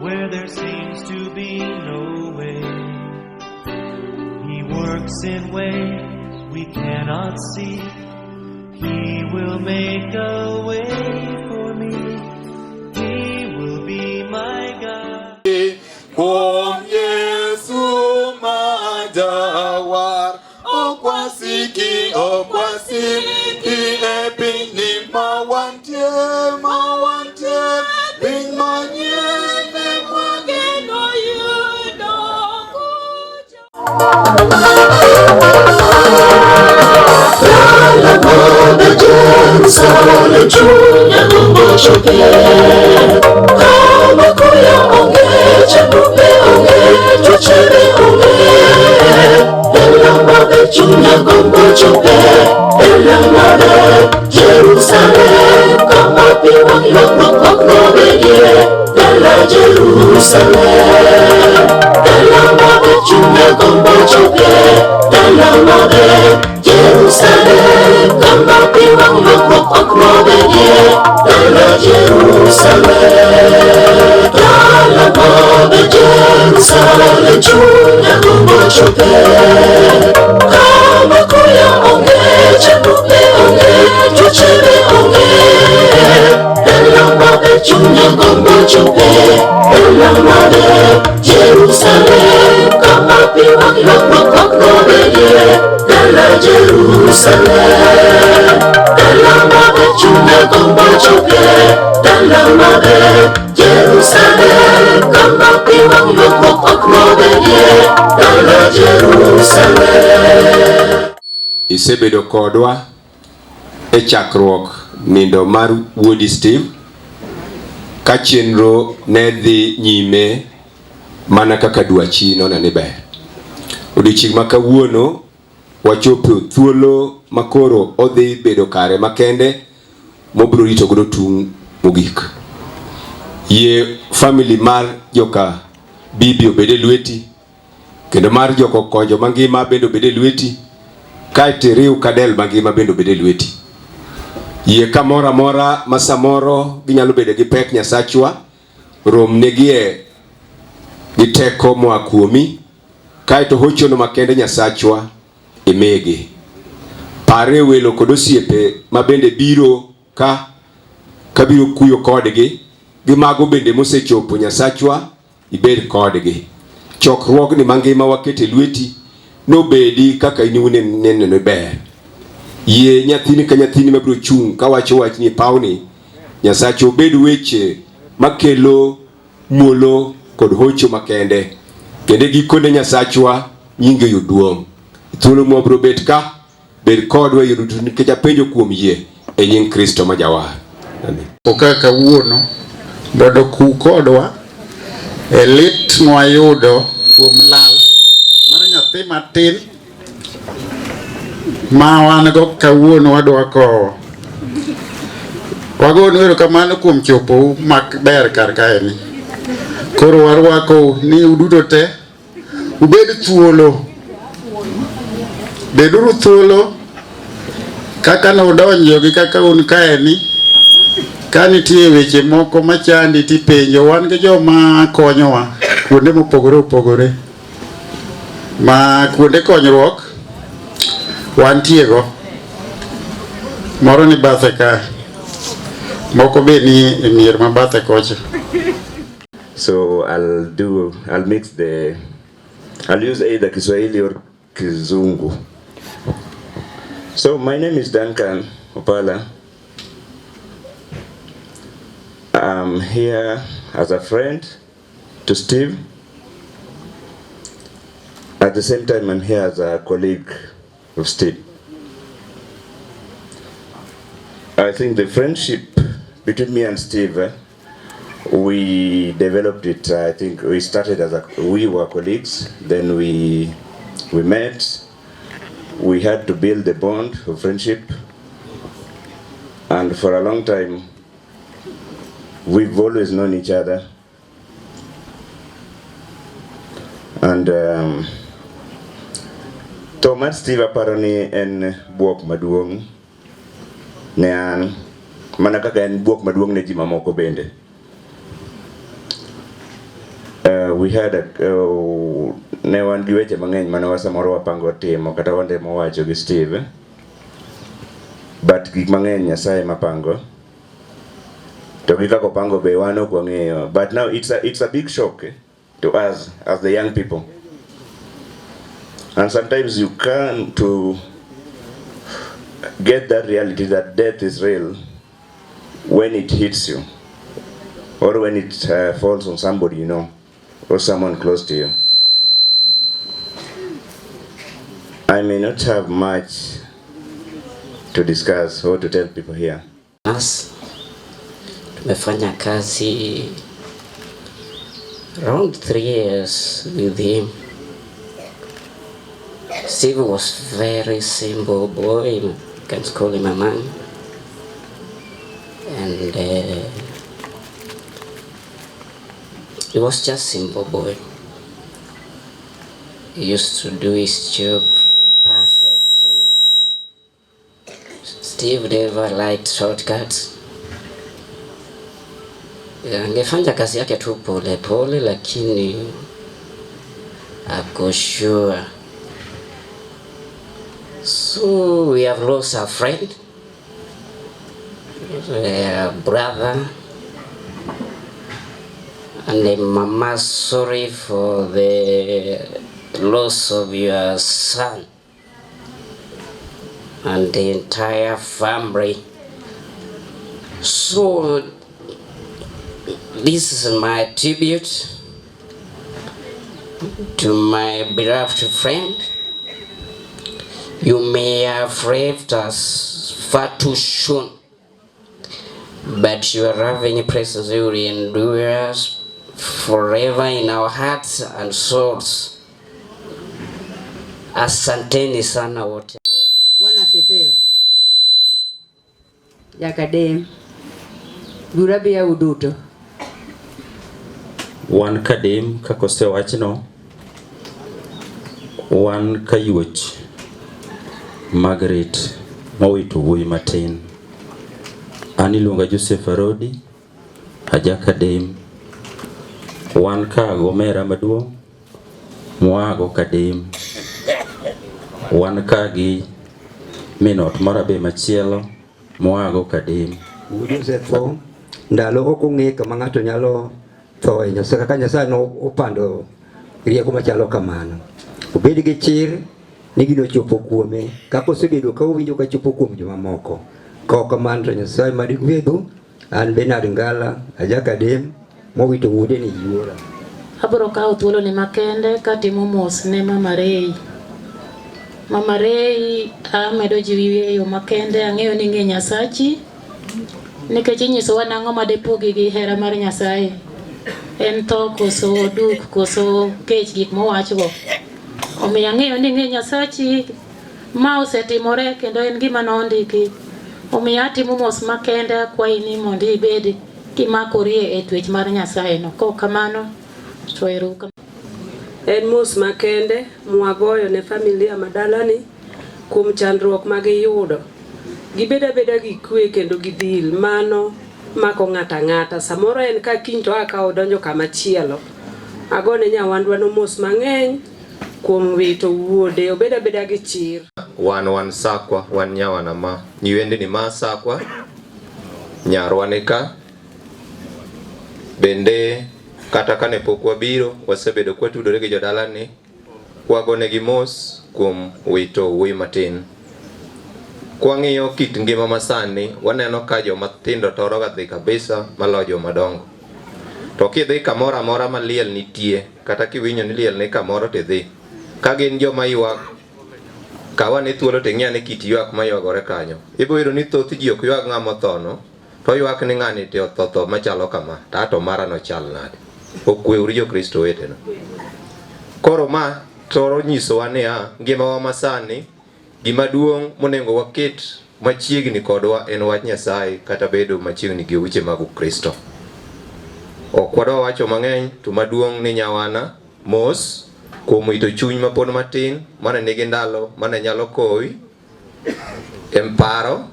where there seems to be no way. He works in ways we cannot see. He will make a way for me. He will be my God. Om Yesu madawar okwasiki ebini mawante bin manyene mwageno yudo kuja. La moda Jerusalem chunya kumbochoke kama kuya onge chanupe onge chochebe onge ela moda chunya kumbochoke ela moda Jerusalem kama piwang yok nobedie ela Jerusalem ela moda chunya kumbochoke ela moda Jerusalem, kama piwang yok nobedie, dala Jerusalem, dala mobe Jerusalem, chunya kumbochoke, kama kuya onge, chanupe onge, chochebe onge, dala mobe chunya kumbochoke, dala mobe Jerusalem, kama piwang yok nobedie, dala Jerusalem, dala mobe chunya kumbochoke, dala mobe Jerusalem, kama piwang yok nobedie, dala Jerusalem. Isebedo kodwa e chakruok nindo mar Wuodi Steve ka chenro ne dhi nyime mana kaka dwachi nona ne ber. Odiochieng' ma kawuono wachopo thuolo makoro odhi bedo kare makende mobiro rito godo tung' mogik. Yie family mar joka Bibi obede lweti kendo mar joko konjo mangima bende obede lweti kae riu kadel mangima bende obede lweti. Yie kamora mora masamoro ginyalo bedo gi pek Nyasachwa romnegie gi teko moa kuomi kae to hochono makende Nyasachwa imegi. Pare welo kod osiepe ma bende biro kabiro kuyo kodgi gi mago bende mosechopo Nyasachwa ibed kodgi. Chokruogni mangima wakete lweti nobedi kaka inyune neno ber. Yie nyathini ka nyathini mabiro chung' kawacho wachni pawni Nyasachwa obed weche makelo muolo kod hocho makende kendo gikone Nyasachwa nyinge yuduong'. Thuolo mwabro bet ka bed kodwa yudo nikech apenjo kuom yie e nying Kristo ma Jawar. Amen. Okaka wuono bodo ku kodwa e lit mwayudo kuom lal mar nyathi matin ma wan go kawuono wadwa kowo. Wagonu erokamano kuom chopo maber kar kaeni. Koro warwako ni uduto te ubed thuolo. Beduru thuolo kaka nodonjo gi kaka un kaeni ka nitie weche moko machandi tipenjo. Wan gi joma konyowa kuonde mopogore opogore ma kuonde konyruok wantiego. Moro ni bathe ka, moko be ni e mier ma bathe kocha. So I'll use either Kiswahili or Kizungu. So my name is Duncan Opala. I'm here as a friend to Steve. At the same time, I'm here as a colleague of Steve. I think the friendship between me and Steve, we developed it. I think we started we were colleagues, then we met. We had to build the bond of friendship, and for a long time, we've always known each other. And Thomas Steve aparoni en buok maduong ne an mana kaka en buok maduong ne ji mamoko bende. we had ne wan gi weche mang'eny mane wasamoro wapango timo kata wande mowacho gi Steve, but gik mang'eny Nyasaye mapango to gi kako pango be wan ok wang'eyo, but now it's a big shock to us as the young people, and sometimes you come to get that reality that death is real when it hits you or when it falls on somebody you know or someone close to you. I may not have much to discuss or to tell people here. Us, tumefanya kazi around 3 years with him. Steve was very simple boy, you can call him a man, and he was just simple boy. He used to do his job perfectly. Steve never liked shortcuts. Angefanya kazi yake tu pole pole, lakini ako sure. So we have lost a friend, a brother, and Mama, sorry for the loss of your son and the entire family. So this is my tribute to my beloved friend. You may have left us far too soon, but your loving presence will endure us forever in our hearts and souls. Asanteni sana wote. Bwana asifiwe. Yakadem. Gurabi ya uduto. Wan kadem kakose wachno. Wan kayuoch. Margaret mawito wuoyi matin. An iluonga Joseph Arodi, aja kadem. Wan ka gomera maduong', mwago kadem. Wan ka gi minot marabe machielo, mwago kadem. Joseph ndalo ok ong'e kama ng'ato nyalo tho e Nyasaye, kaka Nyasaye no opando rieko machalo kamano. Obed gi chir ni gino chopo kuome, kaka osebedo ka owinjo ka chopo kuom jomamoko. Ka kamano to Nyasaye mari gwedhu. An Bernard Ngala, aja kadem mowito wuode ni yuora. Abro kawo thuolo ni makende katimo mos ne Mama Ray. Mama Ray amedo jiwiye yo makende, ang'eyo ni ng'e Nyasachi nikech inyisowa nang'o ma depogi gi hera mar Nyasaye. En tho koso duk koso kech gik mowachogo. Omiyo ang'eyo ni ng'e Nyasachi ma osetimore kendo en gima nondiki. Omiyo atimo mos makende akwayi ni mondo ibed kimakori e twech mar Nyasaye no. Ko kamano to eruka. En mos makende mwagoyo ne familia madalani kuom chandruok ma giyudo. Gibeda gi kwe kendo gi dhil mano mako ng'ata ng'ata. Samoro en ka kiny to aka odonjo kama chielo. Agone nyawandwa no mos mang'eny kuom wito wuode, obeda gi chir. Wan sakwa, wan nyawana ma nyiwende ni ma sakwa, nyarwane ka bende kata kane pok wabiro wasebedo kwatudore gi jodalani, wagone gi mos kuom wito wuoyi matin. Kwang'iyo kit ngima masani, waneno ka joma tindo toro ga dhi kabisa malo joma dongo. To kidhi kamoro amora ma liel nitie, kata kiwinjo ni liel ni kamoro tidhi, ka gin joma ywak, kawa ni thuolo ting'ia ni kit ywak ma ywagore kanyo. Ibo yudo ni thoth ji ok ywak ng'ama othono, to ywak ni ng'ani te otho machalo kama, to mara no chal nade. Okweuru jo Kristo wetena. Koro ma toro nyisowa ni ngimawa masani, gima duong' monego waket machiegni kodwa en wach Nyasaye kata bedo machiegni gi weche mag Kristo. Ok wadwa wacho mang'eny, to maduong' ni nyawana mos kuom wito chuny mapod matin mane nigi ndalo mane nyalo kowi emparo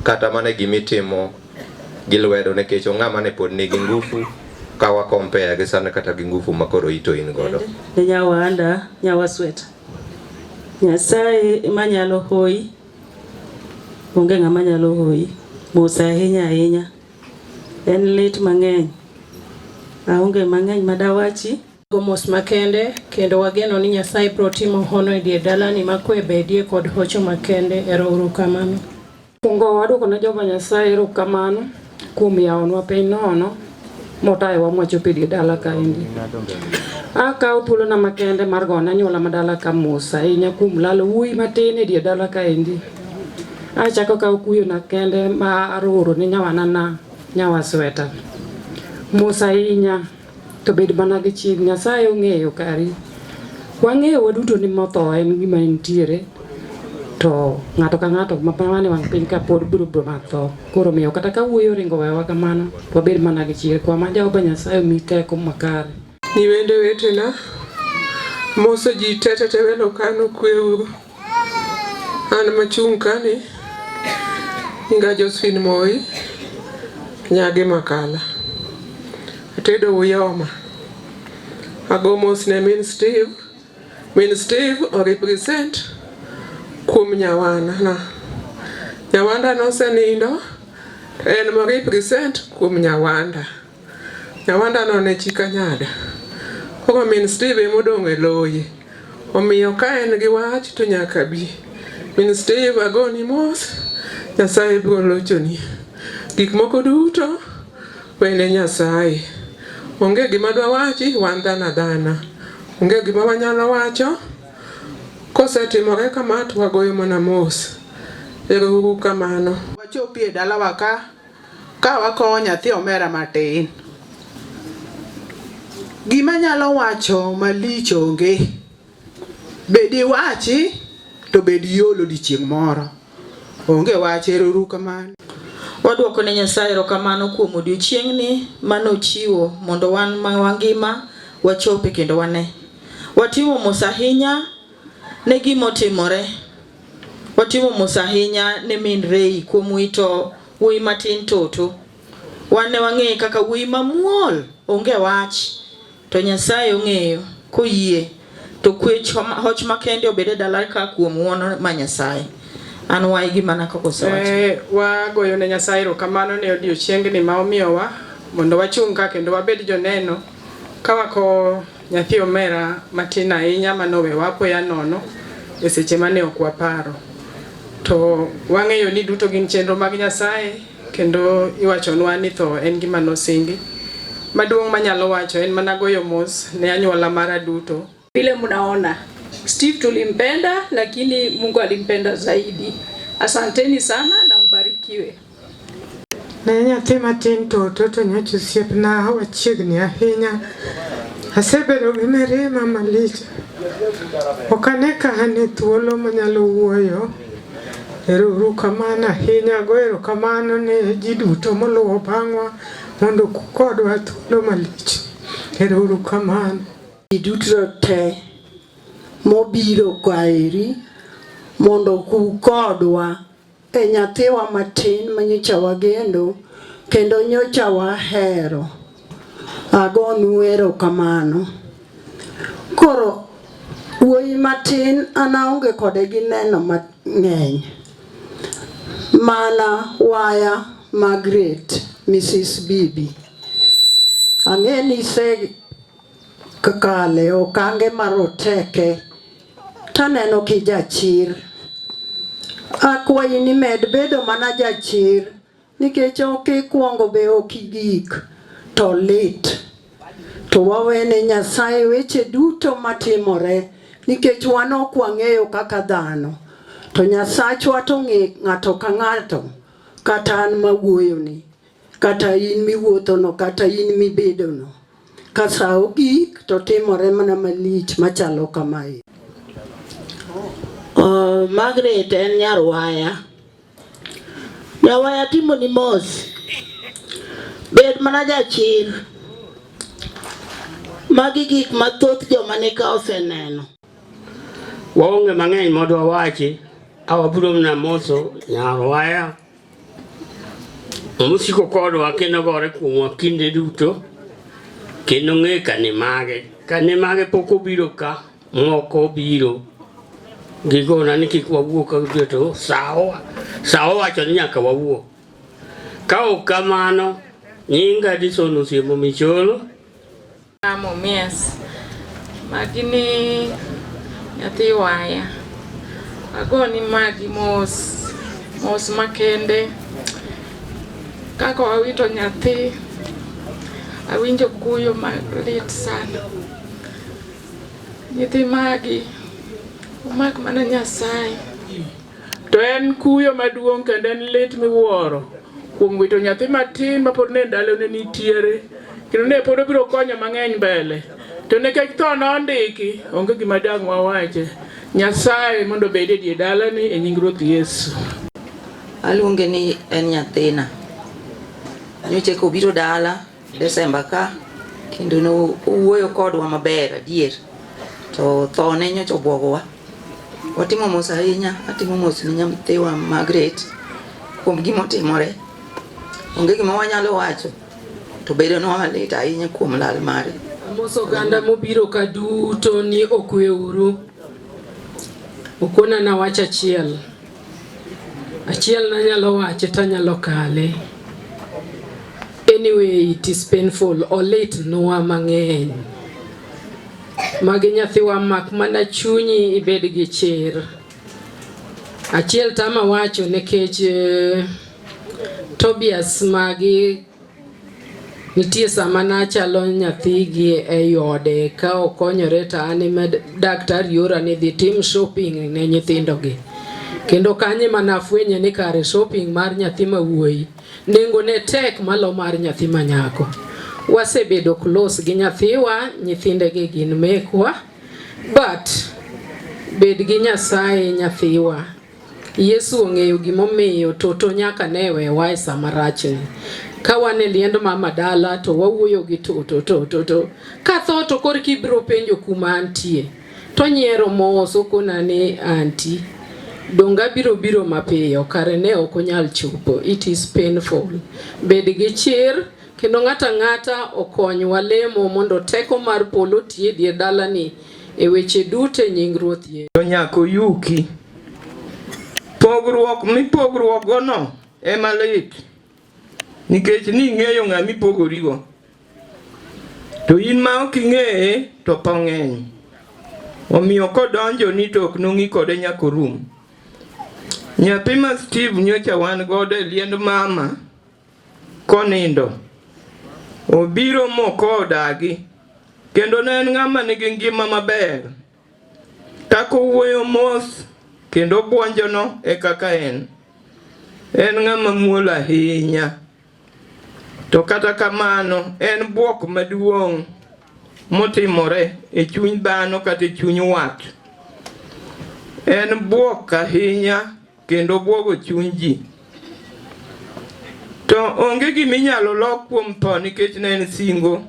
kata mane gimitimo gi lwedo nikech ong'ama ne pod nigi ngufu kawa compare gi sana kata gi nguvu makoro ito in godo. Ne nyawanda, nyawasweta. Nyasaye manyalo hoi, onge ng'ama nyalo hoi, mos ahinya ahinya. En lit mang'eny. Aonge mang'eny madawachi. Mos makende kendo wageno ni Nyasaye bro timo hono e dier dalani makwe bedie kod hocho makende. Erokamano. Kuongo waduoko ne Jehova Nyasaye erokamano kuom yawonwa piny nono motayowa mwachopo e dier dala kaendi. Akawo thuolona makende mar gone anyuola madala ka mos ahinya kuom lalo wuoyi matin e dier dala kaendi. Achako kawo kuyona kende mar oro ne nyawanana Nyawasweta. Mos ahinya to bed mana gi chir, Nyasaye ong'eyo kari. Wang'eyo waduto ni motho en gima nitiere. To ng'ato ka ng'ato mapane wang' piny ka pod biro matho. Koro miyo kata ka wuoyo ringo wewa kamano, wabed mana gi chir. Kwa ma Jehova Nyasaye omi teko makare. Ni wende wetena, moso ji tete welo kano kweuru. An machung' kani, Inga Josephine Moi, nyage makala. Atedo uyoma. Ago mos ne min Steve. Min Steve o represent kuom nyawana na. Nyawanda no senindo, en mo represent kuom nyawanda. Nyawanda no ne chika nyada. Koko min Steve modong' e loye. Omiyo ka en gi wach to nyaka bi. Min Steve agoni mos, Nyasaye biro lochoni. Gik moko duto wene Nyasaye. Onge gima dwa wachi, wan dhana. Onge gima wanyalo wacho. Kosetimore kama to wagoyo mana mos. Erokamano. Wachopi e dalawa ka wakowo nyathi omera matin. Gima nyalo wacho malich onge. Bedi wachi to bedi yolo dichieng' moro. Onge wache. Erokamano. Waduoko ne Nyasaye erokamano kuom odiochieng'ni manochiwo mondo wan ma wangima wachope kendo wane. Watimo mos ahinya ne gimotimore. Watimo mos ahinya ne min Rei kuom wito wuoyi matin Toto. Wan ne wang'eyo kaka wuoyi mamuol onge wach. To Nyasaye ong'eyo koyie to kwech hoch makende obede dala ka kuom wuono ma Nyasaye. An wai gima nakokosewacho. Wagoyo ne Nyasaye erokamano ne odiochiengni ma omiyowa mondo wachung' ka kendo wabed joneno ka wako nyathi omera matin ahinya manowewa apoya nono e seche mane ok waparo. To wang'eyo ni duto gin chenro mag Nyasaye kendo iwachonwa ni tho en gima nosingi. Maduong' manyalo wacho en mana goyo mos ne anyuola mara duto. Vile mnaona Steve tulimpenda lakini Mungu alimpenda zaidi. Asanteni sana na mbarikiwe. Ne nyathi matin Toto nyocha osiepna wachiegni ahinya. Asebedo gi mirima malich. Ok ane ka an e thuolo manyalo wuoyo. Erokamano ahinya, go erokamano ne ji duto moluwo bang'wa mondo kodwa thuolo malich. Erokamano. Ji duto te mobiro kaeri mondo kodwa e nyathiwa matin manyocha wagendo kendo nyocha wahero. Agonu erokamano. Koro wuoyi matin an aonge kode gi neno mang'eny. Mana waya Margaret, Mrs. Bibi. Ang'e ni se kakale okange maroteke taneno ki jachir. Akwayi ni med bedo mana jachir nikech ok ikuongo be ok igik to lit. To wawene Nyasaye weche duto matimore nikech wan ok wang'eyo kaka dhano. To Nyasachwa to ng'e ng'ato ka ng'ato, kata an mawuoyoni, kata in miwuothono, kata in mibedono. Kasa ogik to timore mana malich machalo kamae. Margaret en nyarwaya. Nyawaya timo ni mos. Bed mana jachir. Magi gik mathoth joma nika oseneno. Waonge mang'eny modwa wachi. Awaburo mna moso nyarwaya. Musiko kodwa kendo gore kuomwa kinde duto. kendo ng'e kane mage pok obiro ka, moko obiro gigona ni kik wawuok ka to sawa wacho ni nyaka wawuok. Ka ok kamano nyinga Addison Osiemo Micholo. Mies magini nyathi waya agoni magi mos makende kako awito nyathi awinjo kuyo malit sana. Nyithi magi omak mana Nyasaye. To en kuyo maduong' kendo en lit miwuoro kuom wito nyathi matin ma pod ne ndalone nitiere kendo ne pod obiro konyo mang'eny mbele. To nikech tho nondiki onge gima dang' wawache. Nyasaye mondo obed e die dalani e nying Ruoth Yesu. Aluonge ni en nyathina. Nyocha kobiro dala Desemba ka kendo no owuoyo kodwa maber adier. To tho ne nyocha obwogowa. Watimo mos ahinya, atimo mos ni nyamtewa Margaret kuom gima otimore. Onge gima wanyalo wacho to bedo no malit ahinya kuom lal mare. Mos oganda mobiro ka duto ni okweuru. Okona na wacha achiel nanyalo wache tanyalo kale. Anyway, it is painful. Olit nwa mang'eny. Magi nyathiwa mak mana chunyi ibed gi chir. Achiel tama wacho nekech Tobias magi nitie sama nachalo nyathigi e yode ka okonyore ta anime daktari ora ni dhi tim shopping ne nyithindogi. Kendo kanye manafwenye ni kare shopping mar nyathi mawuoyi nengo ne tek malo mar nyathi manyako. Wasebedo close gi nyathiwa, nyithindegi gin mekwa, but bed gi Nyasaye nyathiwa. Yesu ong'eyo gimomiyo toto nyaka ne wewa e sama rachni. Ka wan e liend mama dala to wawuoyo gi toto. Ka tho to korki biro penjo kuma antie. To nyiero mos okona ni anti. Donga biro mapiyo kare ne ok onyal chopo. It is painful. Bed gi chir kendo ng'ata okonywa lemo mondo teko mar polo tie die dalani e weche dute nying Ruoth Yesu. Nyako Yuki pogruok gono ema lit nikech ni ng'eyo ng'ami pogorigo to in ma ok ing'eye to tho ng'eny omiyo kodonjo ni to ok nong'i kode nyako rum. Nyathi ma Steve nyocha wan godo e liend mama konindo obiro moko odagi kendo ne en ng'ama nigi ngima maber tako wuoyo mos kendo buonjono e kaka en ng'ama muol ahinya. To kata kamano en buok maduong' motimore e chuny dhano kata e chuny wat. En buok ahinya kendo buogo chuny ji. To onge giminyalo lok kuom tho nikech ne en singo.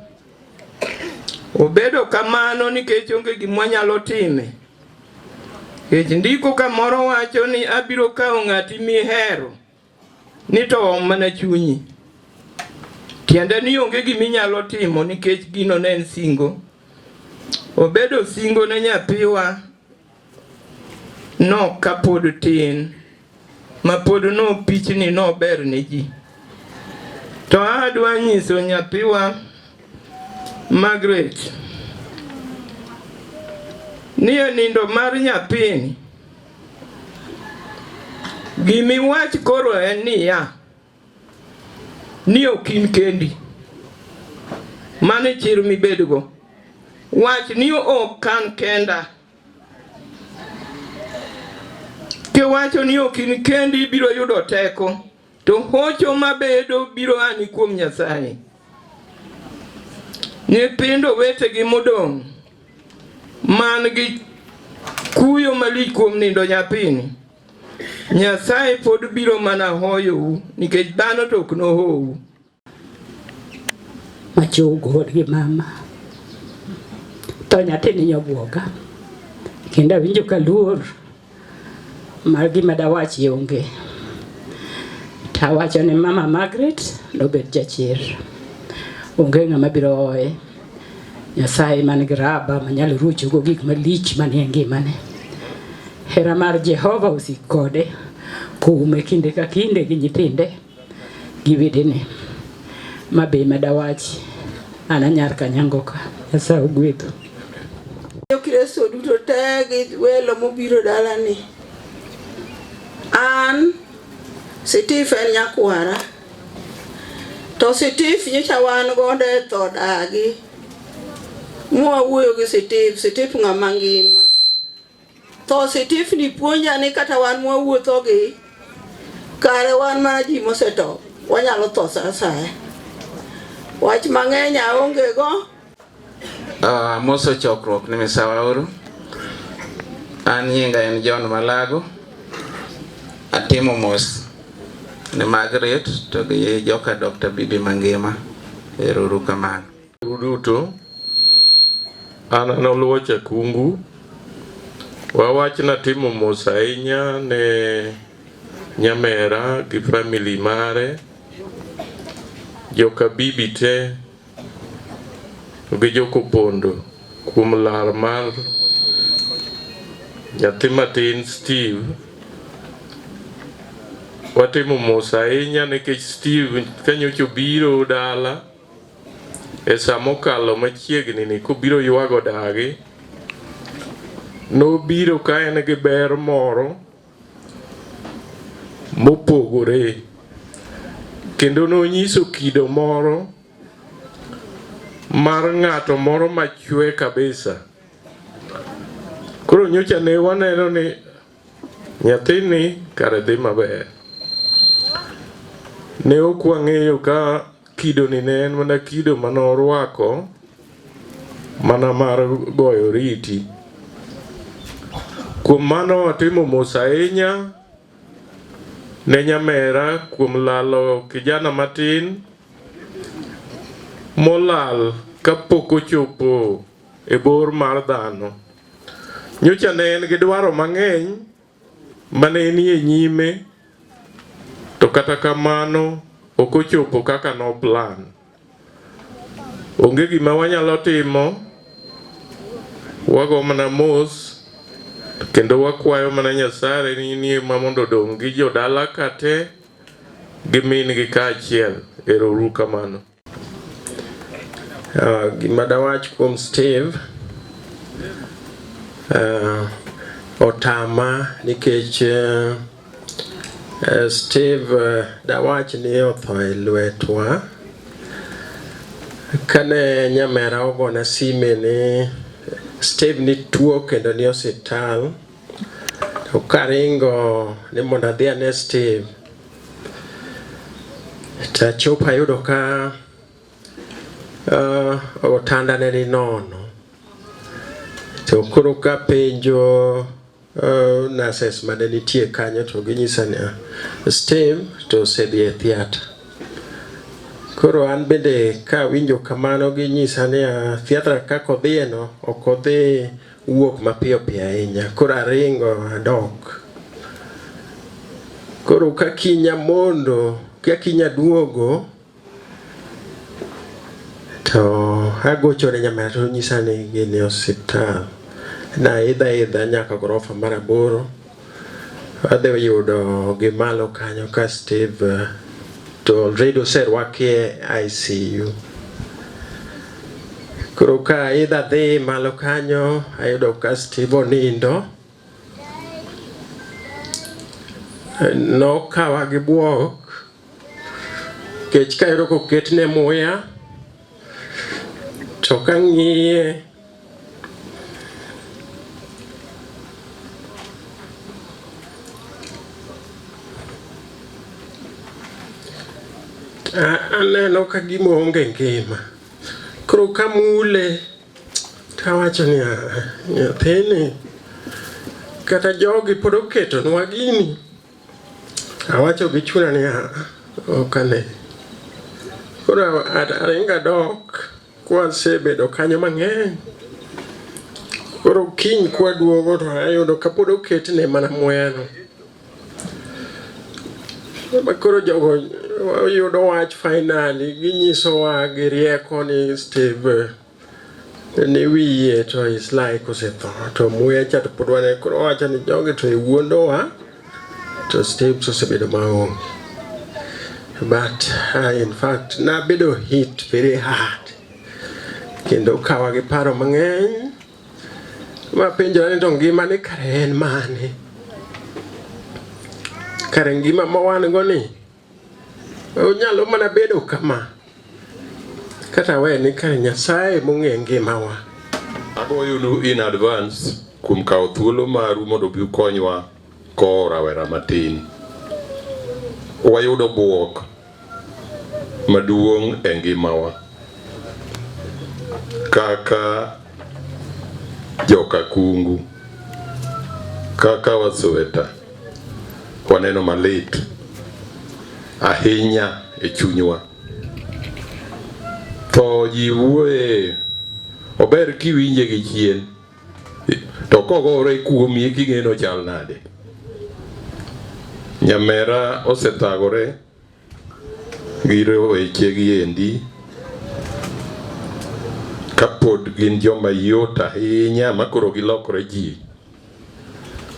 Obedo kamano nikech onge gima nyalo time. Nikech ndiko kamoro wacho ni abiro kawo ng'ati mihero ni to om mana chunyi. Tiende ni onge giminyalo timo nikech gino ne en singo. Obedo singo ne nyathiwa no kapod tin. Ma pod no pichni no ber ne ji. To adwa nyiso nyathiwa Margaret ni nindo mar nyathini gimiwach koro en niya ni okin kendi mane chir mibedgo wach ni okan kenda kiwacho ni okin kendi biro yudo teko to hocho mabedo biro ani kuom Nyasaye. Nyithindo wetegi modong' man gi kuyo malich kuom nindo nyathini Nyasaye pod biro mana hoyou nikech dhano to ok nohou. Machogo gi mama to nyathini nyobuoga kendo awinjo ka luor mar gima dawachi onge. Tawacho ni mama Margaret nobed jachir. Onge ng'ama biro hoye. Nyasaye man gi raba manyalo rucho go gik malich manie ngimane. Hera mar Jehova osik kode kuume kinde ka kinde gi nyithinde gi wedene. Mabe madawachi an anyar Kanyangoka. Nyasaye ogwedhu. Kristo duto te gi welo mobiro dalani. An Steve en nyakwara. To Steve nyocha wan godo e tho dagi. Mwawuoyo gi Steve ng'ama ngima. To Steve ni puonja ni kata wan mwawuotho gi kare wan mana ji mosetho. Wanyalo tho sa asaya. Wach mang'eny aonge go. Moso chokruok ni misawa uru. An nyinga en John Malago. Atimo mos ni Margaret to gi joka Dr. Bibi mangima. Ero kamano. Uduto an anoluo chakungu. Wawach natimo mos ahinya ne nyamera gi family mare. Joka Bibi te gi joko pondo kuom lar mar nyathi matin Steve. Watimo mos ahinya nikech Steve kanyocha obiro dala e sa mokalo machiegni ni kobiro ywago dagi. Nobiro ka en gi ber moro mopogore kendo nonyiso kido moro mar ng'ato moro machwe kabisa. Koro nyocha ne waneno ni nyathini kare dhi maber. Ne ok wang'eyo ka kido ni ne en mana kido manorwako mana mar goyo riti. Kuom mano watimo mos ahinya ne nyamera kuom lalo kijana matin molal kapok ochopo e bor mar dhano. Nyocha ne en gi dwaro mang'eny mane nie nyime to kata kamano ok ochopo kaka no plan. Onge gima wanyalo timo, wago mana mos kendo wakwayo mana Nyasaye ni ma mondo dong gi jodala kate gi min gi kaachiel. Ero uru kamano. Gima dawach kuom Steve otama nikech Steve dawach ni otho e lwetwa kane nyamera ogona sime ni Steve ni tuo kendo ni osiptal. To karingo ni mondo adhi ane Steve tachopo ayudo ka otanda ne ni nono. To koro ka penjo nurses mane nitie kanyo to ginyisa ni Steve to osedhi e theatre. Koro an bende ka winjo kamano ginyisa ni theatre kaka odhiye no ok odhi wuok mapiyo piyo ahinya. Koro aringo adok. Koro ka kinya mondo ka kinya duogo to agocho ne nyamera to nyisa ni gin e osiptal. Na idha nyaka gorofa mar 8. Adhi yudo gimalo kanyo ka Steve to already oserwaki e ICU. Koro ka idha dhi malo kanyo ayudo ka Steve onindo. Nokawa gi buok kech kayudo koketne muya to kang'iye aneno ka gima onge ngima. Koro kamule tawacho ni nyathini kata jogi pod oketonwa gini. Awacho gi chuna ni okane. Koro aringa dok kwasebedo kanyo mang'eny. Koro kiny kwaduogo to ayudo ka pod oketne mana muya no. Koro jogo yudo wach finally ginyisowa gi rieko ni Steve ni wiye to is like osetho to muya cha to podwane koro wacha ni joge to wuondowa to Steve osebedo maonge. But in fact nabedo hit very hard kendo kawa gi paro mang'eny mapenjore ni to ngima ni kare en mane, kare ngima ma wan go ni onyalo mana bedo kama kata we ni kare Nyasaye mong'e ngimawa. Agoyonu in advance kuom kawo thuolo maru mondo bi konywa ko rawera matin. Wayudo buok maduong' e ngimawa kaka joka kungu, kaka wasweta, waneno malit ahinya e chunywa. To ji wuoye ober kiwinje gi chien to kogore kuomi king'eno chal nade. Nyamera osethagore gi weche gi endi kapod gin joma yot ahinya makoro gilokore ji.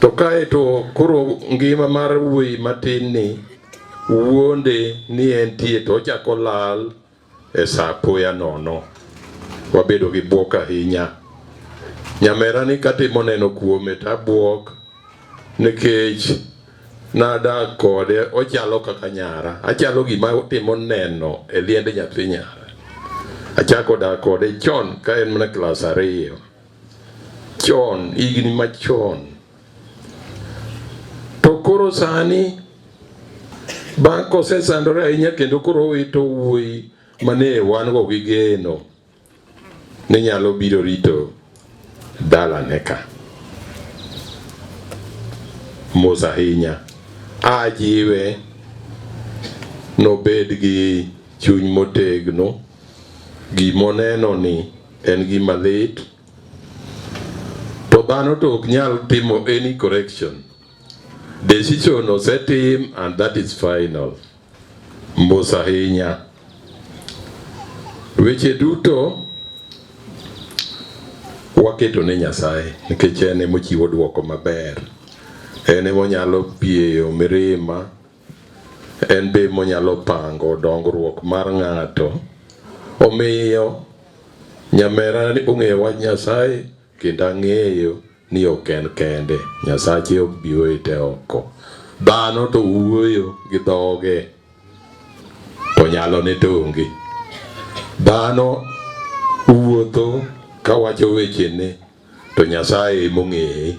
To kae to koro ngima mar wuoyi matin ni wuonde ni entie to ochako lal e sa apoya nono. Wabedo gi buok ahinya. Nyamera ni katimo neno kuome tabuok nikech nadak kode ochalo kaka nyara. Achalo gima timo neno e liende nyathi nyara. Achako dak kode chon ka en mana klas 2. Chon, higni machon. To koro sani bang' kosesandore ahinya kendo koro wito wuoyi mane wan go gi geno ni nyalo biro rito dalane ka. Mos ahinya. Ajiwe nobed gi chuny motegno. Gimoneno ni en gima lit. To dhano to ok nyal timo any correction. Decision osetim and that is final. Mos ahinya. Weche duto waketo ne Nyasaye nikech en ema ochiwo duoko maber. En ema onyalo pieyo mirima. En be monyalo pango dongruok mar ng'ato. Omiyo nyamera ni ong'eyo wach Nyasaye kendo ang'eyo ni ok en kende. Nyasache ok bi wete oko. Dhano to wuoyo gi dhoge to nyalo ne to onge. Dhano wuotho kawacho weche ne to Nyasaye mong'eye.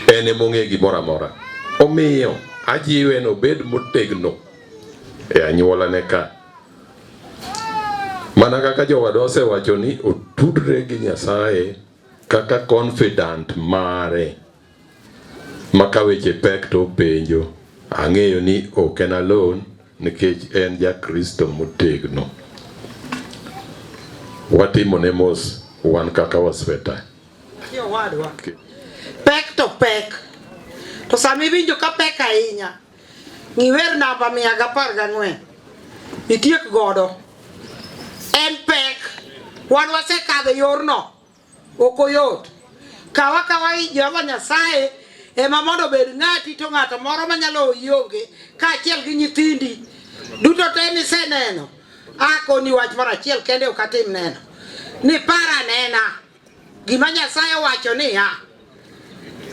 En mong'e gimoro amora. Omiyo ajiwe no bed motegno e anyuola ne ka. Mana kaka jowadwa osewacho ni otudre gi Nyasaye kaka confidant mare. Maka weche pek to penjo. Ang'eyo ni ok en alone nikech en ja Kristo motegno. Watimo ne mos wan kaka wasweta. Pek to pek. To sami winjo ka pek ahinya. Ngiwer namba 114. Itiek godo. En pek. Wan wasekadho yorno. Okoyot. Kawa Jehova Nyasaye ema mondo bed ng'ati to ng'ato moro manyalo yonge kaachiel gi nyithindi. Duto te niseneno. Akoni wach mar achiel kende ok atim neno. Ni para nena. Gima Nyasaye wacho niya.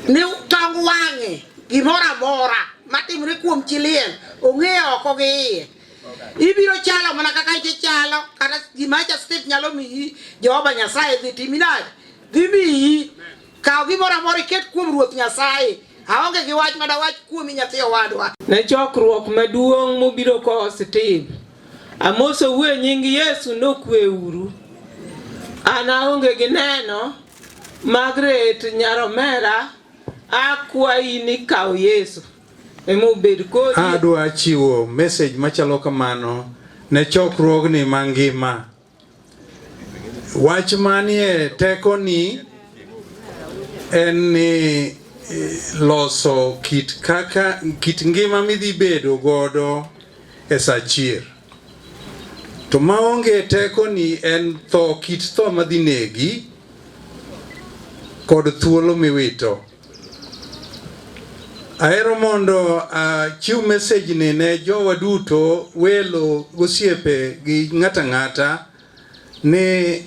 Ni tong wang'e gimoro amora matimre kuom chilien ong'eyo oko gi iye. Ibiro chalo mana kaka chalo kata gima Steve nyalo miyi Jehova Nyasaye dhi timi nade. Dhi miyi. Kaw gimoro amora iket kuom Ruoth Nyasaye. Aonge gi wach madawach kuom nyathi owadwa. Ne chokruok maduong' mobiro ko Steve. Amoso wuo nying Yesu nokwe uru. An aonge gi neno. Margaret Nyaromera akwayi ni kaw Yesu. Emobed kodi. Adwa chiwo message machalo kamano ne chokruogni mangima. Wach manie teko ni en ni loso kit ngima midhi bedo godo e sachier. to maonge teko ni en tho, kit tho madhi negi kod thuolo miwito. Ahero mondo chiw message ni ne jowa duto, welo, gosiepe gi ng'ata ng'ata, ni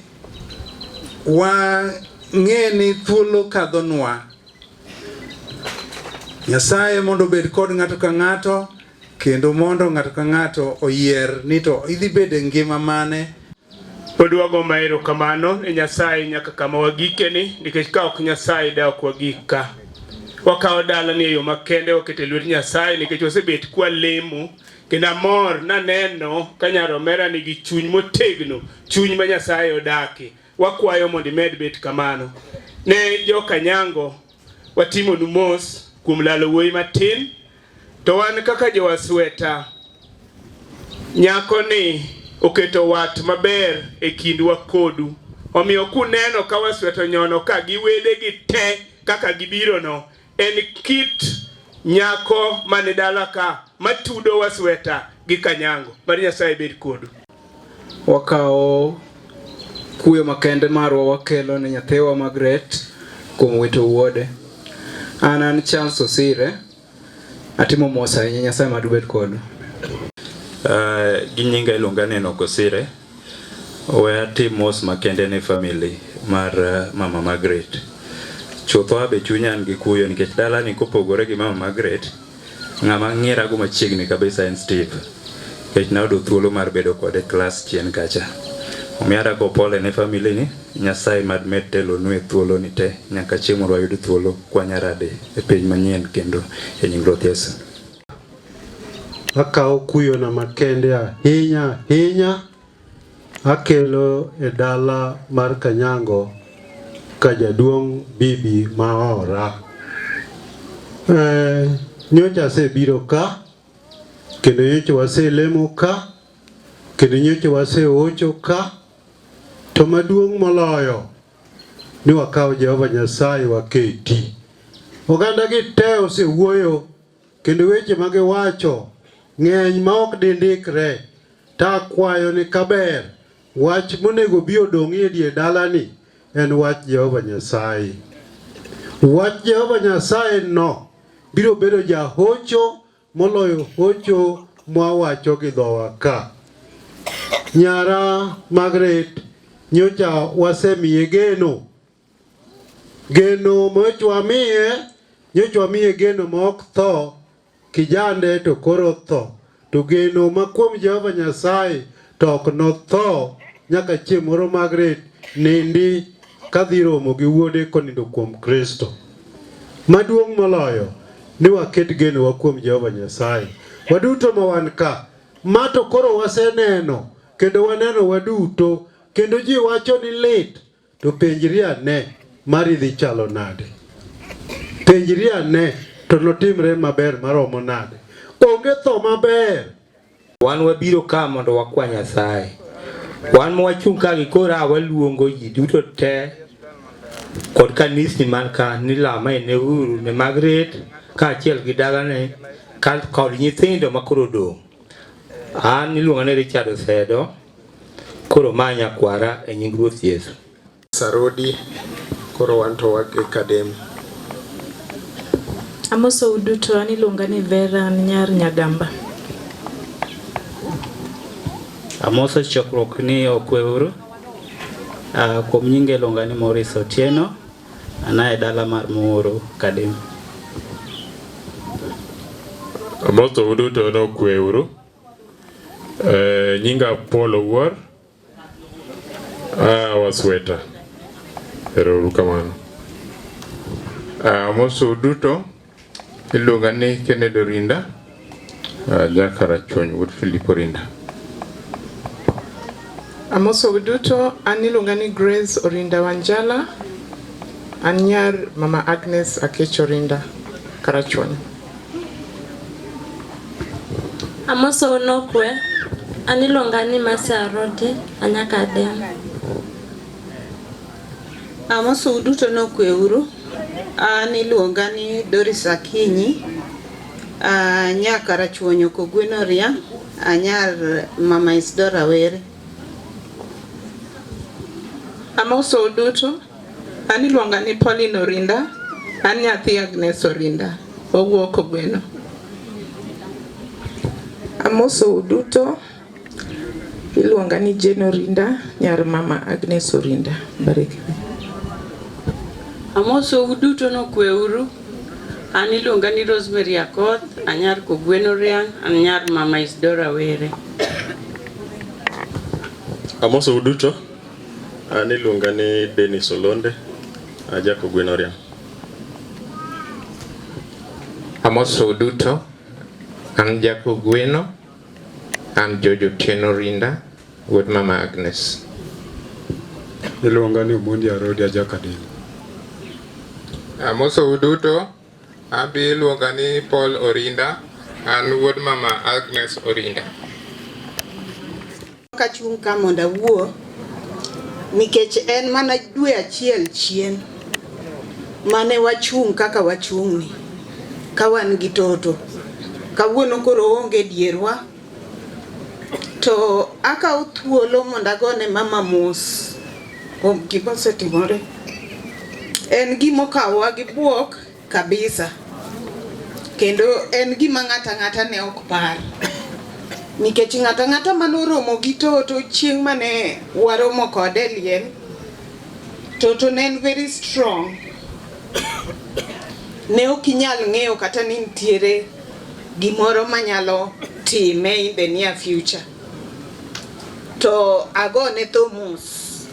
wang'e ni thuolo kadhonwa. Nyasaye mondo bed kod ng'ato ka ng'ato, kendo mondo ng'ato ka ng'ato oyier ni to idhi bede ngima mane. Pod wagomba erokamano ne Nyasaye nyaka kama wagike ni, nikech ka ok Nyasaye da ok wagik ka. Wakawo dala ni e yo makende, wakete lwet Nyasaye nikech wasebet kwa lemo, kendo amor naneno ka nyaromera nigi chuny motegno, chuny ma Nyasaye odake. Wakwayo mondo imed bet kamano. Ne joka nyango watimo nu mos kuom lalo wuoyi matin, to wan kaka jowasweta, nyako ni oketo wat maber e kindwa kodu. Omiyo kuneno ka wasweta nyono ka giwede gi te kaka gibiro no, en kit nyako mane dala ka matudo wasweta gi kanyango. Mari Nyasaye bed kodu. Wakawo kuyo makende marwa wakelo ne nyathiwa Margaret kuom wito wuode. An Charles Osire, atimo mos ahinya. Nyasaye madu bed kodu. Gi nyinga iluonga ni Enoch Osire. We atim mos makende ne family mar Mama Margaret. Chutho abe chunya an gi kuyo nikech dala ni kopogore gi Mama Margaret, ng'ama ng'era go machiegni kabisa en Steve. Nikech naudo thuolo mar bedo kode klas chien kacha. Omiara go pole ne family ni, Nyasaye mad med telo nwe thuolo ni te, nyaka chieng' wayud thuolo kwa nyarade e piny manyien kendo e nying Ruoth Yesu. Akawo kuyo na makende ahinya akelo e dala mar Kanyango ka jaduong' bibi maora. Nyocha asebiro ka, kendo nyocha waselemo ka, kendo nyocha waseocho ka, to maduong' moloyo ni wakawo Jehova Nyasaye waketi. Oganda gi te osewuoyo, kendo weche ma giwacho ng'eny ma ok dindikre. Ta kwayo ni kaber wach monego bi odong' e die dala ni en wach Jehova Nyasaye. Wach Jehova Nyasaye no biro bedo jahocho moloyo hocho mwawacho gi dhowa ka. Nyara Margaret nyocha wasemiye geno mochwa miye geno ma ok tho, kijande to koro tho, to geno ma kuom Jehova Nyasaye to ok no tho nyaka chieng' moro Margaret nindi kadhi romo gi wuode konindo kuom Kristo. Maduong' moloyo ni waket geno wa kuom Jehova Nyasaye. Waduto ma wan ka, mato koro waseneno, kendo waneno waduto, kendo ji wacho ni lit, to penjri ane mari dhi chalo nade. Penjri ane to notimre maber maromo nade. Onge tho maber. Wan wabiro ka mondo wakwa Nyasaye. Wan mwachung' ka gi kora waluongo ji duto te kod kanisni man ka ni lama ne uru ne Margaret ka achiel gi dalane kod nyithindo makoro dong'. An iluonga ni Richard Osedo, koro manya kwara e nying Ruoth Yesu. Sarodi, koro wanto wake kadem. Amoso uduto, an iluonga ni Vera nyar Nyagamba. Amoso chokruok ni okweuru. Kuom nyinge iluonga ni Morris Otieno, anae dala mar Muoro Kadem. Amoso uduto no okweuru. Nyinga Paul Owuor, wasweta. Erouru kamano. Amoso uduto, iluonga ni Kennedy Orinda, Jakarachuony wuod Philip Orinda. Amoso uduto, an iluonga ni Grace Orinda Wanjala, an nyar Mama Agnes Akech Orinda, Karachuony. Amoso unokwe, an iluonga ni Masa Rodi, anyaka dem. Amoso uduto nokweuru, an iluonga ni Doris Akinyi, nyaka Karachuonyo Kogweno Ria, anyar Mama Isdora Were. Amoso duto, an iluonga ni Pauline Orinda, an nyathi Agnes Orinda, owuok Ogweno. Amoso duto, iluonga ni Jane Orinda, nyar mama Agnes Orinda. Bariki. Amoso duto no kweuru. An iluonga ni Rosemary Akoth, anyar Kogweno Riang, anyar mama Isdora Were. Amoso duto, an iluonga ni Dennis Olonde, aja Kogweno Riang. Amoso duto, an Jako Gweno, an Jojo Tieno Rinda, with Mama Agnes. Iluonga ni Omondi Arodi aja Kadin. Amoso duto, abi iluonga ni Paul Orinda, an wuod Mama Agnes Orinda. Kachung' ka mondo awuo nikech en mana dwe achiel chien mane wachung' kaka wachung'ni ka wan gi toto. Kawuono koro onge dierwa, to akawo thuolo mondo agone mama mos kuom gima osetimore. En gima okawowa gi buok kabisa, kendo en gima ng'ata ng'ata ne ok par, nikech ng'ata ng'ata manoromo gi toto chieng' mane waromo kode liel, toto ne en very strong. Ne ok inyal ng'eyo kata ni nitiere gimoro manyalo time in the near future. To agone tho mos,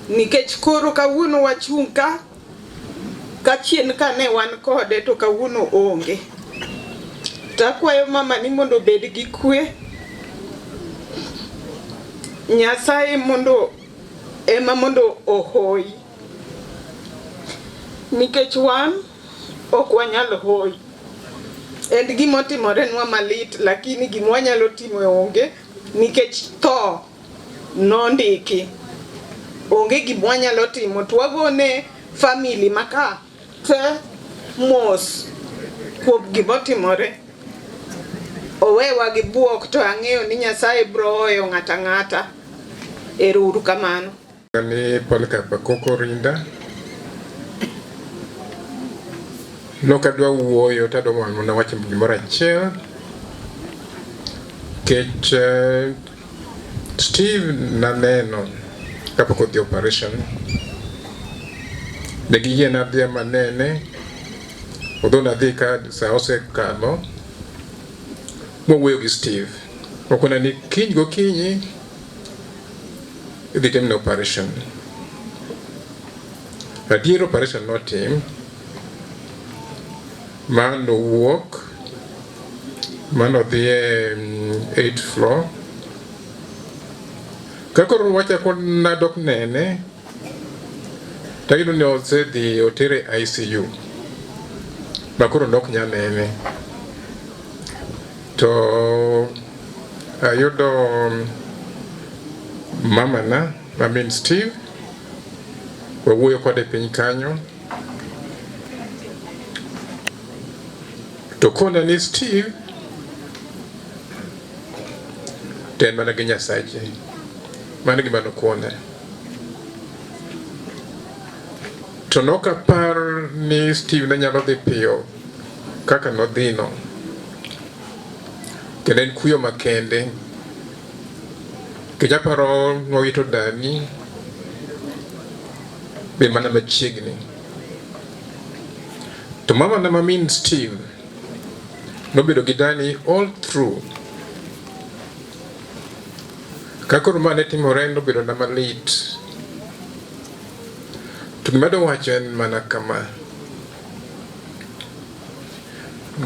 nikech koro kawuono wachung' ka chien ka ne wan kode to kawuono onge. Takwayo mama ni mondo obed gi kwe, Nyasaye ema mondo ohoi, nikech wan ok wanyal hoi. En gima otimorenwa malit, lakini gima wanyalo timo onge, nikech tho nondiki. Onge gima wanyalo timo, to wagone family maka te mos kuom gima otimore. Owewa gi buok, to ang'eyo ni Nyasaye biro hoyo ng'ata ng'ata. Ero kamano. Ni Paul Kapakoko Orinda. Nokadwa wuoyo tadwa mondo wacho gimoro achiel. Kech Steve naneno kapok odhi operation. Negi yien adhi manene. Odho nadhi ka sa osekalo. Mwuoyo gi Steve. Okona ni kiny gokinyi idhi timne operation. Adier operation notim. Man owuok, man odhi e 8th floor. Kakoro wachako nadok nene, tayudo ni osedhi otere ICU. Makoro nok nya nene. To ayudo mama na, Steve, wawuoyo kode piny kanyo. To kona ni Steve, ten mana gi Nyasaye. Mano gima nokona. To nokapar ni Steve ne nyalo dhi piyo kaka nodhino. Kendo en kuyo makende. Kijaparo nowito dani be mana machiegni. To mama na mamin Steve nobedo gi dani all through. Kakoro mane timore nobedo na malit. To gima do wacho en mana kama.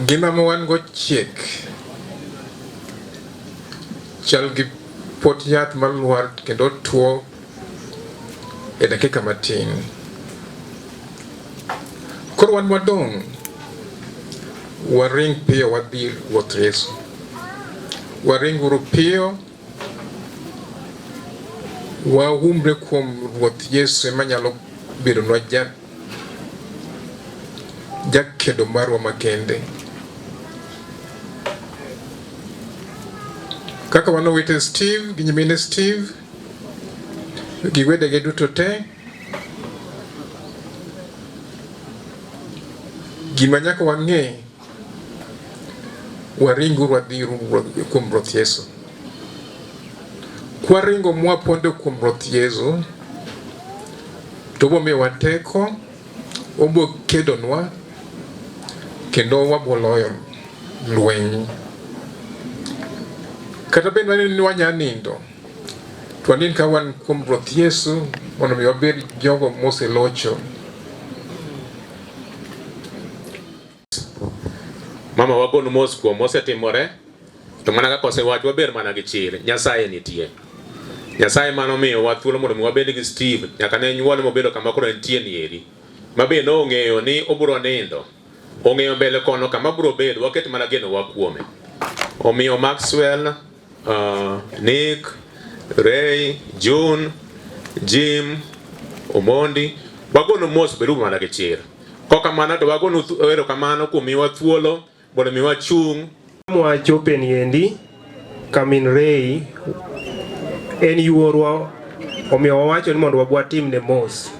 Gima ma wan go chiek. Chal gi pot yath maluar kendo tuo e dakika matin. Koro wan wadong. Waring piyo wadhi wuoth Yesu. Waring uru piyo. Waumre kuom ruoth Yesu ema nyalo bedo nwa jakedo marwa makende. Kaka wanowete Steve gi nyimine Steve, gi wedege duto te. Gima nyaka wang'e, waringuru wadhi kuom Ruoth Yesu. Kwaringo mwapondo kuom Ruoth Yesu, to obomiyowa teko, obo kedonwa, kendo waboloyo lweny. Kata bende waneno ni wanya nindo, to wanind ka wan kuom Ruoth Yesu, mondo mi wabed jogo moselocho. Mama wagonu mos kuom mosetimore, to mana kaka osewach waber mana gi chir, Nyasaye nitie. Nyasaye mano miyo wa thuolo mondo mi wabed gi Steve, nyaka ne nyuol mobedo kama koro entie ni eri. Mabe no ong'eyo ni obiro nindo. Ong'eyo mbele kono kama biro bedo, waket mana geno wa kuome. Omiyo Maxwell, Nick, Ray, June, Jim, Omondi, wagonu mos bedo mana gi chir. Koka mana to wagonu ero kamano kuom miwa thuolo mondo mi wachung'. Mwachope ni endi kamin Ray en yuorwa, omiyo wawacho ni mondo watim ne mos.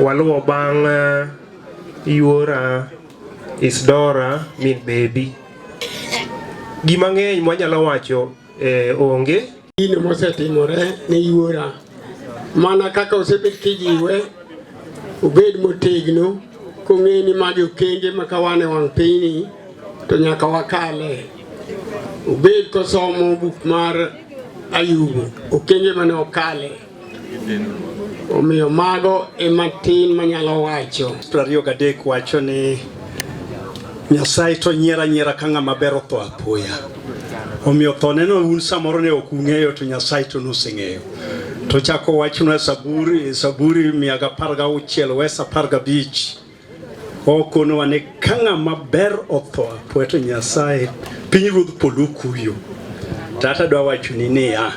Waluwo bang' yuora Isdora min baby. Gima ng'eny mwanyalo wacho onge. Gino mosetimore ne yuora, mana kaka osebet kijiwe, obed motegno, kong'e ni magi okenge makawane wang' piny to nyaka wakale. Obed kosomo buk mar Ayubu, okenge mane okale. Omiyo mago matin manyalo wacho. 23 wacho ni Nyasaye to nyiera ka ng'ama ber otho apoya. Omiyo thone no un samoro ne ok ung'eyo, to Nyasaye to noseng'eyo. To chako wachno Saburi 116 wesa 15. Okono wane ka ng'ama ber otho apoya to Nyasaye pinyruodh polo kuyo. Tata dwa wacho ni niya,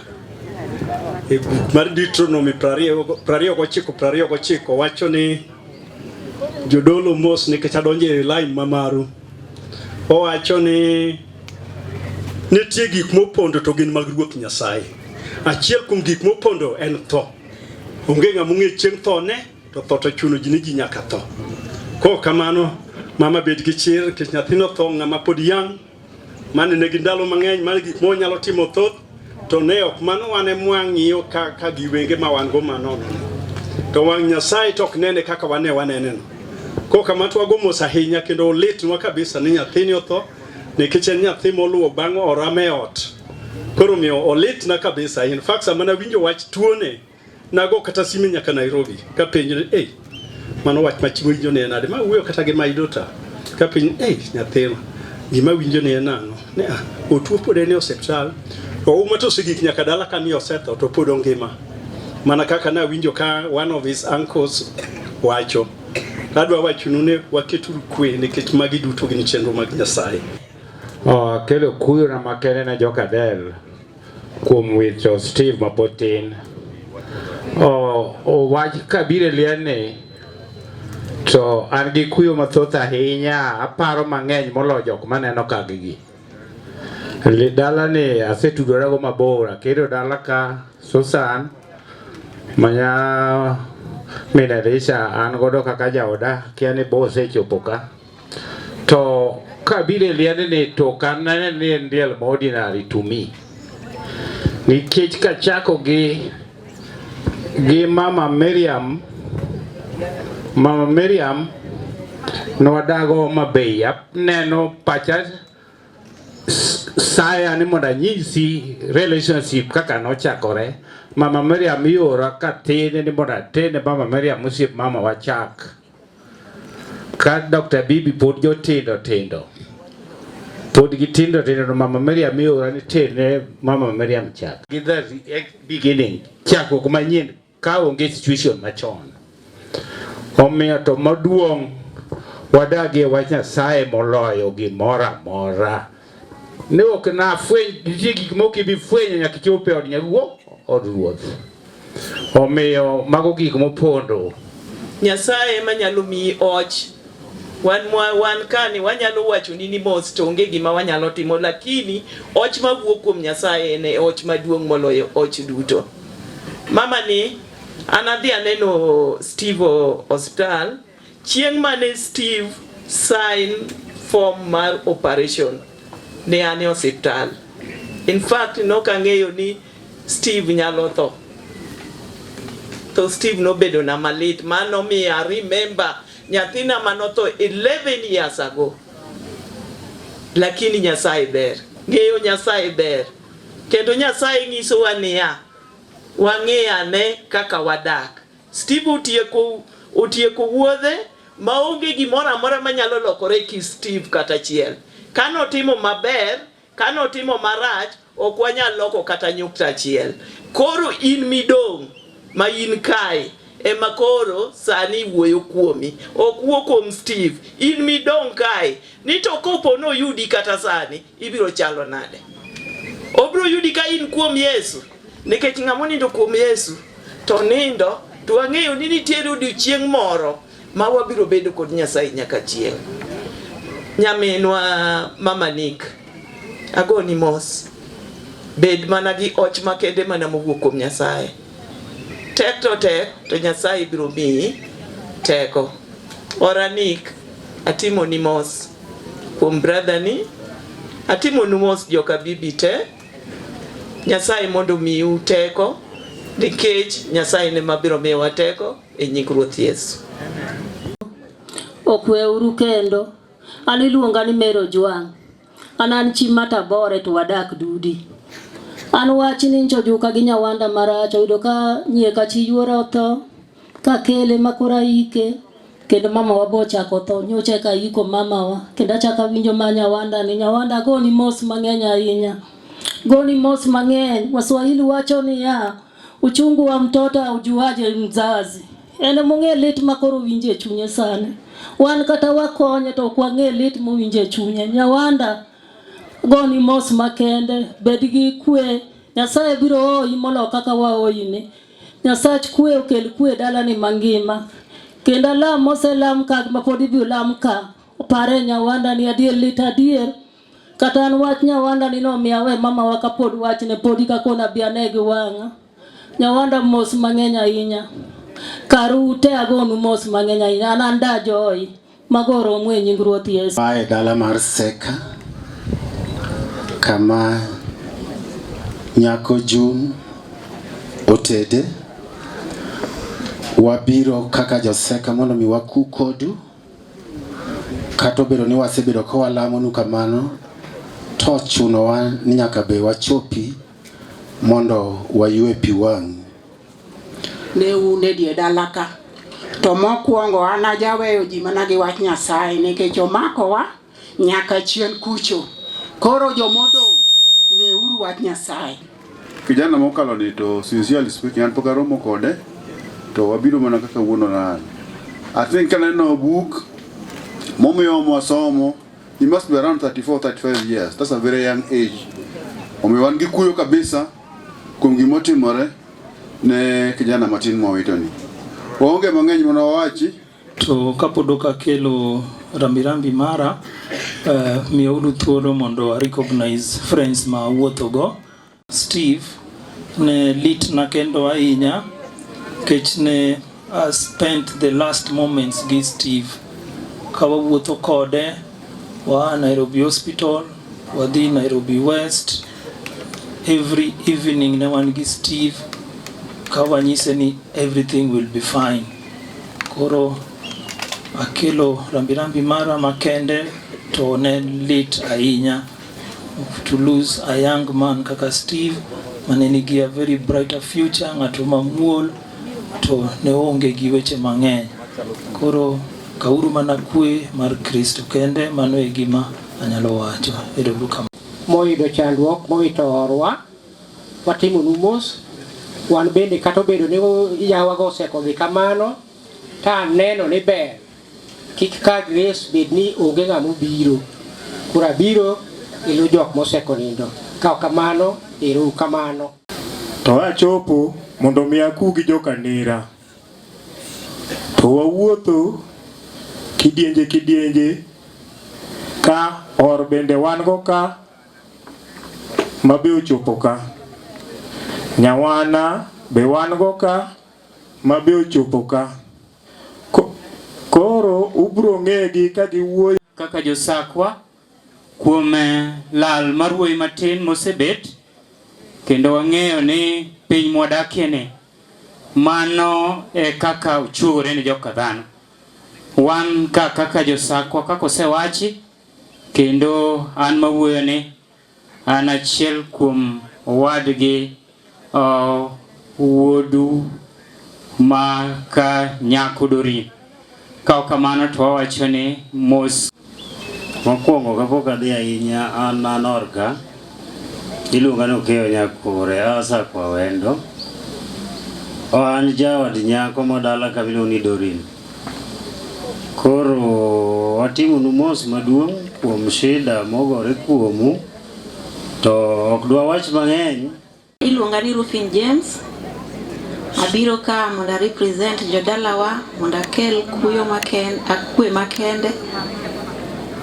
e buk mar Deuteronomy 29 wacho ni jodolo mos nikech adonje e line mamaru. Owacho ni nitie gik mopondo to gin mag Ruoth Nyasaye. Achiel kuom gik mopondo en tho. Onge ng'ama ong'e chieng' tho ne, to tho to chuno ji ni ji nyaka tho. Ko kamano mama bed gi chir, kech nyathino tho ng'ama pod yang', mane negi ndalo mang'eny, mane gik monyalo timo thoth, to ne ok mano wane mwang'iyo ka giwenge ma wan go manono. To wang' Nyasaye tok nene kaka waneneno. Ko kamato wago mos ahinya kendo olitnwa kabisa ni nyathini otho, nikech en nyathi moluwo bang' orame ot. Koro miyo olitna kabisa. In fact, sama nawinjo wach tuone, nago kata sime nyaka Nairobi. Ka penjo ni, mano wach machiwo winjo ne nade, ma wuoyo kata gi maidota. Ka penjo, nyathino, gima winjo ne nang'o? Ne otuo pod en e osiptal. To uma to sigik nyaka dala ka ni osetho to pod ongima. Mana kaka na winjo ka one of his uncles wacho. Adwa wachunu ne waketu kwe nikech magi duto gin chenro mag Nyasaye. Kelo kuyo na makene na joka del kuom wito Steve mapotin. Wach kabire liane to an gi kuyo mathoth ahinya, aparo mang'eny molo jok maneno ka gigi. Dala ni asetudora go mabor, akedo dala ka Susan manya Menarisha an godo kaka jaoda kia ni bose chopo ka. To kabire liane ni to kanane ni ndiel ordinary to me. Nikech kachako gi Mama Miriam nwadago mabei neno pacha saya ni moda nyisi relationship kaka nochakore. Mama Miriam yora katene ni moda tene Mama Miriam musiep mama wachak. Ka Dr. Bibi pod jo tindo. Pod gi tindo no Mama Miriam yora ni tene Mama Miriam chak. Give the beginning. Chako kumanyien ka onge situation machon. Omiyo to maduong' wadagie wach Nyasaye moloyo gimoro amora. Ne ok na fweny gik moko ibi fwenyo nyaka chope od nyaruo od ruoth. Omiyo mago gik mopondo. Nyasaye manyalo mi och. Wan kani wanyalo wacho ni mos to onge gima wanyalo timo, lakini och mawuok kuom Nyasaye ne och maduong' moloyo och duto. Mama ni an adhi aneno Steve hospital chieng' mane Steve sign form mar operation ne an e hospital. In fact nokang'eyo ni Steve nyalo tho. To Steve nobedo na malit, mano mi I remember nyathina manotho 11 years ago. Lakini Nyasaye ber, ng'eyo Nyasaye ber. Kendo Nyasaye ng'isowa niya, wang'eyane kaka wadak. Steve otieko wuodhe maonge gimoro amora manyalo lokore ki Steve kata achiel. Kanotimo maber, kanotimo marach, ok wanyal loko kata nyukta achiel. Koro in midong' ma in kae ema koro sani wuoyo kuomi, ok wuo kuom Steve. In midong' kae ni to kopo no yudi kata sani ibiro chalo nade. Obro yudi ka in kuom Yesu, nikech ng'amo nindo kuom Yesu to nindo, to wang'eyo ni nitiere odiochieng' moro ma wabiro bedo kod Nyasaye nyaka chieng'. Nyaminwa Mama Nick, agoni mos, bed mana gi och makende mana mowuok kuom Nyasaye. Tek to Nyasaye biro miyi teko. Ora Nick, atimo ni mos kuom brother ni, atimo ni mos joka Bibi te. Nyasaye mondo miyu teko, nikech Nyasaye ne mabiro miyowa teko e nying Ruoth Yesu. Okweuru kendo, an iluonga ni Mero Jwang'. An chi Matabore to wadak Dudi. An wach ni njojuka gi nyawanda marach oyudo ka nyieka chi yuora otho, ka kele makora ike, kendo mama wa bochako tho, nyocha ka iko mama wa, kendo achaka winjo ma nyawanda ni, nyawanda goni mos mang'eny ahinya. Goni mos mang'eny. Waswahili wacho ni ya uchungu wa mtoto aujuaje mzazi. Ene mong'e lit makoro winje chunye sane. Wan kata wakonye to kwang'e lit mowinje chunye. Nyawanda goni mos makende, bed gi kwe. Nyasaye biro hoi molo kaka wahoine. Nyasach kwe okel kwe dala ni mangima. Kendo lam moselam ka mapodi biro lam ka. Opare nyawanda ni adier lit adier. Kata an wach nyawanda ni no miawe mama wa kapod wach ne podi ka kona biane gi wang'a. Nyawanda mos mang'eny ahinya. Karu te agonu mos mang'eny ahinya. An anda joy magoro mwe nying Ruoth Yesu. Mae dala mar Seka, kama nyako June otede. Wabiro kaka joseka mondo mi waku kodu. Kato bedo ni wasebedo ka walamonu kamano, to chunowa ni nyaka be wachopi mondo wayue pi wang'. Ne une die dalaka. To mokwongo an ajaweyo ji mana gi wach Nyasaye nikech omakowa nyaka chien kucho. Koro jomodong' ne uru wach Nyasaye. Kijana mokalo ni to sincerely speaking an pok aromo kode, to wabiro mana kaka wuono na. I think kaneno book momiyo mwasomo, he must be around 34-35 years. That's a very young age. Omiyo wan gi kuyo kabisa kuom gimotimore ne kijana matin mwawito ni. Waonge mang'eny mwana wawachi. To kapodoka kelo rambirambi mara, miya udu thuolo mondo recognize friends ma wuotho go. Steve ne lit na kendo ahinya, kech ne spent the last moments gi Steve. Kawa wuotho kode, wa Nairobi Hospital, wadhi Nairobi West. Every evening ne wan gi Steve, kawa nyise ni everything will be fine. Koro akelo rambirambi mara makende, to ne lit ahinya to lose a young man kaka Steve, maneni gi a very brighter future, ng'ato mamuol, to ne onge gi weche mang'eny. Koro kauru mana kwe mar Kristo kende, mano e gima anyalo wacho. Erouru kamano. Moyudo chandruok, mowito orwa, watimo numos. Wan bende kato bedo ni yawa go seko gi kamano, ta neno ni ber. Kik ka grace bed ni onge ng'amo biro. Kura biro ilu jok moseko nindo. Kao kamano, erouru kamano. To achopo mondo mi aku gi joka nera. To wawuotho kidienje ka or bende wan go ka mabe ochopo ka. Nyawana be wan go ka, mabe ochopo ka. Koro ubro ng'egi ka giwuoyo kaka josakwa kuom lal mar wuoyi matin mosebet, kendo wang'eyo ni piny mwadakie ni mano kaka ochure ni joka dhano. Wan kaka josakwa kaka osewachi, kendo an mawuoyo ni an achiel kuom owadgi wuodu ma ka nyako Dori. Kao kamano to wawacho ni mos. Mokwongo kapok adhi ahinya, an Anorka, iluonga ni Okeyo Nyakore, asa kwa wendo. An jawad nyako modala kabiluongo ni Dorin. Koro watimonu mos maduong' kuom shida mogore kuomu, to ok dwa wach mang'eny. Iluonga ni Rufin James. Abiro ka mondo represent jodalawa mondo akel kwe makende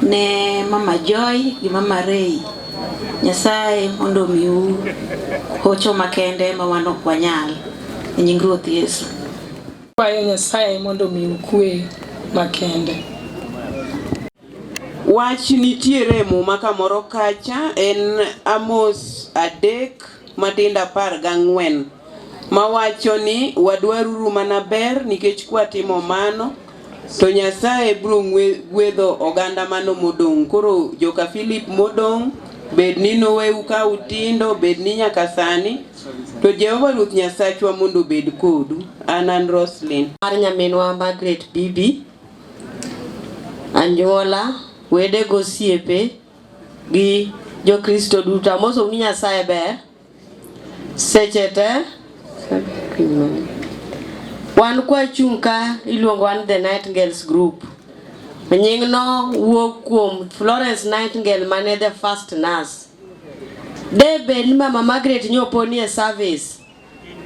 ne Mama Joy gi Mama Ray. Nyasaye mondo miu hocho makende ma wan ok wanyal. E nying Ruoth Yesu. Kwayo Nyasaye mondo miu kwe makende. Wach nitiere muma kamoro kacha, en Amos 3 Matindo 14 mawacho ni wadwaruru mana ber nikech kwatimo mano to Nyasaye biro gwedho oganda mano modong'. Koro joka Philip modong' bed ni noweu ka utindo, bed ni nyaka sani, to Jehova Ruoth Nyasachwa mondo bed kodu. An Roslyn mar nyaminwa Margaret Bibi, anyuola, wede gosiepe gi jo Kristo duto. Amoso ni Nyasaye ber seche te. Wan kwa chunka iluongo wan The Nightingales Group. Nying no wuok kuom Florence Nightingale mane the first nurse. De bed ni Mama Margaret nyoponi e service,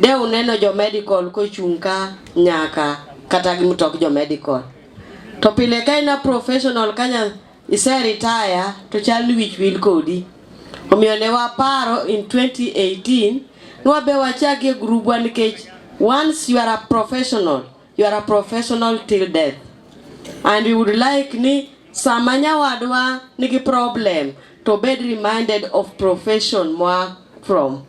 de uneno jo medical ko chunka nyaka kata gi mtok jo medical. To pile ka ina professional kanya ise retire to chal wich wil kodi. Omiyo ne waparo in 2018 nwabe wachaki group wa nikech once you are a professional till death. And we would like ni samanya wadwa nigi problem to be reminded of profession more from.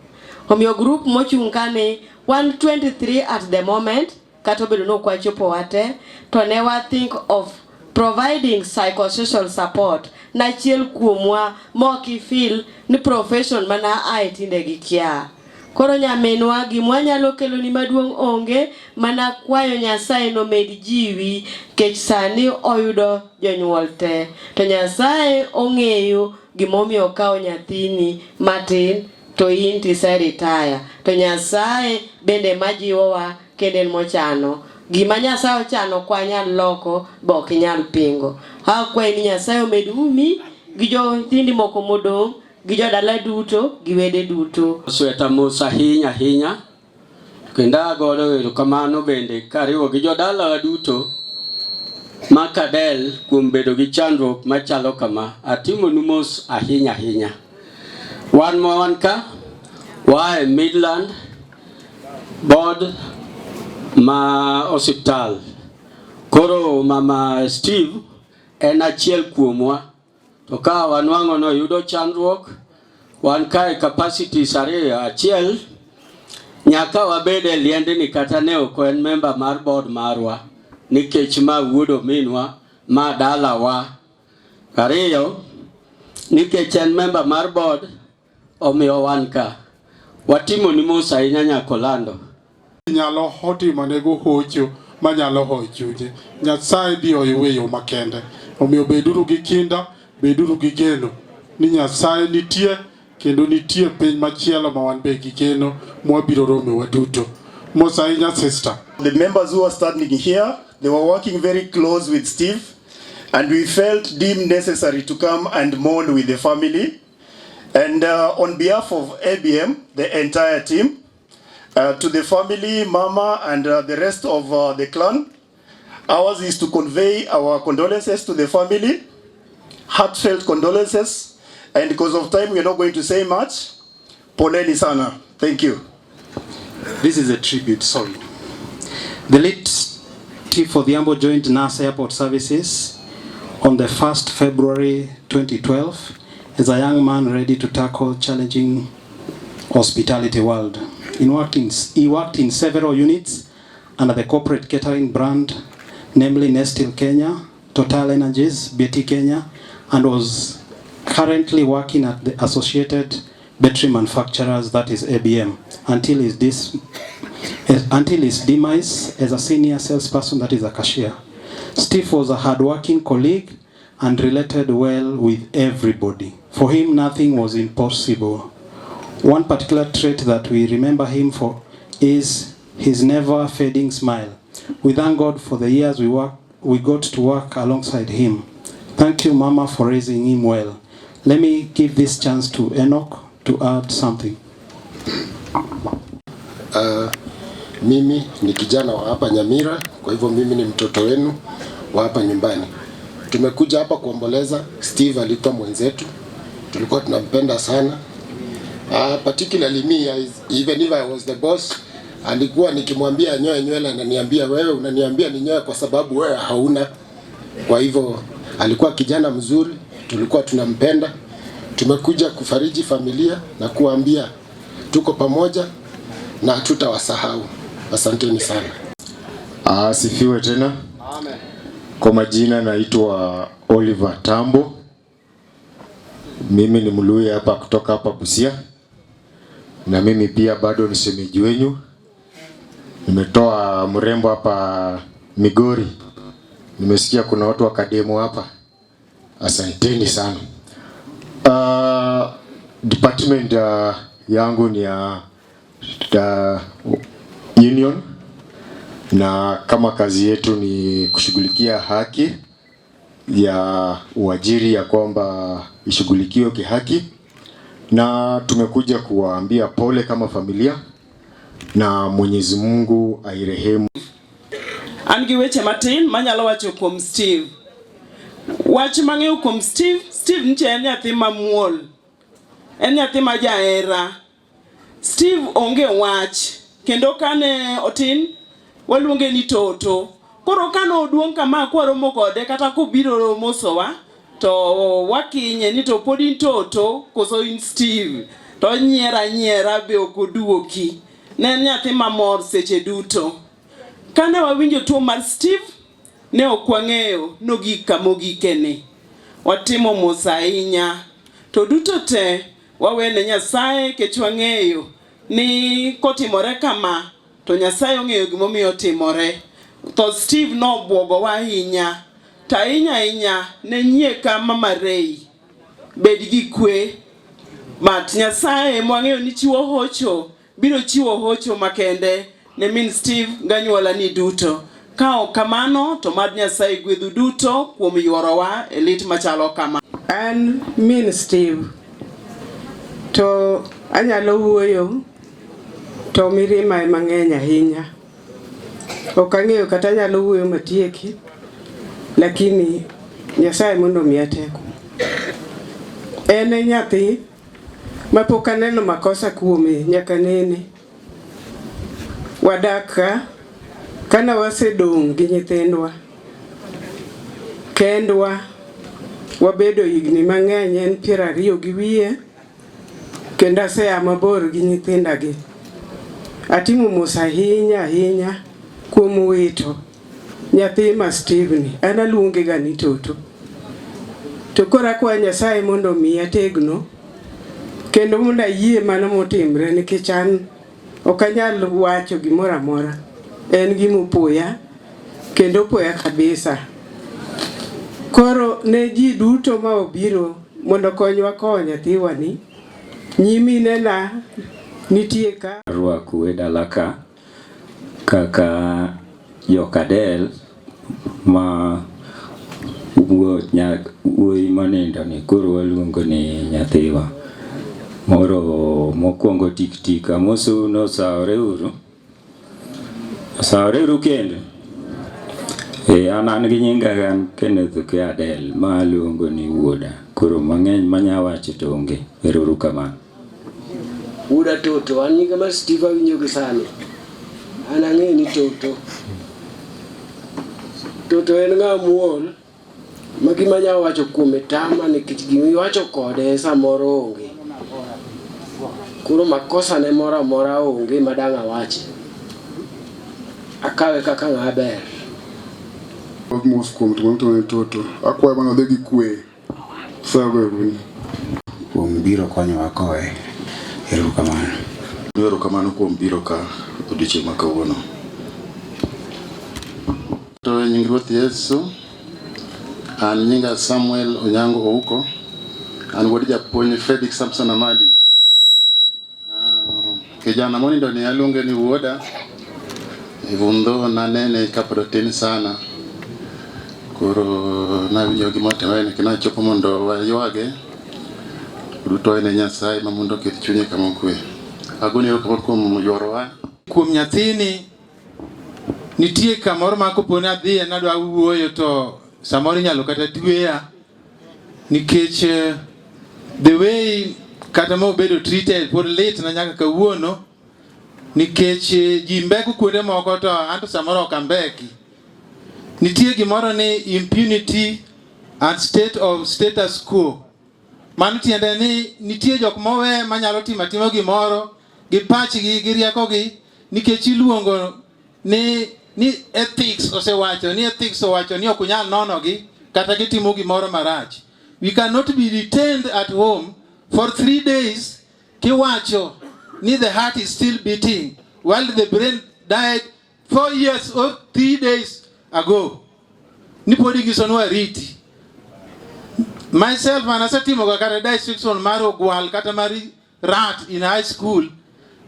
Omiyo group mochunka ni 123 at the moment, kato bedo no kwa chopo wate, to never think of providing psychosocial support na chiel kuomwa moki feel ni profession mana aitinde gi kia. Koro nyaminwa gimwa nyalo kelo ni maduong' onge, mana kwayo Nyasaye no med jiwi kech sani oyudo jonyuol te. To Nyasaye ong'eyo gimomiyo okawo nyathini matin to in tise retire. To Nyasaye bende majiwowa kendo mochano. Gima Nyasaye ochano kwa nyal loko bok nyal pingo. Hakwaye ni Nyasaye omed umi gi jo nyithindi moko modong' gi jodala duto gi wede duto. Sweta mos ahinya kendo agoyo erokamano bende kariwo gi jodala duto makadel kuom bedo gi chandruok machalo kama. Atimonu mos ahinya. Wan ka wae Midland board ma hospital. Koro Mama Steve en achiel kuomwa. To ka wanwang'o no yudo chandruok, wan kae capacities ariyo. Achiel, nyaka wabede liende ni kata ne ok en member mar board marwa, nikech ma wuodo minwa, ma dalawa. Ariyo, nikech en member mar board, omiyo wan ka. Watimo ni mos ahinya Nyakolando. Nyalo hotimo nego hocho manyalo hochuje. Nyasaye dio iweyo makende. Omiyo beduru gi kinda, beduru gi geno ni Nyasaye nitie kendo nitie piny machielo ma wan be gi geno mwabiro rome waduto. Mos ahinya sister. The members who are standing here, they were working very close with Steve, and we felt deemed necessary to come and mourn with the family. And on behalf of ABM, the entire team, to the family, Mama, and the rest of the clan, ours is to convey our condolences to the family, heartfelt condolences, and because of time, we are not going to say much. Poleni sana. Thank you. This is a tribute, sorry. The late Chief Odhiambo joined NASA Airport Services on the 1st February 2012 as a young man ready to tackle challenging hospitality world. He worked in several units under the corporate catering brand, namely Nestle Kenya, Total Energies, BT Kenya, and was currently working at the Associated Battery Manufacturers, that is ABM, until his demise as a senior salesperson, that is a cashier. Steve was a hardworking colleague and related well with everybody. For him, nothing was impossible. One particular trait that we remember him for is his never fading smile. We thank God for the years we got to work alongside him. Thank you, Mama, for raising him well. Let me give this chance to Enoch to add something. Mimi ni kijana wa hapa Nyamira, kwa hivyo mimi ni mtoto wenu wa hapa nyumbani. Tumekuja hapa kuomboleza Steve, alikuwa mwenzetu. Tulikuwa tunampenda sana. Particularly me, even if I was the boss, alikuwa nikimwambia nyoe nywele ananiambia wewe unaniambia ni nyoe kwa sababu wewe hauna. Kwa hivyo alikuwa kijana mzuri, tulikuwa tunampenda. Tumekuja kufariji familia na kuambia tuko pamoja na tutawasahau. Asanteni sana. Asifiwe tena. Amen. Kwa majina naitwa Oliver Tambo. Mimi ni Mluya hapa kutoka hapa Busia. Na mimi pia bado ni shemeji wenu. Nimetoa mrembo hapa Migori. Nimesikia kuna watu wa Kademo hapa. Asanteni sana. Department yangu ni ya union, na kama kazi yetu ni kushughulikia haki ya uajiri ya kwamba ishughulikiwe kihaki, na tumekuja kuwaambia pole kama familia na Mwenyezi Mungu airehemu. An gi weche matin manyalo wacho kuom Steve. Wach mang'eyo kuom Steve nitie en nyathi mamuol. En nyathi ma jahera. Steve onge wach, kendo kane otin waluonge ni Toto. Koro kane oduong' kama kwaromo kode kata kobiro mosowa to wakinye ni to pod in Toto koso in Steve. To nyiera be ok oduoki. Ne en nyathi mamor seche duto. Kane wawinjo tuo mar Steve, ne ok wang'eyo nogik kamogikene. Watimo mos ahinya. To duto te wawene Nyasaye kech wang'eyo ni kotimore kama to Nyasaye ong'eyo gimomiyo timore. To Steve nobwogowa ahinya. To ahinya ne nyie kama Marei. Bed gi kwe. But Nyasaye mwang'eyo ni chiwo hocho, biro chiwo hocho makende ne min Steve ganyuola ni duto. Kao kamano to mad Nyasaye gwedhu duto kuom yuorowa e lit machalo kama. An min Steve. To anyalo wuoyo to mirima mang'eny ahinya. Ok ang'eyo kata anyalo wuoyo matieki, lakini Nyasaye mondo omiya teko. En nyathi mapok aneno makosa kuome nyaka nene. Wadak kana wasedong' gi nyithindwa kendwa, wabedo higni mang'eny, en 20 gi wiye, kendo asea mabor gi nyithindagi. Atimo mos ahinya kuom wito nyathi ma Steve ni. An aluonge ga ni Toto. To koro akwa Nyasaye mondo omiya tegno kendo mondo ayie mano motimre, nikech an ok anyal wacho gimoro amora. En gimopoya kendo opoya kabisa. Koro ne ji duto ma obiro mondo konywa konya nyathiwa ni, nyiminena nitie ka. Rwaku e dalaka kaka Yokadel ma wuoyi manindo ni koro waluongo ni nyathiwa. Moro mokwongo tik amosu no saore uru kendo. An gi nyinga gan Kenneth ke Adel ma luongo ni wuoda. Koro mang'eny manyawacho to onge. Uru kamano. Wuoda Toto, an nyinga mar Steve awinjo gi sani. an ang'e ni Toto en ng'a muol ma gima nya wacho kuome tama nikech gima iwacho kode samoro onge. Koro makosa ne moro amora onge madang' awachi. Akawe kaka ng'a ber. Mos kuom Toto. Akwayo mana odhi gi kwe. Sababu kuom biro konyowa koe. Erokamano. Erokamano kuom biro ka odiochieng' ma kawuono. To nying Ruoth Yesu, an nyinga Samuel Onyango Ouko, an wuod japuonj Fredrick Samson Amadi. Kijana monindo ni aluonge ni wuoda, Ivundho nanene kapod tin sana. Koro nawinjo gimotimore ni nachopo mondo waywage. Duto ene Nyasaye ma mondo oket chunye kama okwe. Agoni erokamano kuom yuorowa. Kuom nyathini nitie kamoro ma koponi adhiye nadwa wuoyo to samoro inyalo kata tweya nikech the way kata mobedo treated pod lit na nyaka kawuono nikech ji mbeko kuonde moko to anto samoro ok ambeki. Nitie gimoro ni impunity and state of status quo. Mano tiende ni nitie jok mowe manyalo timo gimoro gi pachgi gi riekogi nikech iluongo ni ethics osewacho ni ok unyal nonogi kata gitimo gimoro marach. We cannot be detained at home for 3 days kiwacho ni the heart is still beating while the brain died 4 years or 3 days ago. Nipodi gisonwa riti. Myself, and asetimo kata dissection mar ogwal kata mari rat in high school.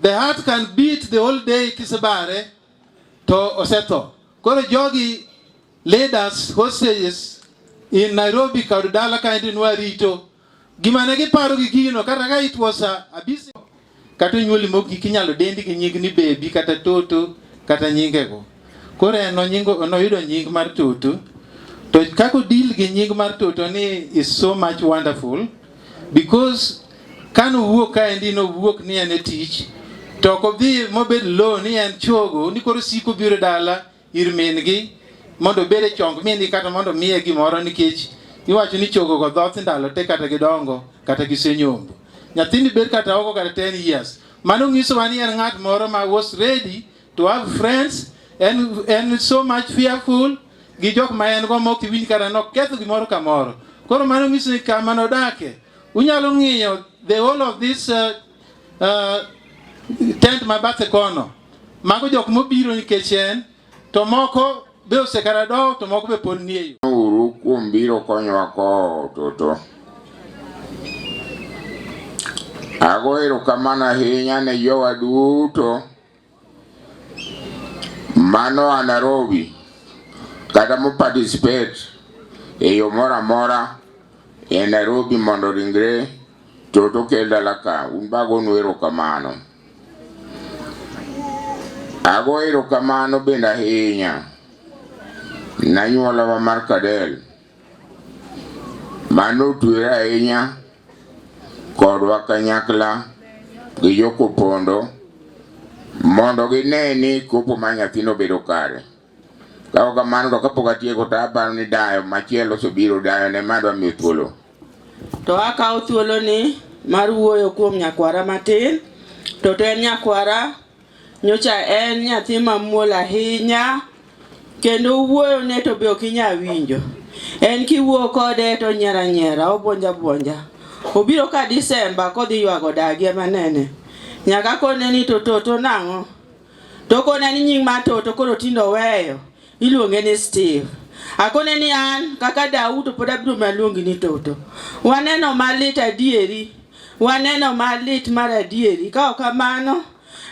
The heart can beat the whole day kisabare to osetho. Koro jogi leaders, hostages in Nairobi kod dala kaendi nwarito. Gimane giparo gi gino kata ka it was abuse. Kata nyuoli mogi kinyalo dendi gi nying ni baby kata Toto kata nyingego. Koro noyudo nying mar Toto. To kako deal gi nying mar Toto ni is so much wonderful because kano wuok kaendi no wuok ni ene tich to ko dhi mobed low ni en chogo ni koro siko biro dala ir min gi mondo bede chong min gi kata mondo miye gimoro nikech iwacho ni chogo go dhoth ndalo te kata gidongo kata gisenyombo. Nyathini bed kata oko kata 10 years. Mano nyiso ni en ng'at moro ma was ready to have friends and so much fearful gi jok ma en go mok winj kata no ketho gimoro kamoro. Koro mano nyiso ni kama nodake unyalo ng'iyo the whole of this tent mabathe kono. Mago jok mobiro nikech en to moko be osekara do to moko be pod nie yo. Uru kuom biro konyowa ko Toto. Ago erokamano ahinya ne jowa duto mano a Nairobi kata mo participate e yo moro amora e Nairobi mondo ringre Toto kel dala ka. Un bagonu erokamano. Ago erokamano bende ahinya nanyuolawa mar Kadel mano otwere ahinya kodwa kanyakla gi jokopondo mondo gine ni kopo ma nyathino bedo kare. Kao kamano to kapok atieko to aparo ni dayo machielo osobiro, dayo ne madwa miyo thuolo. To akawo thuolo ni mar wuoyo kuom nyakwara matin. To en nyakwara nyocha en nyathi mamuol ahinya kendo wuoyo ne to be ok inyal winjo. En kiwuoyo kode to nyera obwonja. Obiro ka Disemba kodhi ywago dagie manene. Nyaka kone ni to Toto nang'o. To kone ni nying mar Toto koro tindo weyo. Iluonge ni Steve. Akone ni an kaka Dau to pod abiro maluongi ni Toto. Waneno malit adieri. Waneno malit mar adieri. Ka ok kamano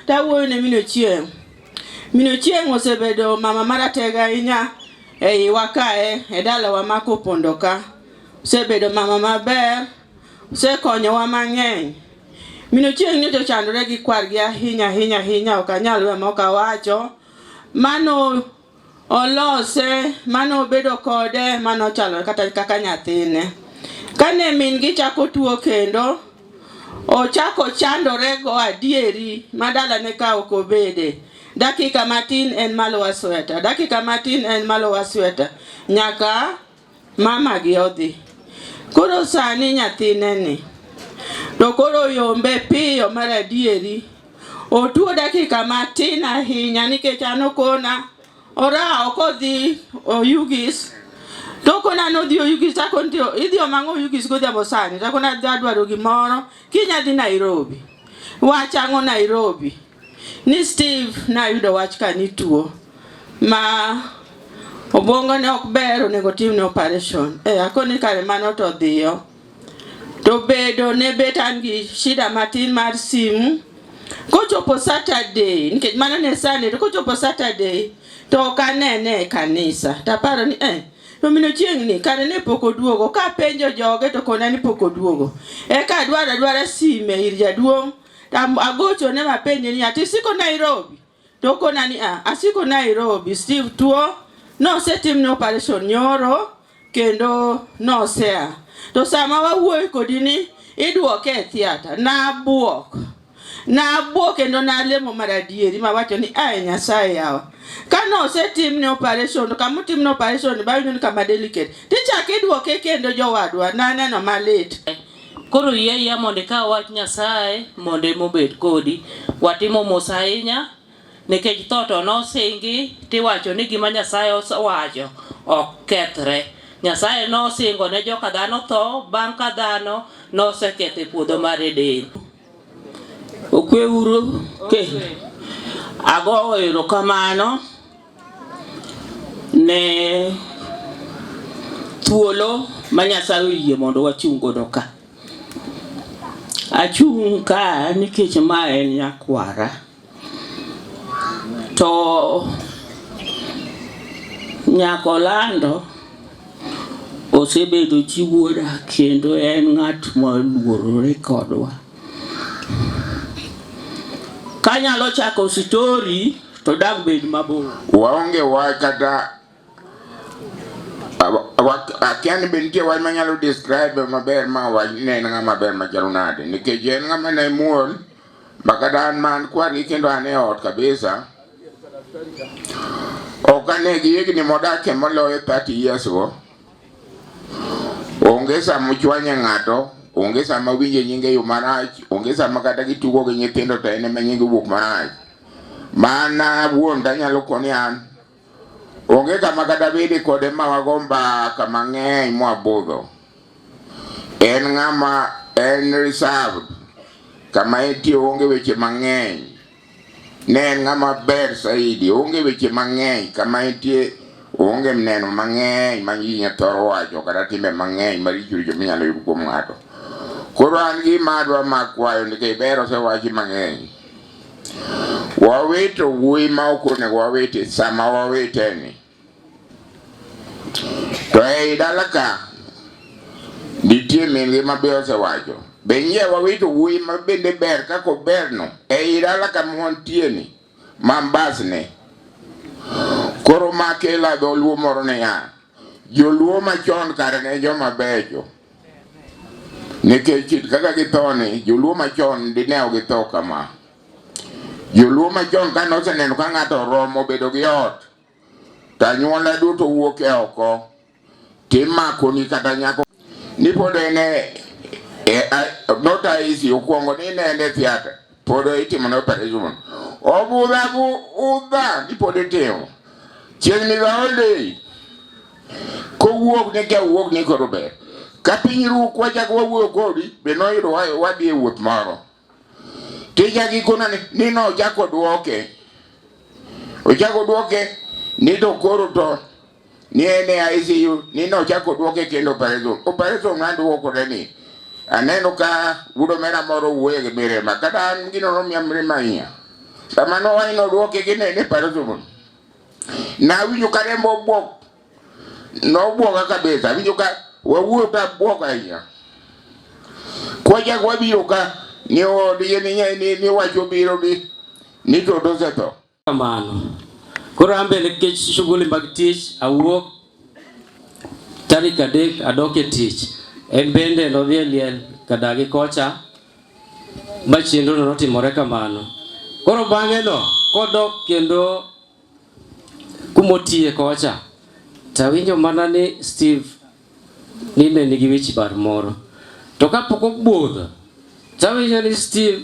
tawuoyo ne Mino Chieng'. Mino Chieng' osebedo mama maratega ahinya e iwa kae e dalawa ma Kopondo ka. Osebedo mama maber. Osekonyowa mang'eny. Mino Chieng' ni to chandore gi kwargi ahinya ok anyal we mok awacho. Mano olose, mano bedo kode, mano chalo kaka nyathine. Kane min gi chako tuo kendo o chako chandore go adieri madala ne ka ok obede. dakika matin en malo wa sweta, dakika matin en malo wa sweta, nyaka mama gi odhi. Koro sani nyathine ni, to koro yombe piyo mar adieri, otuo dakika matin ahinya nikech an okona, orao kodhi Oyugis, tokona nodhi Oyugis, takonto idhi omango Oyugis godhiambo sani, takona adwaro gimoro, kinya dhi Nairobi, wachango Nairobi, ni Steve nayudo wach ka nituo, ma obwongo ne ok ber, onego timne operation. Akoni kare mano to dhiyo. To bedo ne bet an gi shida matin mar simu. Kochopo Saturday, nikech mano ne Sunday, to kochopo Saturday, to ok anene e kanisa. Taparo ni to mino chieng' ni kare ne pok oduogo, ka penjo joge to kona ni pok oduogo. Eka adwara sime ir jaduong', agocho ne mapenje ni ati siko Nairobi. To kona ni asiko Nairobi, Steve tuo, no setimne operation nyoro, kendo no sea. To sama wawuoyo kodi ni idwoke e theater, nabuok kendo nalemo mar adieri, mawacho ni Nyasaye yawa. Kano setimne operation, to kama timne operation ba yun kama delicate, tichak idwoke kendo jowadwa, naneno malit. Koro yie mondo ka wach Nyasaye mondo mobed kodi, watimo mos ahinya nikech toto nosingi tiwacho ni gima Nyasaye owacho ok kethre. Nyasaye nosingo ne joka dhano tho bang' ka dhano noseketho e puodho mar Eden. Okweuru ke ago erokamano ne thuolo ma Nyasaye oyie mondo wachung' godo ka. Achung' ka nikech ma en nyakwara, to nyakolando osebedo chi wuoda kendo en ng'at moluorore kodwa. Kanyalo chako story to dag bed mabor. Waonge wach kata akia ni bentie wach manyalo describe maber ma wach ne en ng'ama maber machalo nade, nikech en ng'ama ne muol makata an man kwari kendo an e ot kabisa. Ok ane gi higni modake moloyo 30 years go. Onge sama chwanye ng'ato, onge sama winje nyinge yo marach, onge sama kata gitugo gi nyithindo to ene ma nyinge wuok marach. Mana wuon danyalo koni an, onge kama kata bede kode ma wagomba kama ng'eny mwabudho. En ng'ama en reserved, kama entie onge weche mang'eny. Ne en ng'ama ber saidi, onge weche mang'eny, kama entie onge mneno mang'eny manyinya thoro wacho kata timbe mang'eny maricho minyalo yud kuom ng'ato. Koro an gima adwa makwayo nikech ber osewachi mang'eny. Wawito wuoyi ma ok onego wawite sama wawite ni. To ei dala ka nitie mingi ma be osewacho. Be nyie wawito wuoyi ma bende ber kaka ober no ei dala ka montie ni mambasne. Koro makela dholuo moro ne ya. Joluo machon kare ne joma becho. Nikech kaka githoni, joluo machon dineo githo kama. Joluo machon ka noseneno ka ng'ato romo bedo gi ot, tanyuola duto wuok e oko, timako ni kata nyako. Ni pod ene, nota isi okuongo ni nene theater, pod itimo na operation. Obudha ni pod itimo. Chieng' ni gaole, kowuok ni ke wuok ni koro ber. Ka piny ru kwachak wawuoyo kodi, be noyudo wadhi e wuoth moro. Tija gikona ni no ochako duoke. Ochako duoke ni to koro to ni ene ICU ni no ochako duoke kendo operation. Operation nanduoko ni. Aneno ka wudo mera moro wuoye gi mirima. Kata an gino nomiya mirima ahinya. Sama no wani no duoke gi nene operation. Na winjo ka rembo obwok. No obwoka kabisa. Winjo ka wawuoyo ka bwoka ahinya. Kwachak wabiro ka ni odi ni wacho biro ni to dosetho. Kamano. Koro ambe nikech shughuli mag tich awuok tarik 3 adok e tich. En bende nodhi liel kadagi kocha ma chenro notimore kamano. Koro bang'e no kodok kendo kumotie kocha tawinjo mana ni Steve nine nigi wich bar moro to kapok obudho tawinjo ni Steve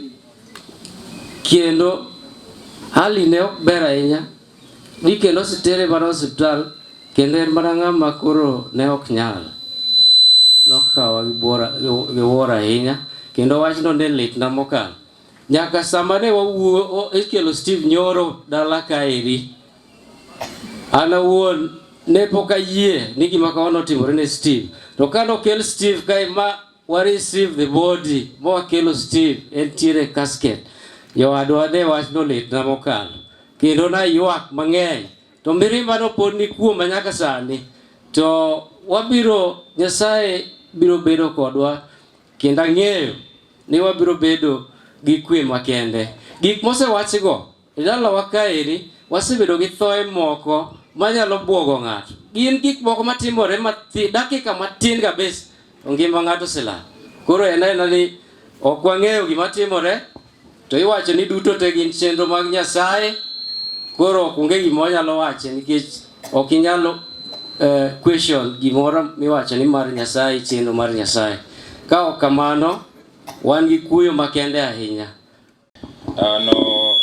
kendo hali ne ok ber ahinya ni kendo sitere mana hospital kendo en mana ng'ama koro ne ok nyal nokawa gi wuoro ahinya kendo wachno ne litna mokalo nyaka sama ne wawuo ikelo Steve nyoro dala kaeri an awuon ne pok ayie ni gima kamano otimore ne Steve to kano kel Steve kae ma wa receive the body ma wakelo Steve entiere casket jowadwa ne wachno litna mokalo kendo na ywak mang'eny to mirimba no pod ni kuoma nyaka sani to wabiro Nyasaye biro bedo kodwa kendo ang'eyo ni wabiro bedo gi kwe makende gik mosewachgo e dalawa kaeri wasebedo gi thoe moko manyalo buogo ng'ato gin gik moko matimore dakika matin kabisa ngima ng'ato oselal koro en aena ni ok wang'eyo gima timore to iwacho ni duto te gin chenro mag Nyasaye koro ok onge gima wanyalo wache nikech ok inyalo question gimoro miwacho ni mar Nyasaye chenro mar Nyasaye ka ok kamano wan gi kuyo makende ahinya. No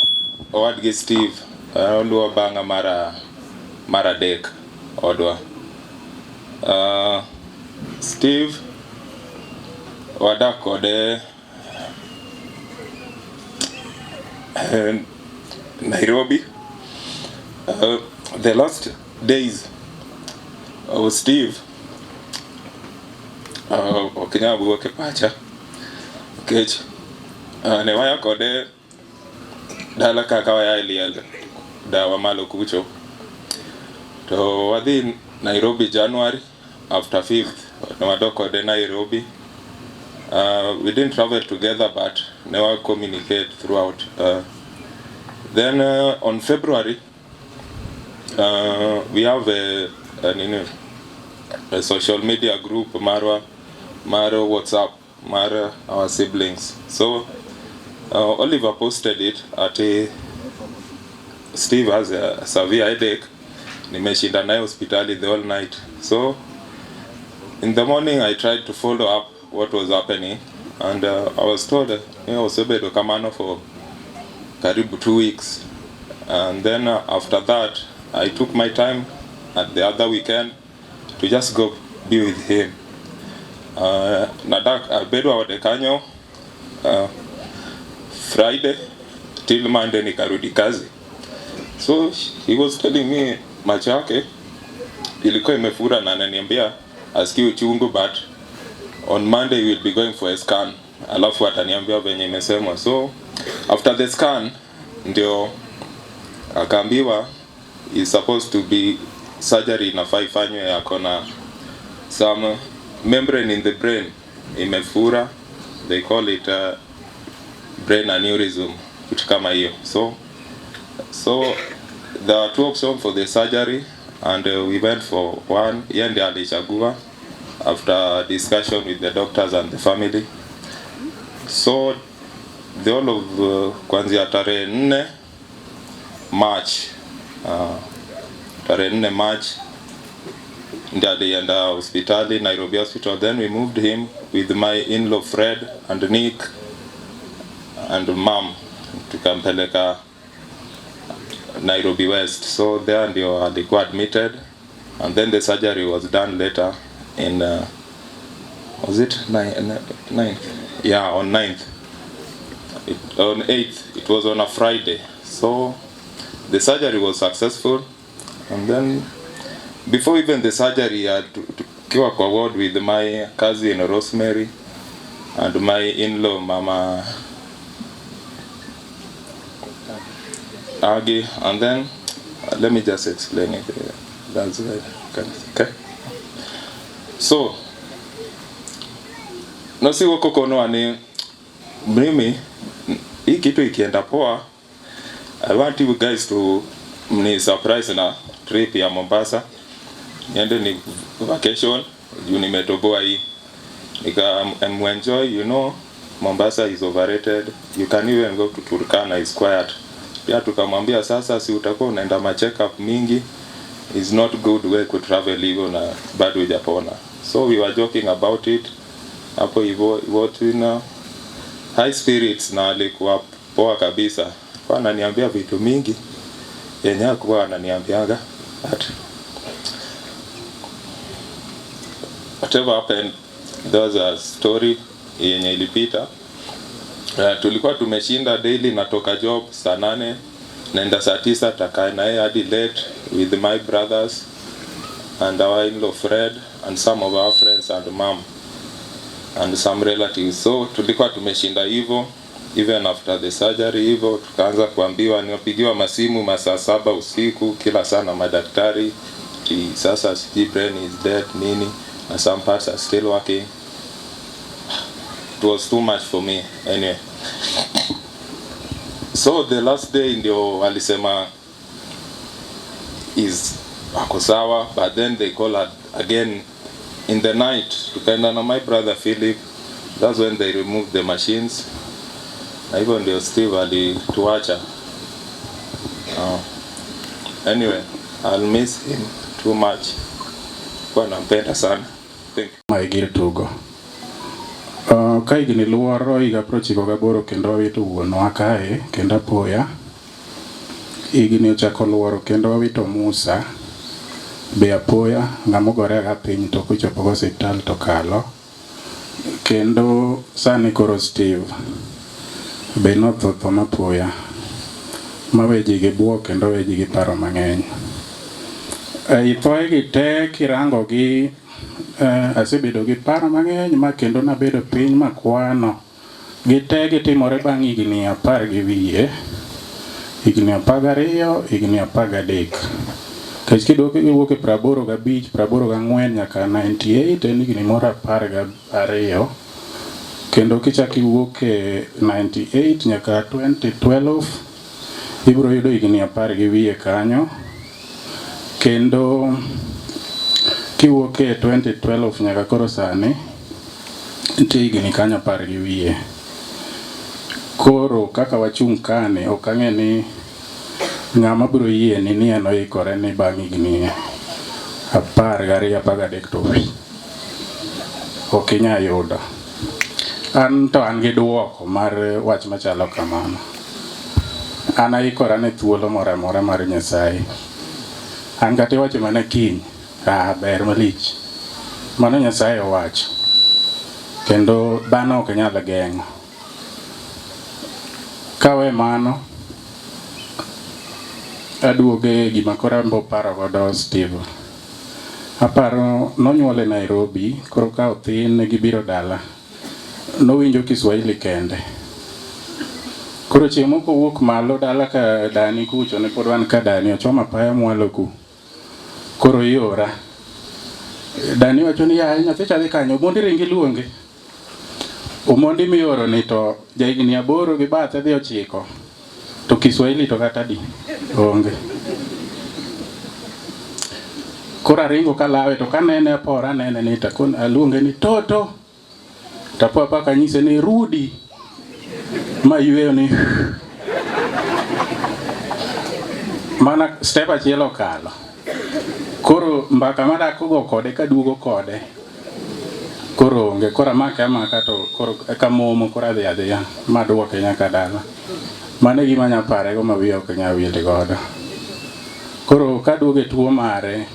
owadgi Steve oluwo bang'a mar adek odwa. Steve wadak kode Nairobi. The last days of Steve okinyal wuok e pacha nikech ne waya kode dala kaka waya liel dawa malo kucho to wadhi Nairobi January after 5th ne wadok kode Nairobi. We didn't travel together but never communicate throughout. Then on February we have a social media group Mara WhatsApp Mara our siblings. So Oliver posted it at Steve has a severe headache. Nimeshinda naye hospitali the whole night. So in the morning I tried to follow up what was happening and I was told Osebedo Kamano for karibu 2 weeks, and then after that I took my time at the other weekend to just go be with him. Nadak albedo awade kanyo Friday till Monday nikarudi kazi. So he was telling me macho yake ilikuwa imefura na ananiambia asikii uchungu but on Monday we will be going for a scan alafu ataniambia venye imesemwa. So after the scan ndio akaambiwa is supposed to be surgery inafaa ifanywe yako na some membrane in the brain imefura, they call it brain aneurysm kitu kama hiyo. So there are 2 options for the surgery and we went for one. Yeye ndiye alichagua after discussion with the doctors and the family. So the whole of kuanzia tarehe 4 March tarehe 4 March ndio alienda hospitali Nairobi hospital. Then we moved him with my in-law Fred and Nick and mom tukampeleka Nairobi West. So there ndio alikuwa admitted and then the surgery was done later in was it 9th? Yeah, on 9th. On 8th, it was on a Friday. So the surgery was successful, and then before even the surgery I had to go kwa ward with my cousin Rosemary and my in-law Mama Agi, and then let me just explain it. That's right. Okay. So nasi wako kono ni mimi hii kitu ikienda poa, I want you guys to ni surprise na trip ya Mombasa. Niende ni vacation, juu nimetoboa hii. Nika enjoy, you know, Mombasa is overrated. You can even go to Turkana, it's quiet. Pia tukamwambia sasa, si utakuwa unaenda ma check up mingi, is not good way ku travel hivyo na bado hujapona. So we were joking about it. Hapo hivyo tuna high spirits na alikuwa poa kabisa. Kwa ananiambia vitu mingi yenye hakuwa ananiambiaga. Whatever happened, there was a story yenye ilipita. Tulikuwa tumeshinda daily, natoka job saa 8 naenda saa 9, takaa na yeye hadi late with my brothers and our in-law Fred and some of our friends and mom and some relatives. So tulikuwa tumeshinda hivyo even after the surgery hivyo, tukaanza kuambiwa, niwapigiwa masimu masaa 7 usiku kila saa na madaktari, sasa the brain is dead nini, and some parts are still working. It was too much for me anyway. So the last day ndio walisema is ako sawa, but then they call again in the night. Tukaenda na my brother Philip, that's when they removed the machines. Na hivyo ndio Steve alituacha. Anyway, I'll miss him too much. Kwa nampenda sana. Thank you. Maigir tugo. Ka igni luoro higa 98 kendo wawito wuonwa kae kendo apoya. Igni ochako luoro kendo wawito Musa be apoya, ng'amogore ga piny to kochopo go hospital to kalo. Kendo sani koro Steve be nothotho mapoya maweji gi buok kendo weji gi paro mang'eny. Ithoe gi te kirango gi asebedo gi paro mang'eny ma kendo nabedo piny makwano. Gite gitimore bang' higni 10 gi wiye, higni 12, higni 13. Kech kidoke giwuok e 85, 84 nyaka 98 en higni moro 12. Kendo kichaki wuok e 98 nyaka 2012 ibiro yudo higni 10 gi wiye kanyo. Kendo kiwuok e 2012 nyaka koro sani nitie higni kanyo 10 gi wiye. Koro kaka wachung' kane ok ang'e ni ng'ama biro yie ni en oikore ni bang' higni 12, 13 to ok inya yudo. An to an gi duoko mar wach machalo kamano. An aikora ne thuolo moro amora mar Nyasaye. An kata wacho mana kiny ber malich. Mano Nyasaye owacho. Kendo dhano ok nyal geng'o. Kawe mano aduoge gima kora mbo paro godo Steve. Aparo nonyuole Nairobi, koro ka othin gibiro dala. Nowinjo Kiswahili kende. Koro chieng' moko wuok malo dala ka dani kucho ne pod wan ka dani ochoma paya mwalo ku. Koro iora. Dani wacho ni ya nyathi chadhi kanyo, omondi ringi luonge. Omondi mioro ni to jaigni 8 gi bathe dhi 9. To Kiswahili to kata di onge. Kora ringo kalawe to kanene apora nene ni takon aluonge ni Toto. Tapo apaka nyise ni rudi. Ma yueyo ni mana step achiel okalo. Koro mbaka madakogo kode kaduogo kode. Koro onge, kora amaka to koro eka momo kora adhiya maduoke nyaka dala. Mane gima nyaparego ma wiya ok nya wil godo. Koro kaduoge tuo mare,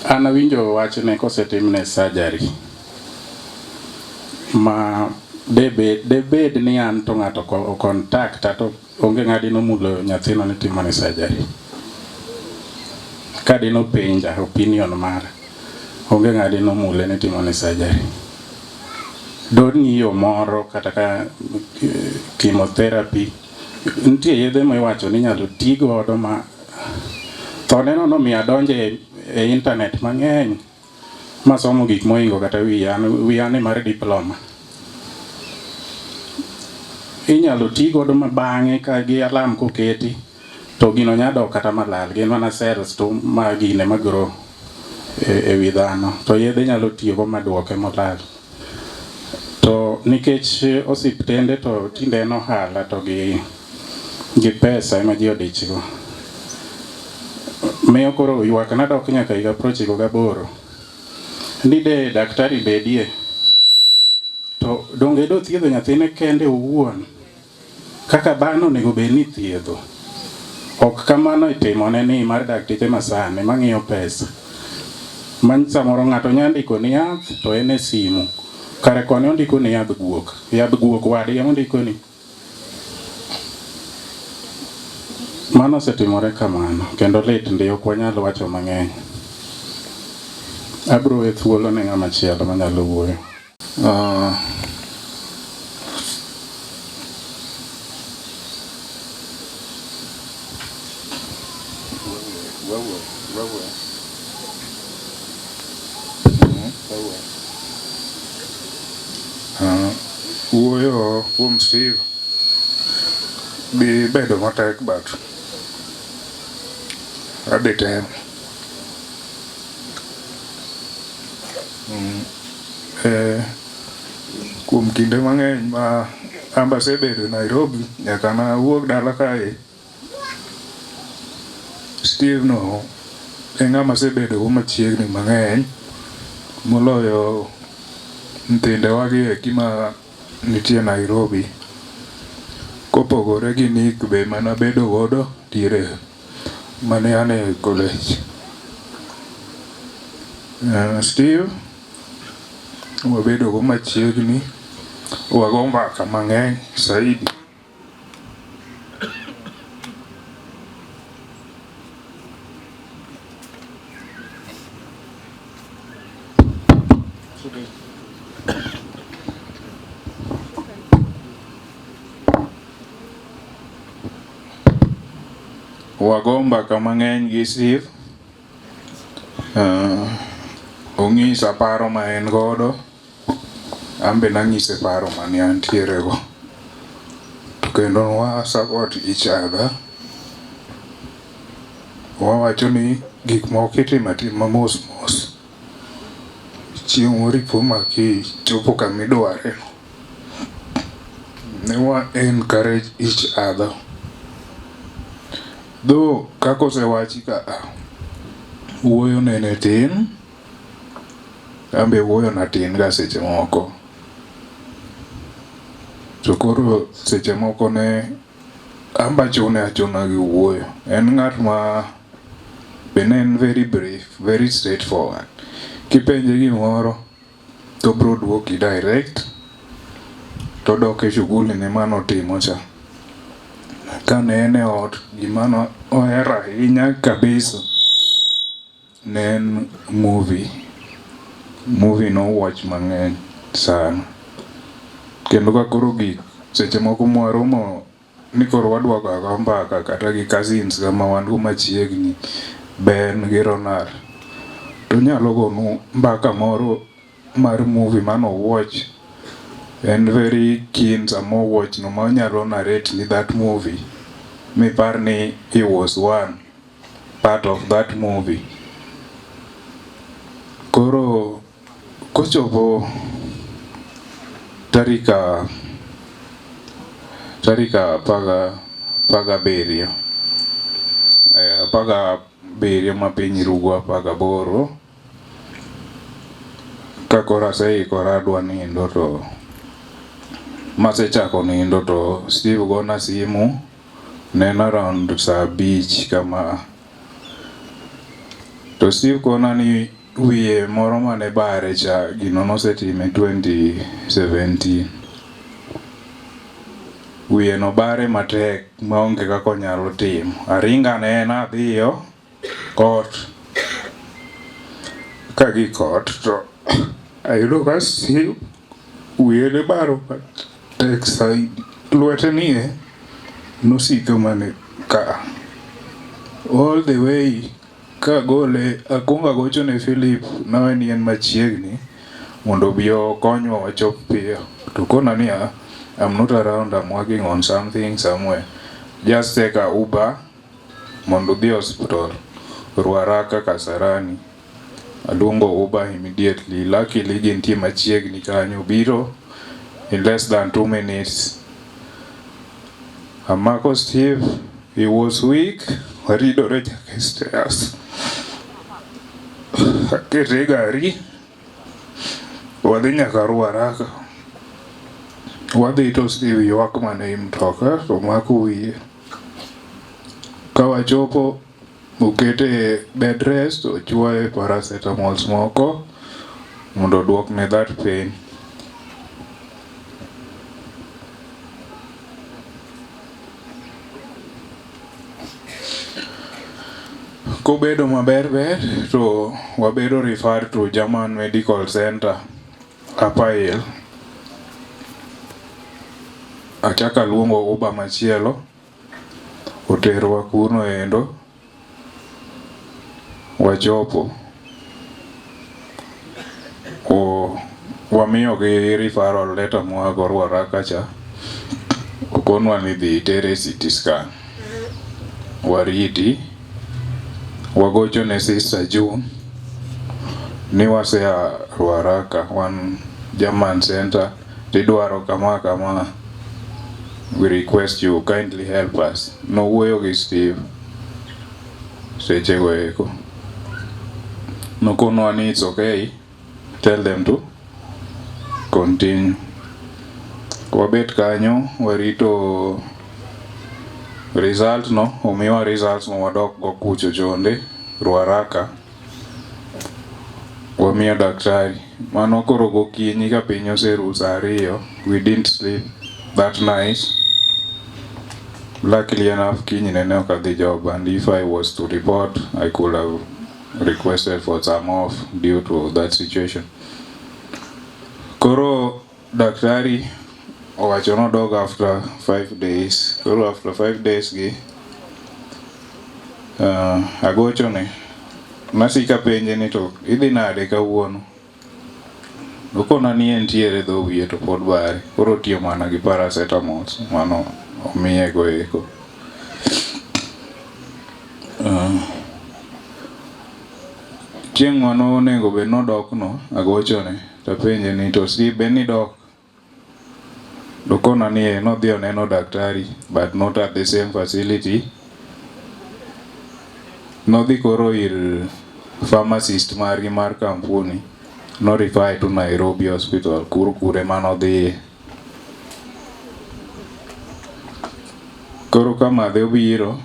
an awinjo wachne kosetimne surgery. Ma debed ni an to ng'ato contact to onge ng'adi nomulo nyathino ni timone surgery. Kadi no penja opinion mare, onge ng'adi nomule ni timone surgery. Don ng'iyo moro kata ka chemotherapy nitie yedhe ma iwacho ni nyalo ti godo ma thoneno nomiyo adonje e internet mang'eny masomo gik moingo kata wiya ni mar diploma. Inyalo ti godo ma bang'e ka gi alam koketi to gino nyado kata malal, gin mana cells to ma gine magro e wi dhano, to yedhe nyalo tiyogo maduoke molal. To nikech osiptende to tinde en ohala to gi pesa ema ji odichgo. Miyo koro ywak nadok nyaka higa 98 ni de daktari bedie to donge do thiedho nyathine kende owuon kaka dhano onego bed ni thiedho. Ok kamano itimone ni mar dakteche masani mang'iyo pesa. Man samoro ng'ato nyandiko ni yath to en e simu. Kare kone ondiko ni yadh guok. Yadh guok wadgi ondiko ni. Mano osetimore kamano kendo lit ndi ok wanyal wacho mang'eny. Abro e thuolo ne ng'ama chielo manyalo wuoyo. Wuoyo kuom Steve bi bedo matek but adhi temo. Kuom kinde mang'eny ma amba asebedo Nairobi nyaka na wuok dala kae, Steve no e ng'ama asebedo go machiegni mang'eny moloyo nyithindewa gi eki ma nitie Nairobi. Kopogore gi Nick be mana bedo godo diere mane an e college. Steve wabedo go machiegni, wago mbaka mang'eny saidi. Wago mbaka mang'eny gi Steve. Ong'isa paro ma en godo, ambe nang'ise paro mane antiere go. To kendo wa support each other. Wawacho ni gik moko itimo atima mos mos. Chieng' moro ipo ma kichopo kamidware. Ne wa encourage each other. Though kako osewachi ka wuoyo nene tin, ambe wuoyo na tin ga seche moko. To koro seche moko ne amba chune achuna gi wuoyo. En ng'at ma bende en very brief, very straightforward. Kipenje gimoro to bro duoki direct to dok e shughuli ne manotimo cha. Kane en e ot gimano ohero ahinya kabisa ne en movie no watch mang'eny sana. Kendo ka koro gik seche moko mwaromo ni koro wadwa go mbaka kata gi cousins kama wan go machiegni, Ben gi Ronald, to nyalo gonu mbaka moro mar movie mano watch. En very keen samo watch no ma nyalo narrate ni that movie. Mi par ni he was one part of that movie. Koro kochopo tarika paga berio ma piny rugo 18 ka koro aseikora adwa nindo to masechako nindo to Steve gona simu nen around saa 5 kama. To Steve kona ni wiye moro mane bare cha gino nosetime 2017. Wiye no bare matek maonge kaka onyalo timo. Aringa ne en adhiyo kot. Kagi kot to ayudo ka Steve wiye ne baro matek saidi. Lwete nie nosiko mane ka all the way ka gole akunga gocho ne Philip na en machiegni mondo bi okonywa wachop piyo. To kona ni I'm not around, I'm working on something somewhere. Just take a Uber mondo dhi hospital Ruaraka Kasarani. Aluongo Uber immediately. Luckily gintie machiegni kanyo, biro in less than 2 minutes. Amako Steve, he was weak, waridore nyaka stairs. Akete gari, wadhi nyaka Ruaraka. Wadhi to Steve ywak mana e mtoka to mako wiye. Ka wachopo okete bed rest, ochuoye paracetamols moko mondo oduokne that pain. Kobedo maber to wabedo referred to German Medical Center Upper Hill. Achaka luongo Uber machielo oterwa kuno endo, wachopo wamiyogi referral letter moa Ruaraka cha, okonwa ni dhi tere CT scan. Wariti wagocho ne Sister June ni wasea Ruaraka, one German center, tidwaro kama. We request you kindly help us. No wuoyo gi Steve sechego eko. Nokonwa ni it's okay, tell them to continue. Wabet kanyo warito result no, omiwa results no wadok go kucho chonde Ruaraka. Wamiyo daktari mano koro gokinyi ka piny oseru saa 2. We didn't sleep that night. Luckily enough, kinyne ne ok adhi job, and if I was to report, I could have requested for some off due to that situation. Koro daktari owacho no dog after 5 days. Koro after 5 days gi agocho ne nasika penje ni to idhi nade kawuono. Okona ni entiere dho wiye to pod bare. Koro tiyo mana gi paracetamols mano omiye go eko. Chieng' mano onego bed nodok no, agocho ne tapenje ni to si ben ni dok. Dokona ni nodhi oneno daktari, but not at the same facility. Nodhi koro ir pharmacist margi mar kampuni, no refer to Nairobi hospital, kure manodhi. Koro kama dhe obiro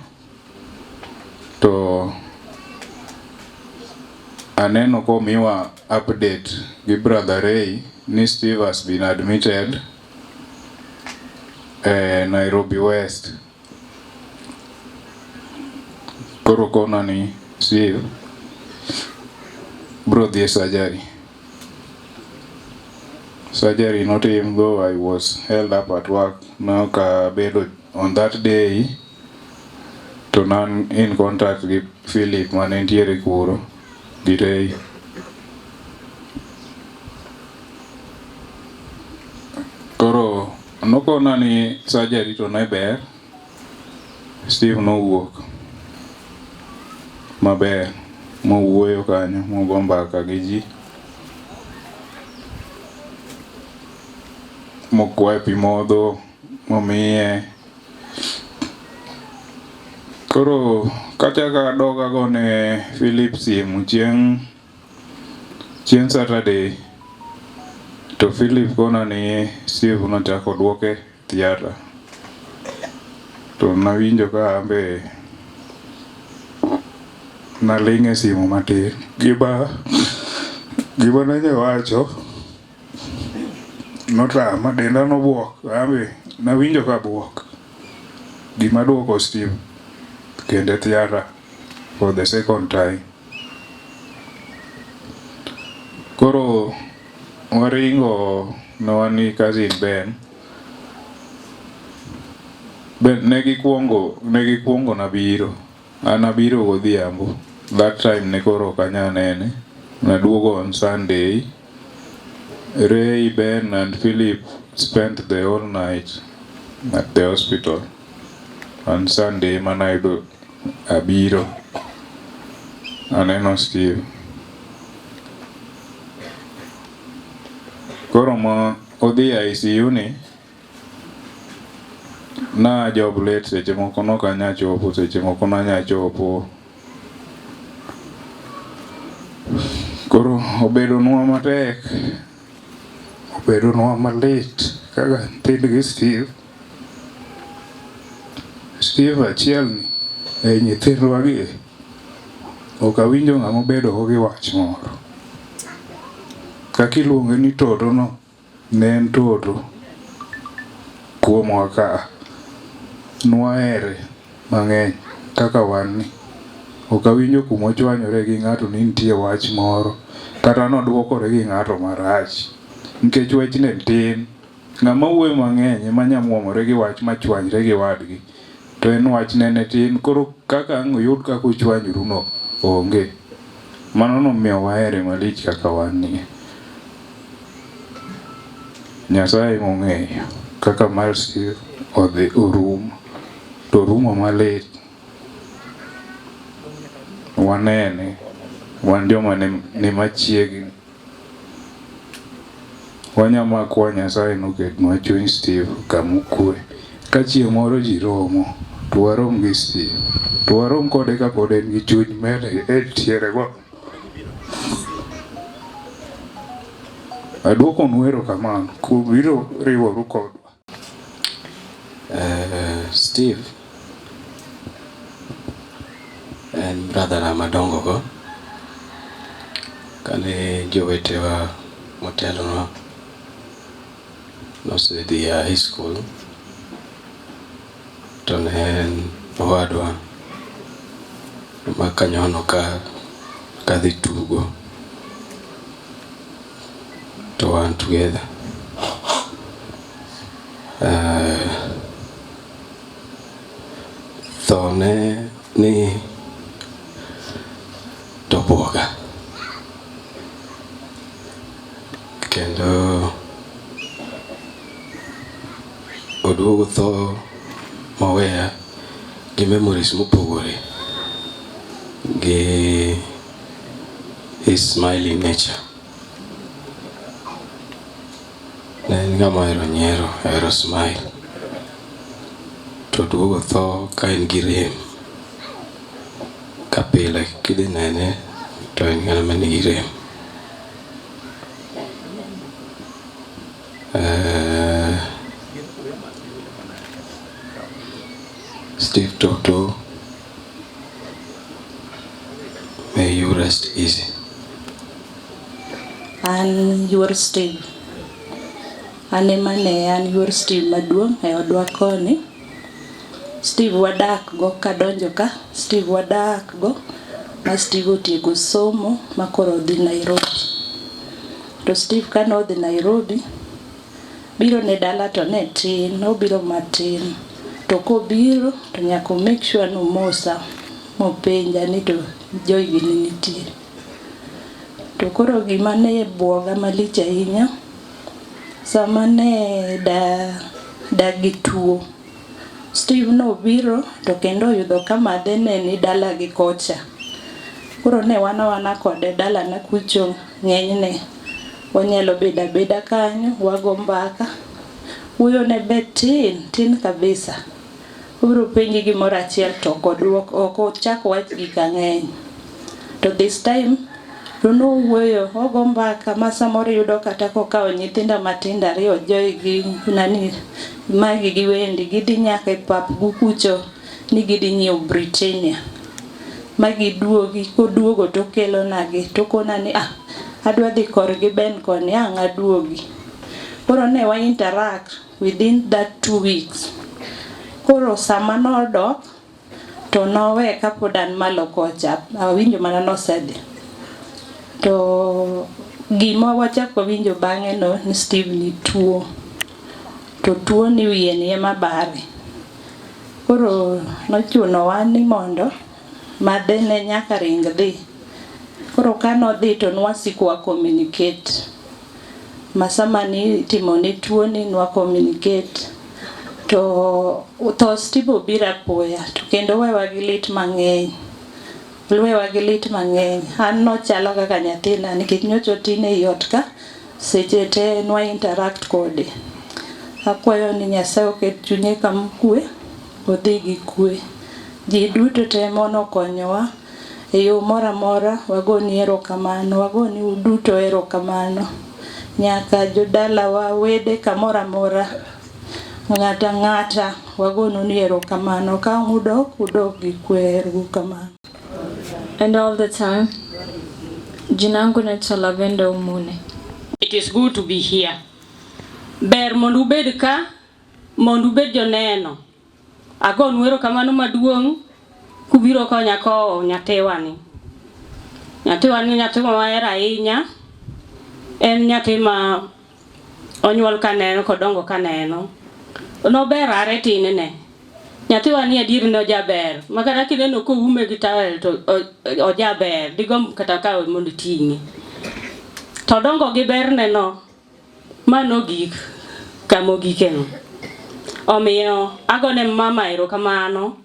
to aneno komiwa update gi brother Ray ni Steve has been admitted Nairobi West. Koro kona ni Steve bro dhi surgery. Surgery not him, though I was held up at work. Now bedo on that day to nan in contact with Philip manentiere kuro gi Ray. Koro nokona ni surgery to ne ber. Steve nowuok maber, mowuoyo kanyo, mogo mbaka gi ji, mokwae pi modho, momiye. Koro kachaka doga gone Philip simu chieng' Saturday, to Philip kona ni Steve nochako duoke theater. To nawinjo ka ambe nalinge simu matin. Giba nanye wacho notama denda nobuok, ambe nawinjo ka buok. Gima duoko Steve kende theater for the second time. Koro waringo nawani cousin Ben negi kuongo nabiro. Anabiro godhiambo. That time ne koro kanya nene. Naduogo on Sunday. Ray, Ben and Philip spent the whole night at the hospital. On Sunday manayudo abiro aneno Steve. Koro ma odhi ICU ni na job late, seche moko no kanya chopo, seche moko nanya chopo. Koro obedo nwa matek, obedo nwa malit kaka nyithindgi Steve achiel ni nyithindwa gi ok awinjo ng'ama obedo gi wach moro. Kaka iluonge ni Toto no, ne en Toto kuomwa ka, nwahere mang'eny kaka wan ni. Ok awinjo kuma ochwanyore gi ng'ato ni nitie wach moro, kata nodwokore gi ng'ato marach, nikech wachne tin. Ng'ama wuoyo mang'eny ema nyamwomore gi wach machwanyre gi wadgi, to en wachne ne tin. Koro kaka ang' oyud kaka ochwanyoru no onge. Mano nomiyo wahere malich kaka wan ni. Nyasaye mong'eyo kaka mar Steve odhi orumo, to orumo malit. Wanene, wan joma ni machiegni. Wanyamakwa Nyasaye noketnwa chuny Steve kamokwe. Ka chieng' moro ji romo, to warom gi Steve, to warom kode ka pod en gi chuny mene e tiere go. Aduokonu erokamano kuom biro riworu kodwa. Steve en brother na madongo go, kane jowetewa motelonwa nosedhi high school, to ne en owadwa ma kanyono ka dhi tugo, to wan together. Tho ne ni tobuoga, kendo oduogo tho maweya gi memories mopogore gi his smiling nature. Ne en ng'ama ohero nyiero, ohero smile, to oduogo tho ka en gi rem. Ka pile kidhi nene to en ng'ama nigi rem. Steve Toto, may you rest easy. An yuor Steve. An ema ne an yuor Steve maduong' e odwa koni. Steve wadak go kadonjo ka, Steve wadak go ma Steve otiego somo ma koro odhi Nairobi. To Steve kane odhi Nairobi, biro ne dala to ne tin, obiro matin. To kobiro to nyaka make sure no mosa, mopenja ni to Joy gini nitie. To koro gima ne buoga malich ahinya, sama ne dagi tuo, Steve no biro to kendo oyudo ka madhe ne ni dala gi kocha. Koro ne wana kode dala na kucho ng'enyne. Wanyalo beda kanyo, wago mbaka. Wuoyo ne be tin kabisa. Ubiro penji gimoro achiel to ok ochak wach gik ang'eny. To this time, to no wuoyo, ogo mbaka ma samoro yudo kata kokawo nyithinda matindo ariyo, Joy gi Magi gi Wendi, gidhi nyaka e pap kucho ni gidhi nyiewo Britannia. Magi duogi, koduogo to kelo nagi, to kona ni adwa dhi korgi Ben koni, ang' aduogi. Koro ne wa interact within that 2 weeks. Koro sama nodok, to nowe kapod an malo kocha, awinjo mana nosedhi. To gima wachako winjo bang'e no ni Steve ni tuo. To tuo ni wiye ni ema bare. Koro nochunowa ni mondo madhe ne nyaka ring dhi. Koro kanodhi to nwasiko wa communicate. Masama ni timone tuo ni nwa communicate. To Steve obira poya. To kendo wewa gi lit mang'eny. Wewa gi lit mang'eny. An nochalo kaka nyathina nikech nyocha tin e ot ka seche te nwa interact kode. akwayo ni Nyasaye oket chunye kama kwe, odhi gi kwe. Ji duto temo nokonyowa e yo moro amora, wagoni erokamano, wagoni uduto erokamano. Nyaka jodalawa, wede kamoro amora, ng'ata ng'ata, wagonu ni erokamano. Ka udok gi kwe, erokamano. And all the time, jinangu naitwa Lavenda Umune. It is good to be here. Ber mondu bed ka, mondu bed joneno. Agonu erokamano maduong' kubiro konya ko nyatewani. Nyatewani nyatema mahero ahinya. En nyathi ma onyuol kaneno kodongo kaneno. Nober are tinene. Nyathiwani adier no jaber. Makata kineno ko ume gi tawel to ojaber. Digom kata ka mondo tingi. To dongo gi berne no. Mano gik kamogikeno. Omiyo agone mama erokamano.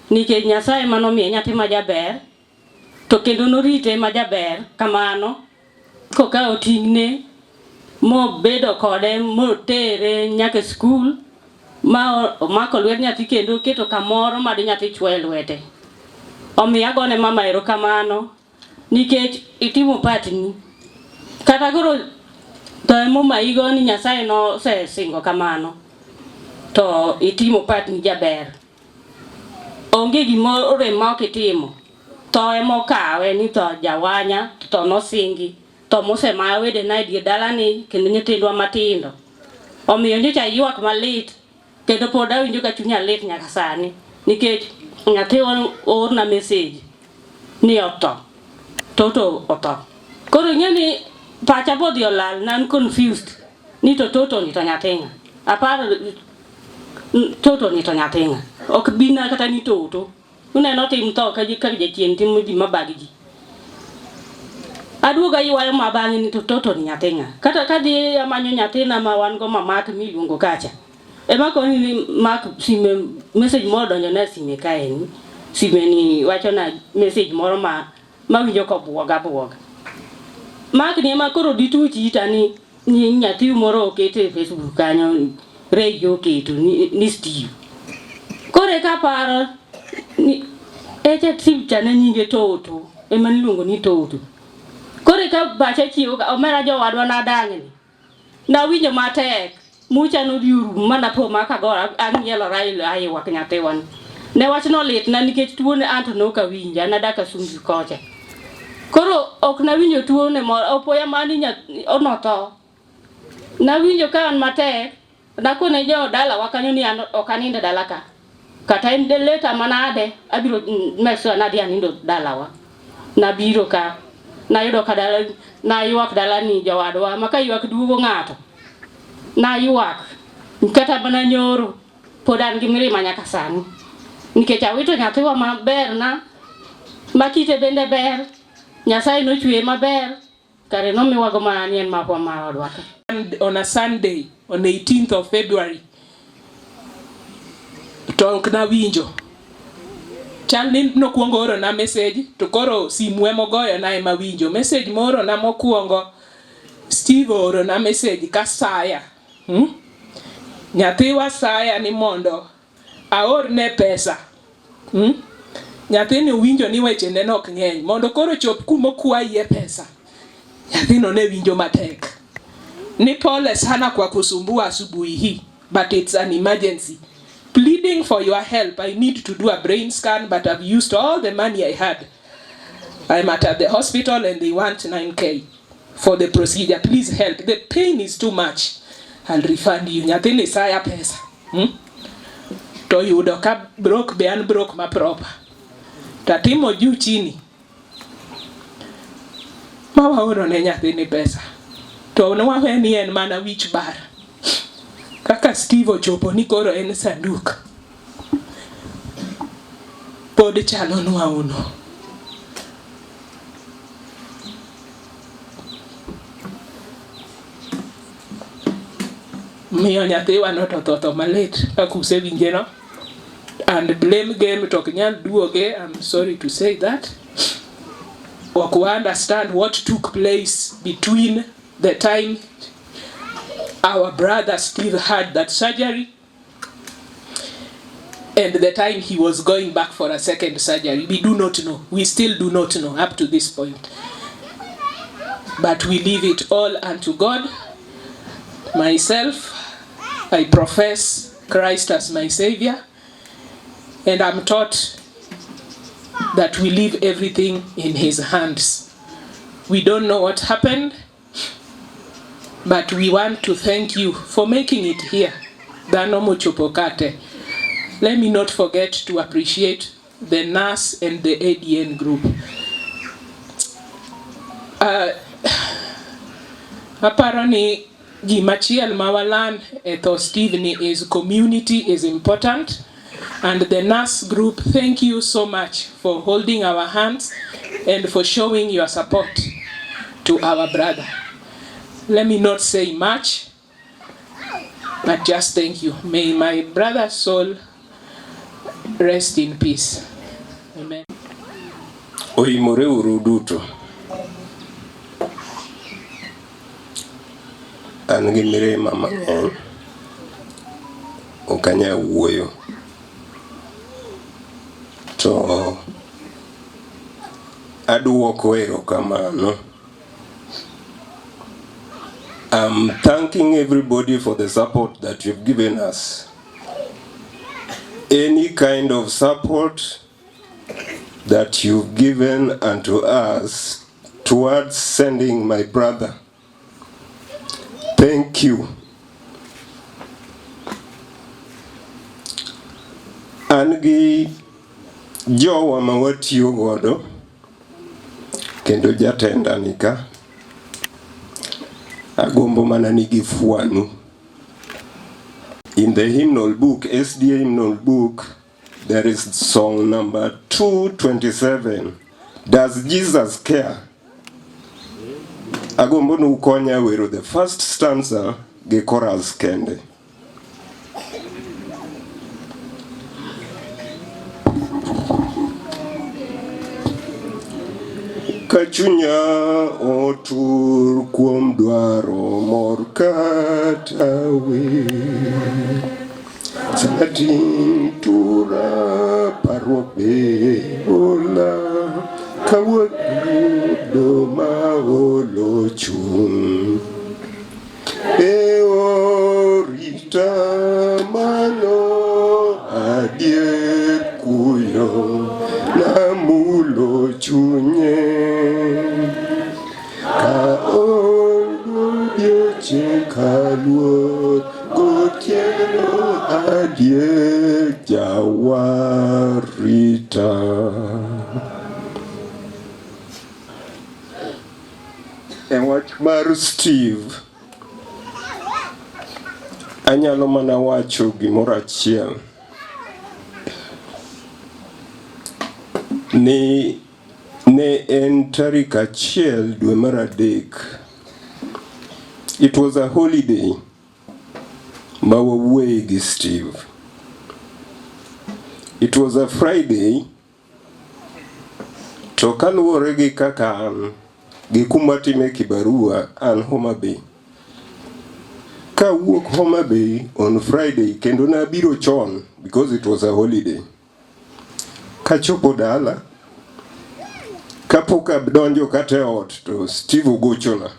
Nikech Nyasaye manomiye nyathi ma jaber. To kendo norite ma jaber kamano. Koka otingne mobedo kode motere nyaka skul. Ma omako lwet nyathi kendo keto kamoro ma di nyathi chwe lwete. Omiyo agone mama erokamano nikech itimo patni. Kata koro temo ma igoni Nyasaye no singo kamano. To itimo patni jaber. Onge gimoro ma ok itimo. To emo kawe ni to jawanya to nosingi. To mose ma wede na die dalani kendo nyithindwa matindo. Omiyo nyocha ywak malit. Kendo pod awinjo ka chunya lit nyaka sani nikech nyathi orna message ni otho toto otho. Koro ng'eni pacha bodhi olal, nan confused ni to toto ni to nyathinga. Aparo toto ni to nyathinga. Ok bina kata ni toto. Uneno tim to ka jachien timo gima bagi ji. Aduoga ywayo mabang'e ni to toto ni nyathinga. Kata kadhi amanyo nyathina ma wan go mamak miluongo kacha. Ema koni ni mak sime message moro donjo na sime kaeni. Sime ni wacho na message moro ma winjo ko buoga. Mak ni ema koro dituchi ita ni nyathi moro okete Facebook kanyo radio keto ni Steve. Kore ka paro ni eche Steve chane nyinge toto. Ema niluongo ni toto. Kore ka bacha chiwo omera jowadwa na dang'ni. Na winjo matek. Mucha no diuru mana po maka gora angielo railo ayi wak nyathiwan. Ne wach no lit na nikech tuo ne anto no ka winja na daka sumbi kocha. Koro ok na winjo tuo ne mo opoya mani onoto. Na winjo ka an matek na kone jo dala wakanyo ni okaninda dala ka. Kata en deleta manade abiro meso na dia nindo dala wa. Na biro ka na yudo ka dala na ywak dala ni jowadwa maka ywak duogo ng'ato. Na ywak kata bana nyoro podan gi mirima nyaka sani nikech awito nyathiwa maber na makite bende ber Nyasaye no chwe maber kare no miwago mana nien mapwa maodwa. On a Sunday on 18th of February to na winjo chal ni nokuongo oro na message to koro simu emo goyo na ema winjo message moro na mokuongo Steve oro na message kasaya Nyathiwa saya ni mondo aor ne pesa. Nyathini winjo ni weche ne nok ng'eny mondo koro chop kuma kwaye pesa. Nyathino ne winjo matek. Ni pole sana kwa kusumbua asubuhi hii, but it's an emergency. Pleading for your help. I need to do a brain scan, but I've used all the money I had. I'm at the hospital and they want 9K for the procedure. Please help. The pain is too much. I'll refund you. Nyathini saya pesa. To yudo ka broke be an broke ma proper. Tatimo juu chini. Mawa oro ne nyathini pesa. To nwawe ni en mana wich bar. Kaka Steve ochopo ni koro en sanduk. Pod chalo nwa uno. Miyo nyathiwa no to malit akuse winjeno. And blame game to nyal duoge. I'm sorry to say that. Waku understand what took place between the time our brother Steve had that surgery, and the time he was going back for a second surgery. We do not know. We still do not know up to this point. But we leave it all unto God. Myself, I profess Christ as my Savior, and I'm taught that we leave everything in His hands. We don't know what happened, but we want to thank you for making it here. Dhano mochopokate. Let me not forget to appreciate the nurse and the ADN group. Apparently, gimachiel mawalan etho Steve ni is community is important, and the nurse group, thank you so much for holding our hands and for showing your support to our brother. Let me not say much, but just thank you. May my brother's soul rest in peace. Amen. Oimore uruduto. An gi mirima mang'eny. Ok anyal wuoyo. To aduoko erokamano. I'm thanking everybody for the support that you've given us. Any kind of support that you've given unto us towards sending my brother, thank you. Angi jowa mawatiyo godo kendo jatenda nika agombo mana nigi fuanu. In the hymnal book, SDA hymnal book, there is song number 227. Does Jesus care? Agombo nukonya wero the first stanza ge chorus kende. Kachunya otur kuom dwaro mor kata we, Sanatin tura parruok be ola, kawuono ma olo chung. E orita malo adier kuyo namulo chunye. Ka olo dioche kaluot gotieno adier jawarita. E wach mar Steve, anyalo mana wacho gimoro achiel. Ne en tarik 1 dwe mar adek. It was a holiday ma wawuoye gi Steve. It was a Friday, to kaluwore gi kaka an gi kuma time kibarua an Homa Bay. Ka wuok Homa Bay on Friday kendo nabiro chon because it was a holiday. Kachopo dala, kapok abdonjo kata ot to Steve ogochona.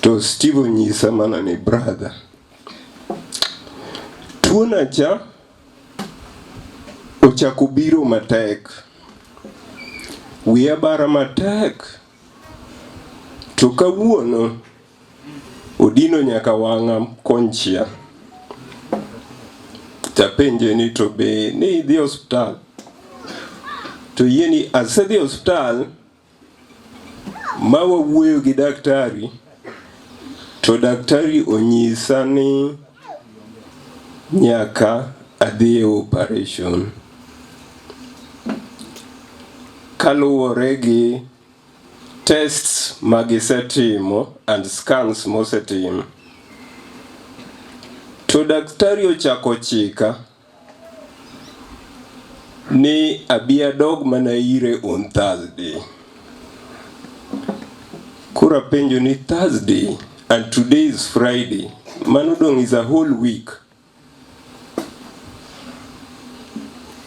To Steve onyisa mana ni brother, tuona cha ochako biro matek, wiya bara matek, to kawuono odino nyaka wang'a konchia. Tapenje ni to be ni idhi hospital? To yeni asedhi hospital ma wawuoyo gi daktari, to daktari onyisa ni nyaka adhi e operation. Kaluwore gi tests magisetimo and scans mosetim, to daktari ochako chika ni abi adog mana ire on Thursday. Kura penjo ni Thursday and today is Friday. Manudong is a whole week.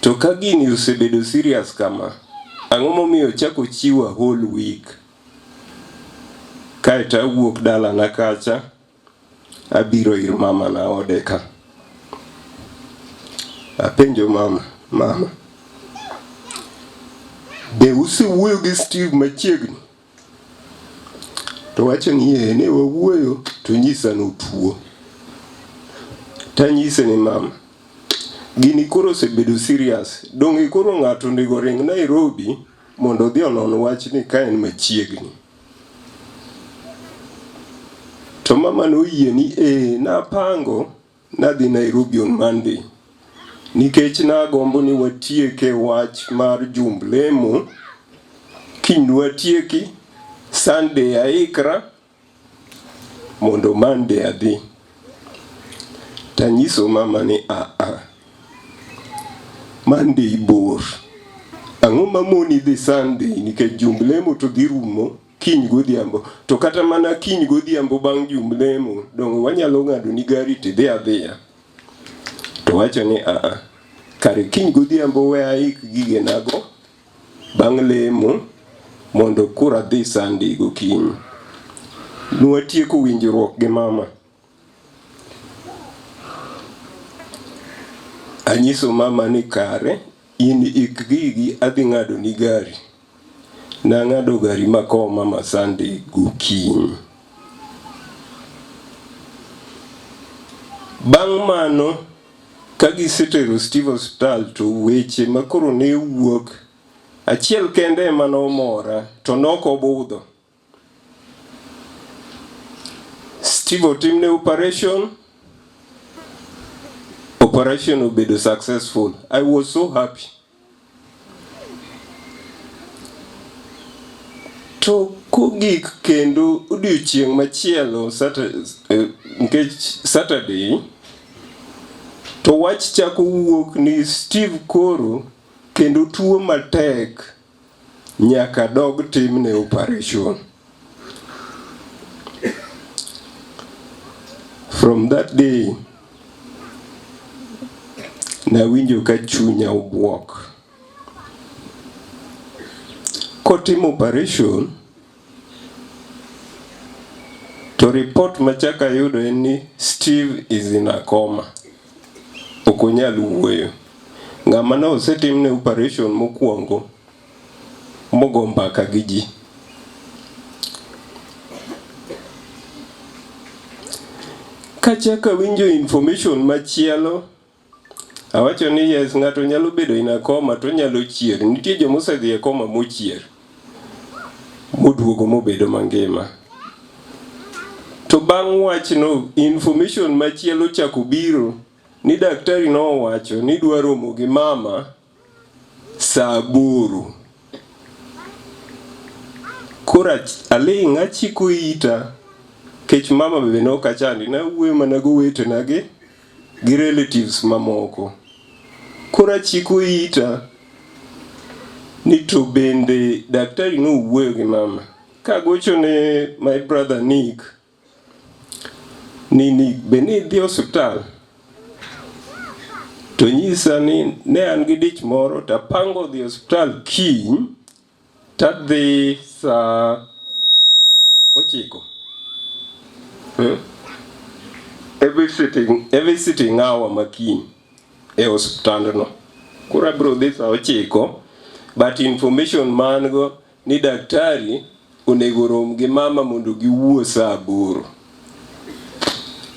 To kagini usebedo serious kama, ang'omo miyo chako chiwa whole week. Kaita wuok dala na kacha, abiro ir mama na odeka. Apenjo mama. Be usewuoyo gi Steve machiegni? To wacho ni ne wawuoyo to nyisa notuo. Tanyise ni mama, gini koro osebedo serious. Donge koro ng'ato ndiko ring Nairobi mondo odhi onon wach ni ka en machiegni. To mama noyie ni napango nadhi Nairobi on Monday. Nikech nagombo ni watieke wach mar jumb lemo, kiny watieki, Sunday aikra, mondo Monday adhi. Tanyiso mama ni Monday bor. Ang'o mamoni dhi Sunday nikech jumb lemo to dhi rumo kiny godhiambo. To kata mana kiny godhiambo bang' jumb lemo, dongo wanyalo ng'ado ni gari tidhi adhiya. To wacho ni kare kiny godhiambo we aik gige nago bang' lemo mondo kura dhi Sunday gokinyi. Nwatieko winjruok gi mama. Anyiso mama ni kare in ik gigi adhi ng'ado ni gari. Na ng'ado gari makowo mama Sunday gokinyi. Bang' mano kagisetero Steve hospital to weche makoro ne wuok, achiel kende mano mora to noko budho. Steve otimne operation obedo successful. I was so happy. To kogik kendo odiochieng' machielo Saturday to wach chako wuok ni Steve koro kendo tuo matek nyaka dog timne operation. From that day nawinjo ka chunya obuok. Kotimo operation to report machaka yudo en ni Steve is in a coma. Okonyal wuoyo. Ng'ama ne osetimne operation mokwongo mogo mbaka gi ji. Kachaka winjo information machielo, awacho ni yes, ng'ato nyalo bedo in a coma to nyalo chier. Nitie joma osedhi e coma mochier, moduogo mobedo mangima. To bang' wachno information machielo chako biro ni daktari no wacho ni dwa romo gi mama saa 8. Kora aling' achiko ita kech mama bebe no kachandi na wuoyo mana go wetena gi relatives mamoko. Kora achiko ita ni to bende daktari no wuoyo gi mama. Kagocho ne my brother Nick bende dhi hospital. To nyisa ni ne an gi dich moro tapango dhi hospital kiny tadhi saa 9. Every sitting hour makiny e hospital no. Kura bro dhi saa 9, but information man go ni daktari onego rom gi mama mondo giwuo saa 8.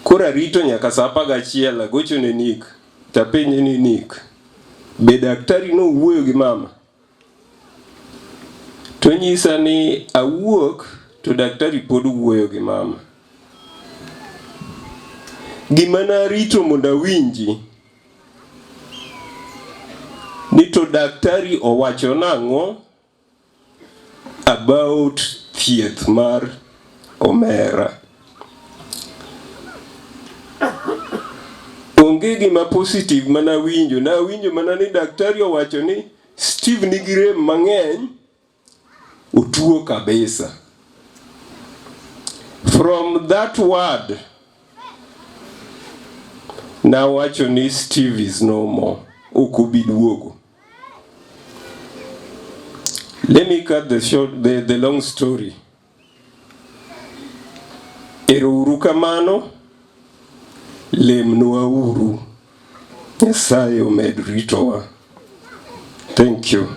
Kura rito nyaka saa 11 agocho ne Nick. Tapenje ni Nick, be daktari no wuoyo gi mama? To nyisa ni awuok to daktari pod wuoyo gi mama. Gima narito mondo awinji ni to daktari owacho nang'o about thieth mar omera. Onge gima positive mana winjo. Na winjo mana ni daktari owacho ni Steve nigi rem mang'eny, otuo kabisa. From that word, now wacho Steve is no more. Ukubiduogo. Let me cut the long story. Ero uru kamano, lemnua uru. Nyasaye omed ritowa. Thank you.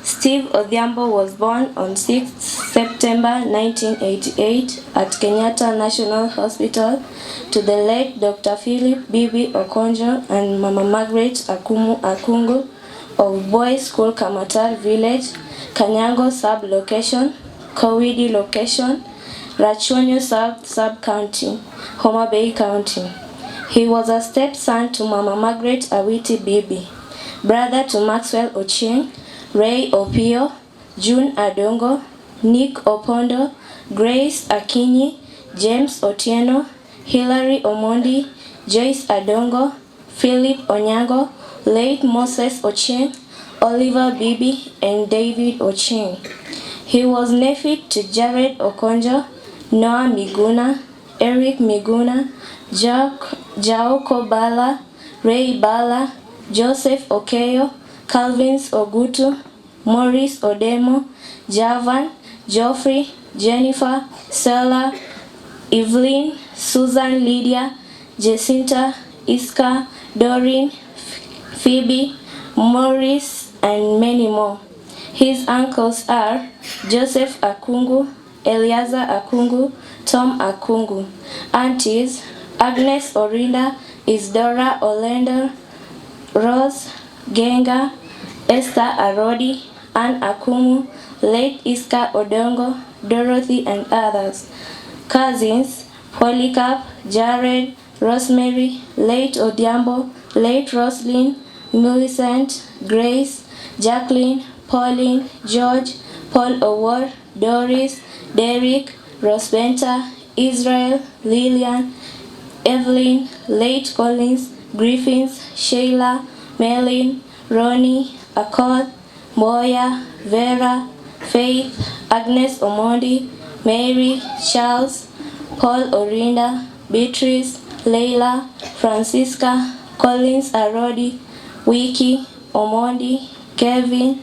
Steve Odhiambo was born on 6th September 1988 at Kenyatta National Hospital to the late Dr. Philip Bibi Okonjo and Mama Margaret Akungu of Boys School Kamatar Village, Kanyango Sub-Location, Kowidi Location, Rachonyo Sub-County, Homa Bay County. He was a stepson to Mama Margaret Awiti Bibi, brother to Maxwell Ochieng, Ray Opio, June Adongo, Nick Opondo, Grace Akinyi, James Otieno, Hilary Omondi, Joyce Adongo, Philip Onyango, late Moses Ochieng, Oliver Bibi, and David Ochieng. He was nephew to Jared Okonjo, Noah Miguna, Eric Miguna, Jao Bala, Ray Bala, Joseph Okeyo, Calvins Ogutu, Maurice Odemo, Javan, Geoffrey, Jennifer, Stella, Evelyn, Susan Lydia, Jacinta, Iska, Doreen, Phoebe, Maurice, and many more. His uncles are Joseph Akungu, Eliaza Akungu, Tom Akungu. Aunties, Agnes Orinda, Isdora Orlando, Rose Genga, Esther Arodi, Anne Akumu, late Iska Odongo, Dorothy, and others. Cousins, Polycarp, Jared, Rosemary, late Odhiambo, late Roslyn, Millicent, Grace, Jacqueline, Pauline, George, Paul Owar, Doris, Derek, Rosbenta, Israel, Lillian, Evelyn, late Collins, Griffins, Sheila, Melin, Ronnie, Accord, Moya, Vera, Faith, Agnes Omondi, Mary, Charles, Paul Orinda, Beatrice, Leila, Francisca, Collins Arodi, Wiki, Omondi, Kevin,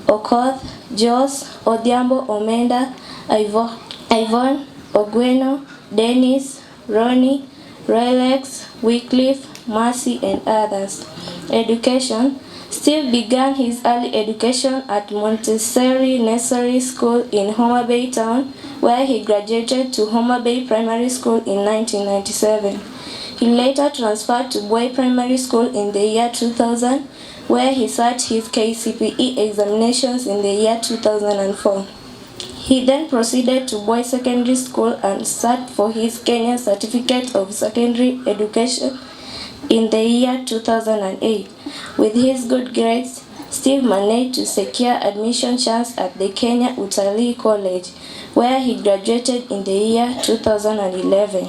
Okoth, Jos, Odhiambo Omenda, Yvonne, Ogweno, Dennis, Ronnie, Rolex, Wycliffe, Mercy, and others. Education. Steve began his early education at Montessori Nursery School in Homa Bay Town, where he graduated to Homa Bay Primary School in 1997. He later transferred to Boy Primary School in the year 2000, where he sat his KCPE examinations in the year 2004. He then proceeded to Boy Secondary School and sat for his Kenya Certificate of Secondary Education in the year 2008. With his good grades, Steve managed to secure admission chance at the Kenya Utalii College, where he graduated in the year 2011.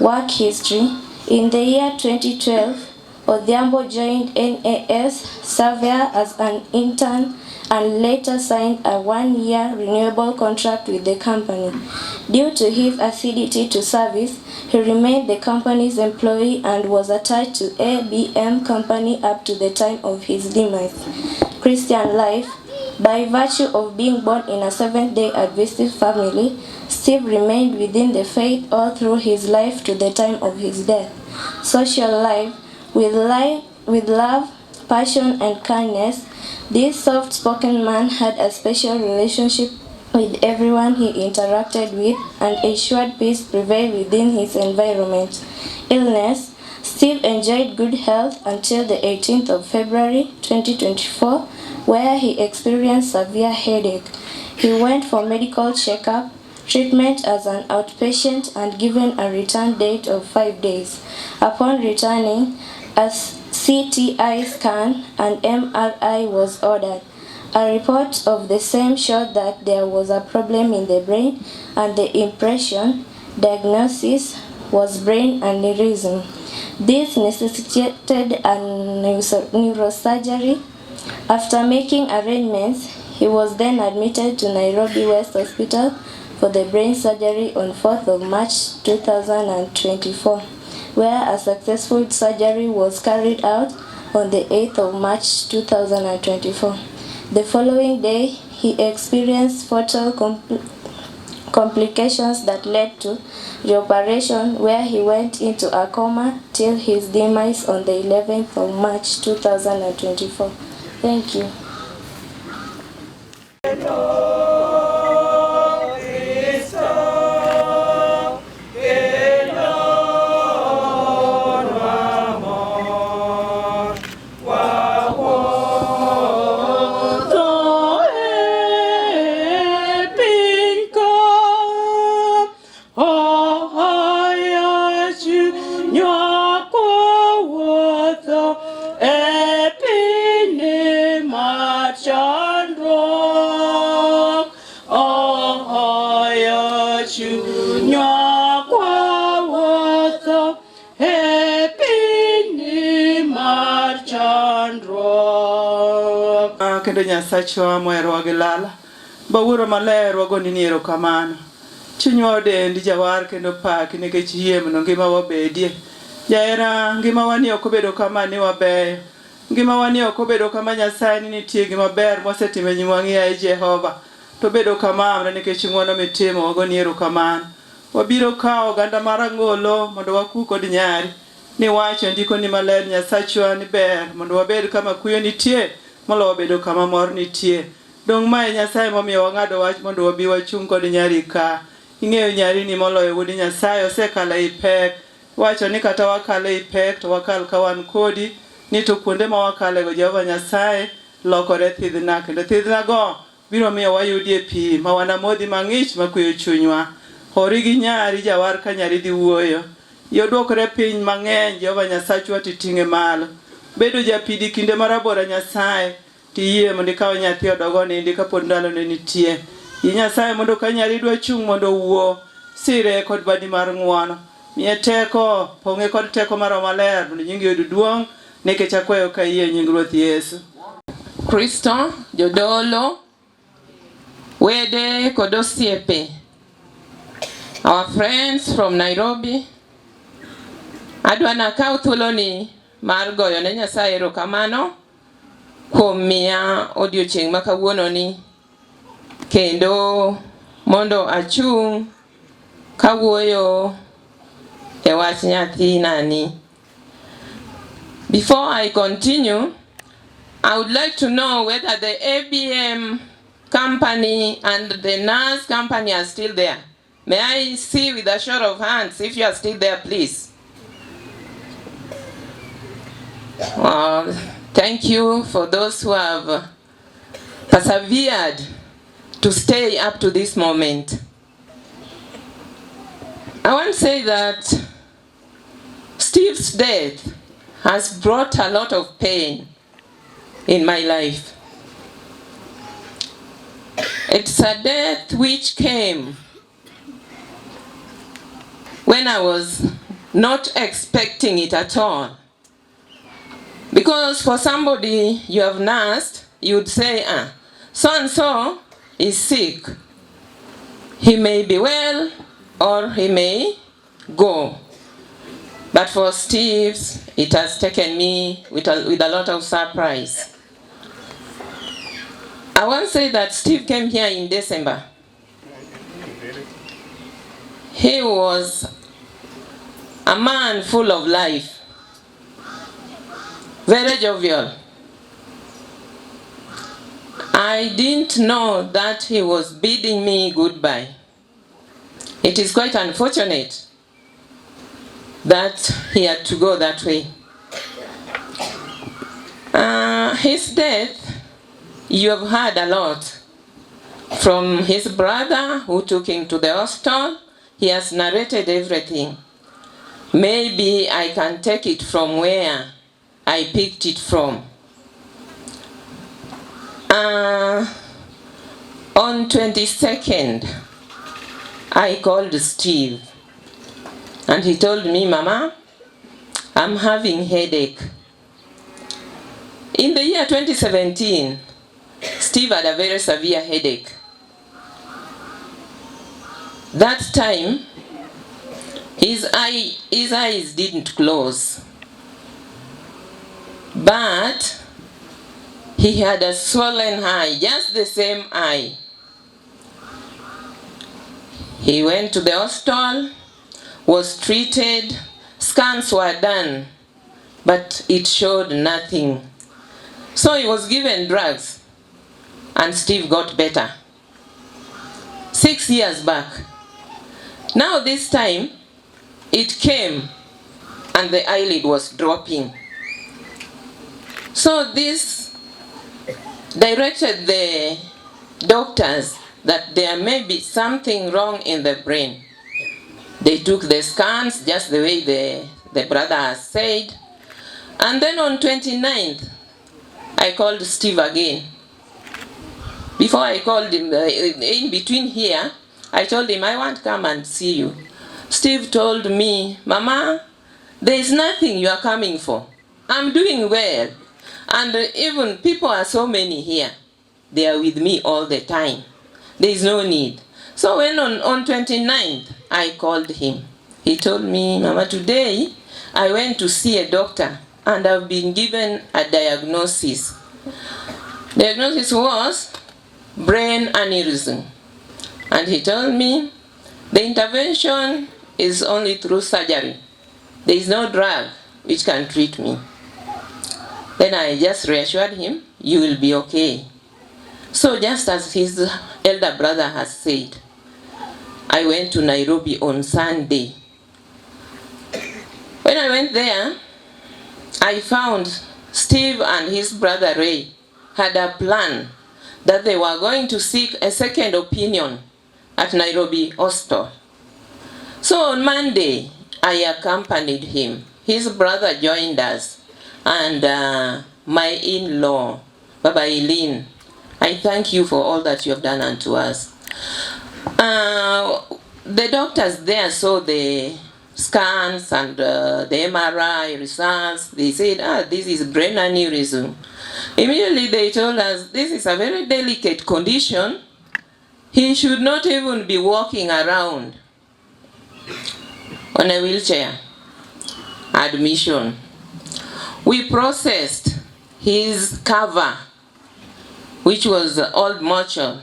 Work history. In the year 2012, Odhiambo joined NAS Surveyor as an intern and later signed a one-year renewable contract with the company. Due to his assiduity to service, he remained the company's employee and was attached to ABM company up to the time of his demise. Christian life. By virtue of being born in a Seventh-day Adventist family, Steve remained within the faith all through his life to the time of his death. Social life. With love, passion, and kindness, this soft-spoken man had a special relationship with everyone he interacted with and ensured peace prevailed within his environment. Illness. Steve enjoyed good health until the 18th of February 2024, where he experienced severe headache. He went for medical checkup, treatment as an outpatient, and given a return date of 5 days. Upon returning, a CTI scan and MRI was ordered. A report of the same showed that there was a problem in the brain, and the diagnosis was brain aneurysm. This necessitated a neurosurgery. After making arrangements, he was then admitted to Nairobi West Hospital, for the brain surgery on 4th of March 2024, where a successful surgery was carried out on the 8th of March 2024. The following day, he experienced fatal complications that led to the operation, where he went into a coma till his demise on the 11th of March 2024. Thank you. Kendo Nyasachwa mohero gi lala bawuoro maler wagoni ni erokamano. Chunywa odendi jawar kendo paki nikech yiemno ngima wabedie. Jaera ngima wani ok obedo kama ni wabeyo. Ngima wani ok obedo kama Nyasaye ni nitie gima ber mosetimo e nyimwa ng'iya Jehova. To bedo kama nikech ng'wono mitimo wagoni erokamano. Wabiro kawo oganda mar ang'olo mondo waku kod nyari. Ni wacho ndiko ni maler Nyasachwa ni ber mondo wabed kama kuyo nitie molo wabedo kama mor nitie. Dong mae Nyasaye momiyo wang'ado wach mondo wabi wachung' kod nyari ka. Ing'eyo nyari ni moloyo wuod Nyasaye osekalo ei pek. Wacho ni kata wakalo ei pek to wakal ka wan kodi ni to kuonde ma wakale go Jehova Nyasaye lokore thidhna kendo thidhna go biro miyo wayudie pi ma wanamodhi mang'ich makweyo chunywa. Hori gi nyari jawar ka nyari dhi wuoyo. Yoduokre piny mang'eny Jehova Nyasachwa titing'e malo. Bedo japidi kinde marabora Nyasaye tiyie mondo ikaw nyathi odogo nindi kapod ndalone nitie. Nyasaye mondo ka nyari dwa chung' mondo wuo sire kod badi mar ng'wono. Miye teko, pong'e kod teko maro maler mondo nyingi oyud duong' nikech akwayo ka yie nying Ruoth Yesu. Kristo, jodolo, wede kod osiepe, our friends from Nairobi, adwa nakaw thuoloni mar goyo ne Nyasaye erokamano kuom miya odiochieng' ma kawuononi kendo mondo achung' kawuoyo e wach nyathinani. Before I continue, I would like to know whether the ABM company and the nurse company are still there. May I see with a show of hands if you are still there, please? Thank you for those who have persevered to stay up to this moment. I want to say that Steve's death has brought a lot of pain in my life. It's a death which came when I was not expecting it at all. Because for somebody you have nursed, you would say, so-and-so is sick. He may be well or he may go. But for Steve's, it has taken me with a lot of surprise. I want to say that Steve came here in December. He was a man full of life, very jovial. I didn't know that he was bidding me goodbye. It is quite unfortunate that he had to go that way. His death, you have heard a lot from his brother who took him to the hospital. He has narrated everything. Maybe I can take it from where I picked it from. On 22nd, I called Steve and he told me, Mama, I'm having headache. In the year 2017, Steve had a very severe headache. That time, his eyes didn't close, but he had a swollen eye, just the same eye. He went to the hospital, was treated, scans were done, but it showed nothing. So he was given drugs, and Steve got better. 6 years back. Now this time, it came, and the eyelid was dropping. So this directed the doctors that there may be something wrong in the brain. They took the scans just the way the brother has said. And then on 29th, I called Steve again. Before I called him, in between here, I told him, I want to come and see you. Steve told me, Mama, there is nothing you are coming for. I'm doing well. And even people are so many here. They are with me all the time. There is no need. So when on 29th, I called him. He told me, Mama, today I went to see a doctor and I've been given a diagnosis. Diagnosis was brain aneurysm. And he told me the intervention is only through surgery. There is no drug which can treat me. Then I just reassured him, you will be okay. So just as his elder brother has said, I went to Nairobi on Sunday. When I went there, I found Steve and his brother Ray had a plan that they were going to seek a second opinion at Nairobi Hospital. So on Monday, I accompanied him. His brother joined us, and my in-law, Baba Eileen. I thank you for all that you have done unto us. The doctors there saw the scans and the MRI results. They said, this is brain aneurysm. Immediately they told us, this is a very delicate condition. He should not even be walking around on a wheelchair. Admission. We processed his cover, which was old mortuary.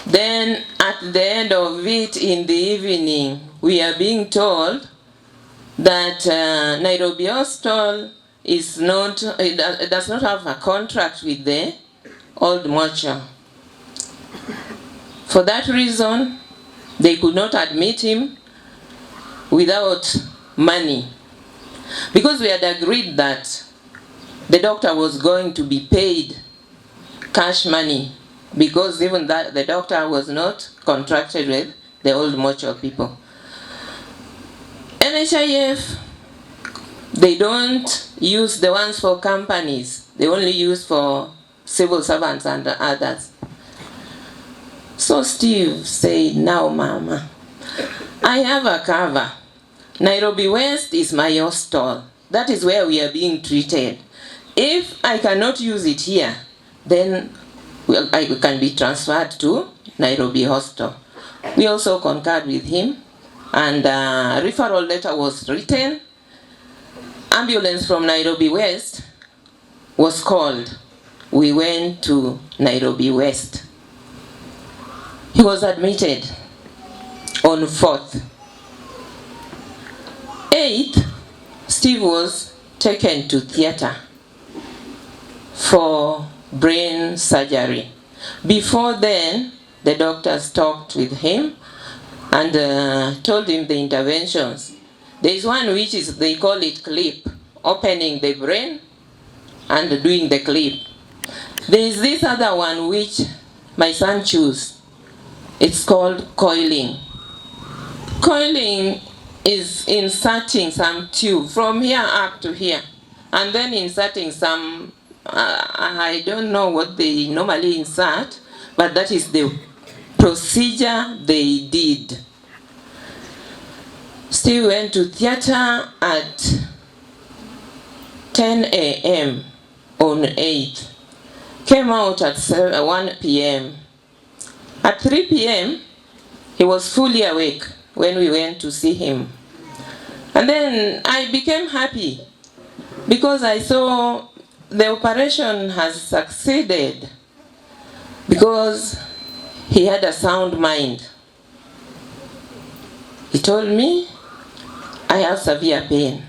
Then at the end of it in the evening, we are being told that Nairobi Hospital is not, it does not have a contract with the old mortuary. For that reason, they could not admit him without money. Because we had agreed that the doctor was going to be paid cash money, because even that the doctor was not contracted with the old mortuary people. NHIF, they don't use the ones for companies. They only use for civil servants and others. So Steve said, now Mama, I have a cover. Nairobi West is my hospital. That is where we are being treated. If I cannot use it here, then I can be transferred to Nairobi Hospital. We also concurred with him, and a referral letter was written. Ambulance from Nairobi West was called. We went to Nairobi West. He was admitted on 4th. 8th, Steve was taken to theater for brain surgery. Before then, the doctors talked with him and told him the interventions. There is one which is, they call it clip, opening the brain and doing the clip. There is this other one which my son chose. It's called coiling. Coiling is inserting some tube from here up to here, and then inserting some, I don't know what they normally insert, but that is the procedure they did. Steve went to theater at 10 a.m. on 8th. Came out at 1 p.m. At 3 p.m., he was fully awake when we went to see him. And then I became happy because I saw the operation has succeeded because he had a sound mind. He told me, I have severe pain.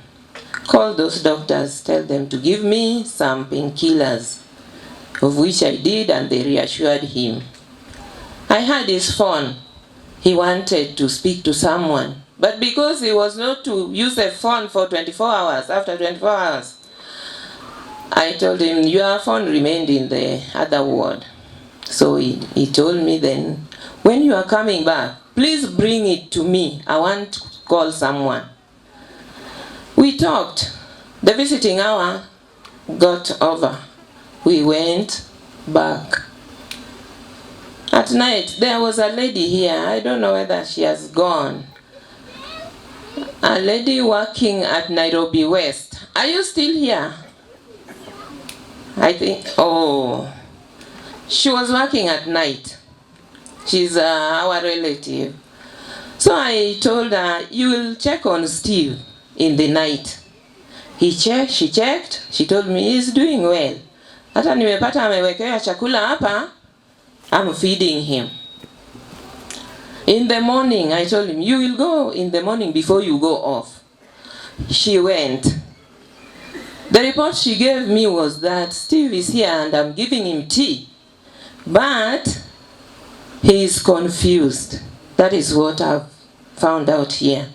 Call those doctors, tell them to give me some painkillers, of which I did, and they reassured him. I had his phone. He wanted to speak to someone, but because he was not to use a phone for 24 hours, after 24 hours, I told him, your phone remained in the other ward. So he told me then, when you are coming back, please bring it to me. I want to call someone. We talked. The visiting hour got over. We went back. At night, there was a lady here. I don't know whether she has gone. A lady working at Nairobi West. Are you still here? I think, oh, she was working at night. She's our relative. So I told her, you will check on Steve in the night. She checked, she told me he's doing well. Hata nimepata amewekea chakula hapa, I'm feeding him. In the morning, I told him, you will go in the morning before you go off. She went. The report she gave me was that Steve is here and I'm giving him tea, but he is confused. That is what I've found out here.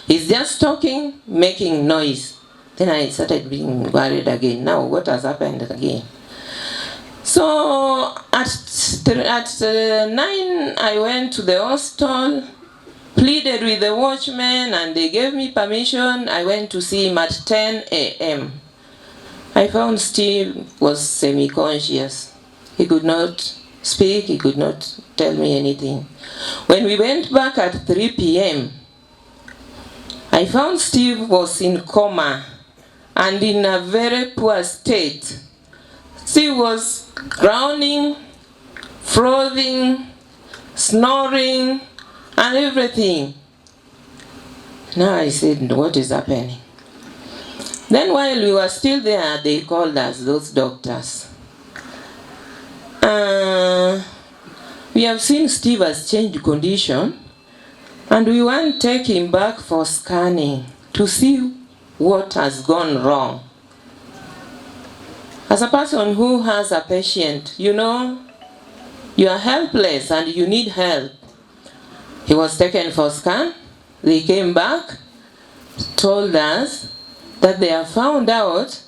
He's just talking, making noise. Then I started being worried again. Now what has happened again? So at 9, I went to the hostel, pleaded with the watchman, and they gave me permission. I went to see him at 10 a.m. I found Steve was semi-conscious. He could not speak, he could not tell me anything. When we went back at 3 p.m., I found Steve was in coma and in a very poor state. Steve was groaning, frothing, snoring, and everything. Now I said, what is happening? Then while we were still there, they called us, those doctors. We have seen Steve has changed condition, and we want to take him back for scanning to see what has gone wrong. As a person who has a patient, you know, you are helpless and you need help. He was taken for scan. They came back, told us that they have found out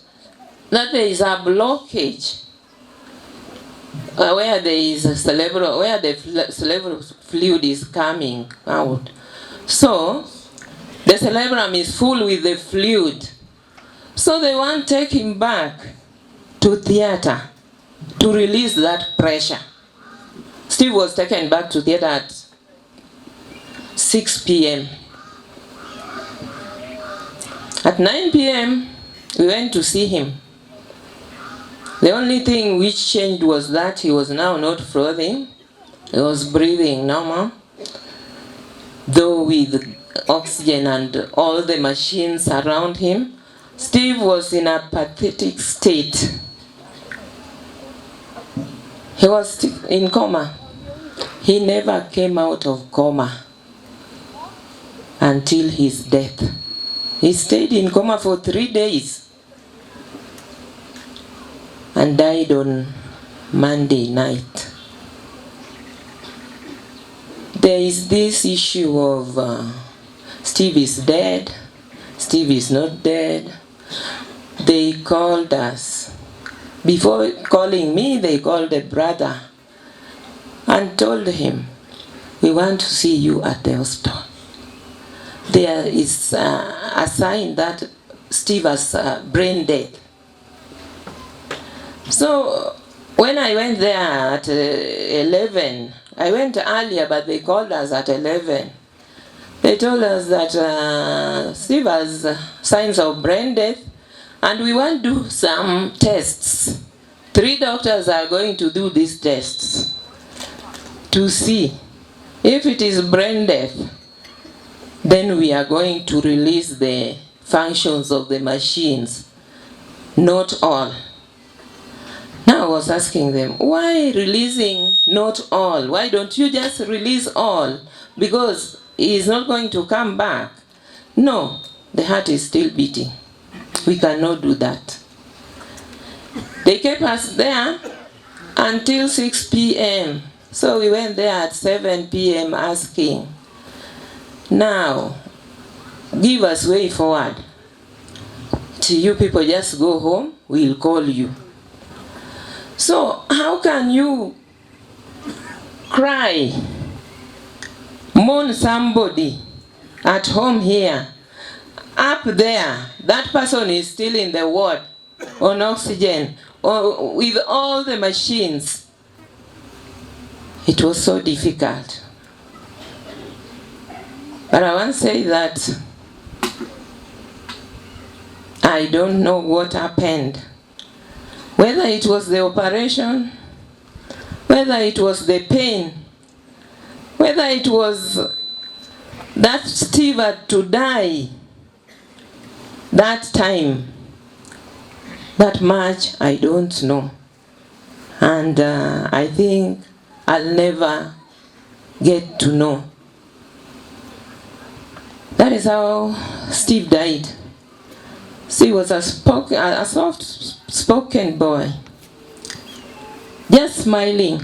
that there is a blockage where there is a cerebral, where the cerebral fluid is coming out. So the cerebrum is full with the fluid. So they want to take him back to theater to release that pressure. Steve was taken back to theater at 6 p.m. At 9 p.m., we went to see him. The only thing which changed was that he was now not frothing. He was breathing normal, though with oxygen and all the machines around him. Steve was in a pathetic state. He was in coma. He never came out of coma until his death. He stayed in coma for 3 days and died on Monday night. There is this issue of Steve is dead, Steve is not dead. They called us. Before calling me, they called a brother and told him, we want to see you at the hospital. There is a sign that Steve has brain death. So when I went there at 11, I went earlier, but they called us at 11. They told us that Steve has signs of brain death, and we want to do some tests. 3 doctors are going to do these tests to see if it is brain death. Then we are going to release the functions of the machines, not all. Now I was asking them, why releasing not all? Why don't you just release all? Because he is not going to come back. No, the heart is still beating. We cannot do that. They kept us there until 6 p.m. So we went there at 7 p.m. asking, now, give us way forward. To you people just go home, we'll call you. So how can you cry, mourn somebody at home here, up there, that person is still in the ward on oxygen, or with all the machines? It was so difficult. But I want to say that I don't know what happened. Whether it was the operation, whether it was the pain, whether it was that Steve had to die that time, that much I don't know. And I think I'll never get to know. That is how Steve died. Steve was a soft-spoken boy, just smiling.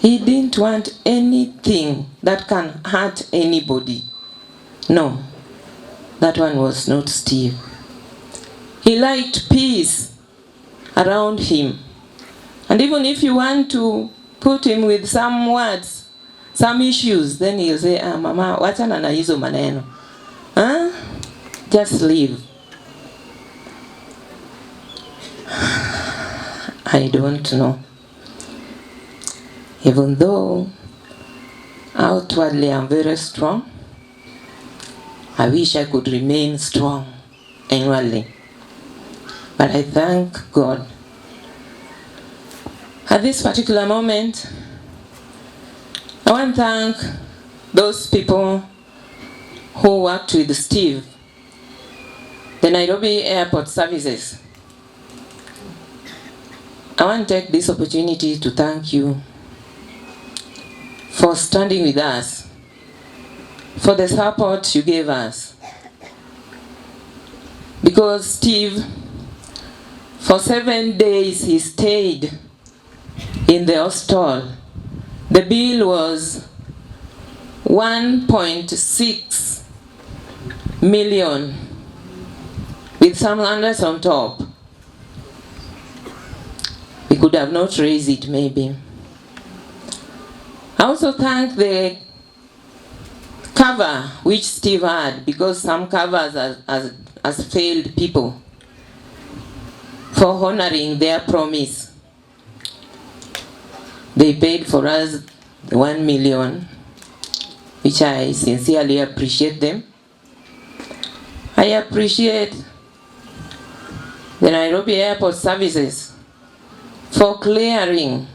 He didn't want anything that can hurt anybody. No, that one was not Steve. He liked peace around him. And even if you want to put him with some words, some issues, then he'll say, mama, wachana na hizo maneno. Huh? Just leave. I don't know. Even though outwardly I'm very strong, I wish I could remain strong inwardly. But I thank God. At this particular moment, I want to thank those people who worked with Steve, the Nairobi Airport Services. I want to take this opportunity to thank you for standing with us, for the support you gave us. Because Steve, for 7 days he stayed in the hospital. The bill was 1.6 million with some hundreds on top. We could have not raised it maybe. I also thank the cover which Steve had, because some covers has failed people, for honoring their promise. They paid for us the 1 million, which I sincerely appreciate them. I appreciate the Nairobi Airport Services for clearing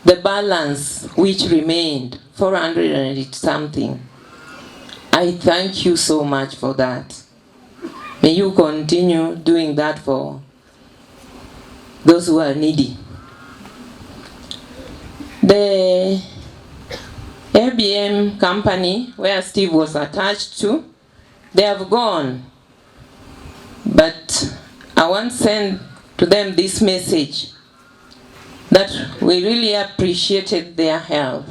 the balance which remained, 400 and something. I thank you so much for that. May you continue doing that for those who are needy. The ABM company where Steve was attached to, they have gone. But I want to send to them this message that we really appreciated their help,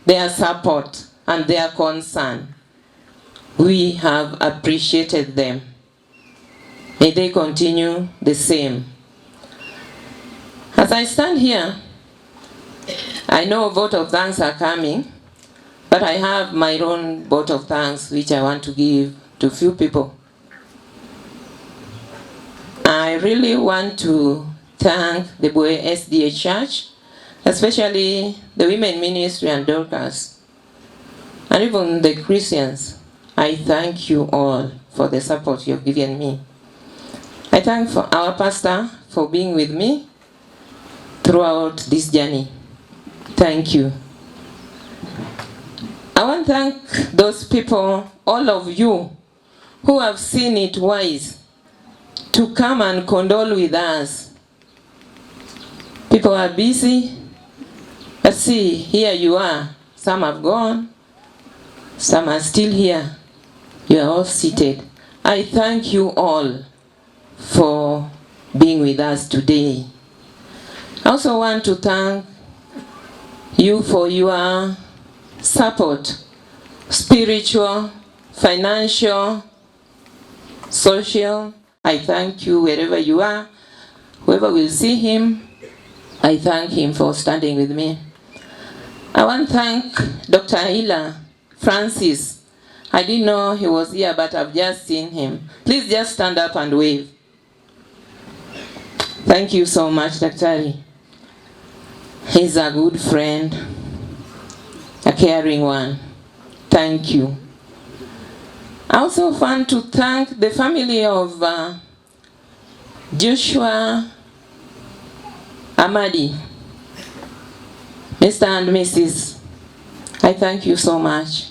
their support, and their concern. We have appreciated them. May they continue the same. As I stand here, I know a vote of thanks are coming, but I have my own vote of thanks which I want to give to few people. I really want to thank the Boy SDA Church, especially the women ministry and Dorcas, and even the Christians. I thank you all for the support you've given me. I thank our pastor for being with me throughout this journey. Thank you. I want to thank those people, all of you, who have seen it wise to come and condole with us. People are busy, but see, here you are. Some have gone, some are still here. You are all seated. I thank you all for being with us today. I also want to thank you for your support, spiritual, financial, social. I thank you wherever you are. Whoever will see him, I thank him for standing with me. I want to thank Dr. Hila Francis. I didn't know he was here, but I've just seen him. Please just stand up and wave. Thank you so much, Dr. He's a good friend, a caring one. Thank you. I also want to thank the family of Joshua Amadi, Mr. and Mrs. I thank you so much.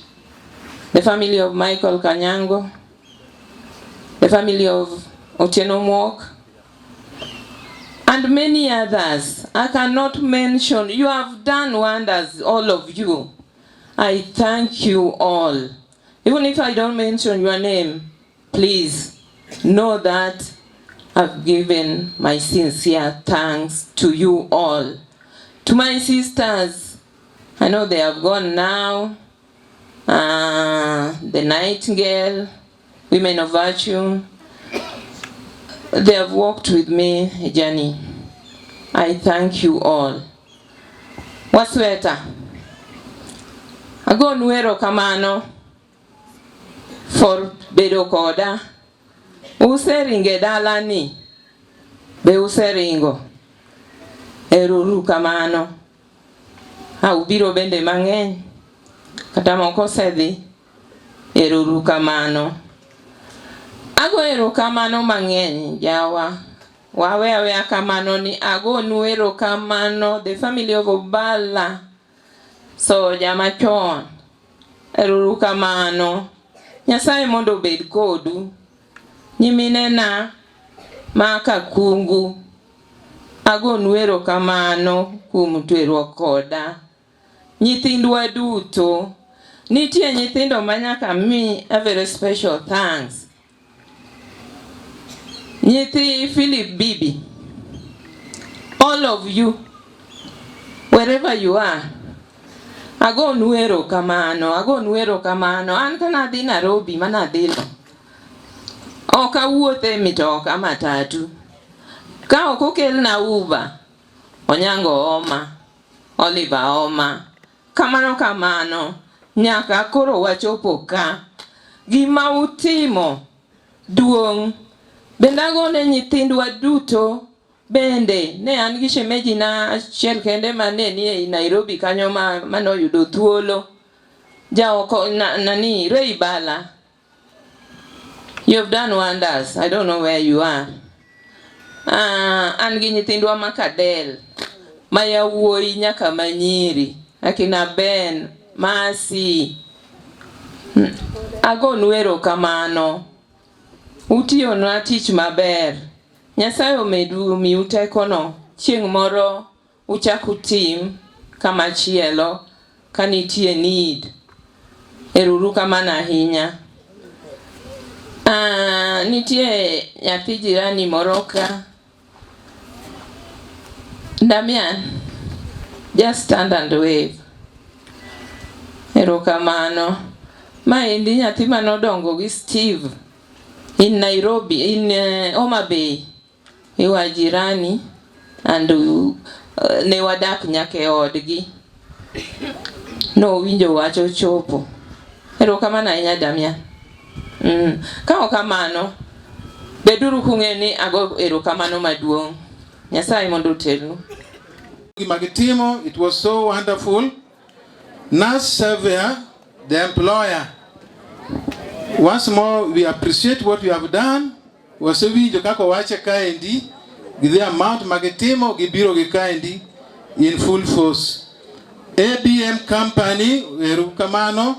The family of Michael Kanyango, the family of Otieno Mwok, and many others. I cannot mention. You have done wonders, all of you. I thank you all. Even if I don't mention your name, please know that I've given my sincere thanks to you all. To my sisters, I know they have gone now. The Nightingale, Women of Virtue, they have walked with me a journey. I thank you all. Wasweta, ago nuero kamano for bedo koda. Useringe dalani, be useringo. Eruru kamano. Ubiro bende mang'eny. Kata moko sedhi. Eruru kamano. Ago erokamano mang'eny, jawa. Wawe kamano ni ago nuero kamano. The family of Obala. So jamachon. Eruru kamano. Nyasaye mondo bed kodu. Nyiminena maka kungu. Ago nuero kamano kuom tweruok koda. Nyithindwa duto. Nitie nyithindo manyaka mi a very special thanks. Nyithi Philip Bibi. All of you, wherever you are. Ago nuero kamano. Ago nuero kamano. An kana dhi Nairobi manadhilo. Oka wuothe mitoka matatu. Ka ok okelna Uber, Onyango oma, Oliver oma. Kamano, nyaka koro wachopo ka. Gima utimo, duong'. Bende agone nyithindwa duto, bende ne an gi shemeji na achiel kende mane ni e Nairobi kanyo manoyudo thuolo. Jaoko nani Ray Bala. You have done wonders. I don't know where you are. An gi nyithindwa makadel, mayawuoyi nyaka manyiri, akina Ben, Masi. Ago nuero kamano. Utiyo na tich maber. Nyasaye omedu miu tekono. Chieng' moro uchaku tim kama chielo kanitie need. Eruru kamana ahinya. Nitie nyathi jirani moro ka. Damian, just stand and wave. Erokamano. Maendi nyathi manodongo gi Steve in Nairobi, in Homa Bay. Iwa jirani and ne wadak nyake odgi. No winjo wacho chopo. Erokamano ahinya Damian. Ka okamano, beduru kung'eni ago erokamano maduong'. Nyasaye mondo telnu. Magitimo, it was so wonderful. Nurse Surveyor, the employer. Once more, we appreciate what you have done. Wasewinjo kako wache kaendi, with the amount magitimo gibiro gi kaendi in full force. ABM Company, erukamano,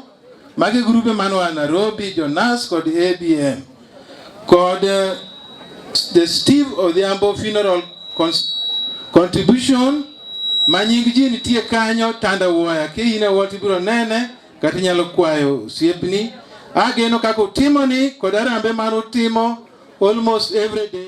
magi grupe manwa Nairobi, Jonas kod ABM. Kod the Steve Odhiambo funeral contribution, manying ji nitie kanyo tanda wuoya, ki ine woti biro nene, kati nyalo kwayo siepni. Ageno kako timoni, kod arambe mano timo almost every day.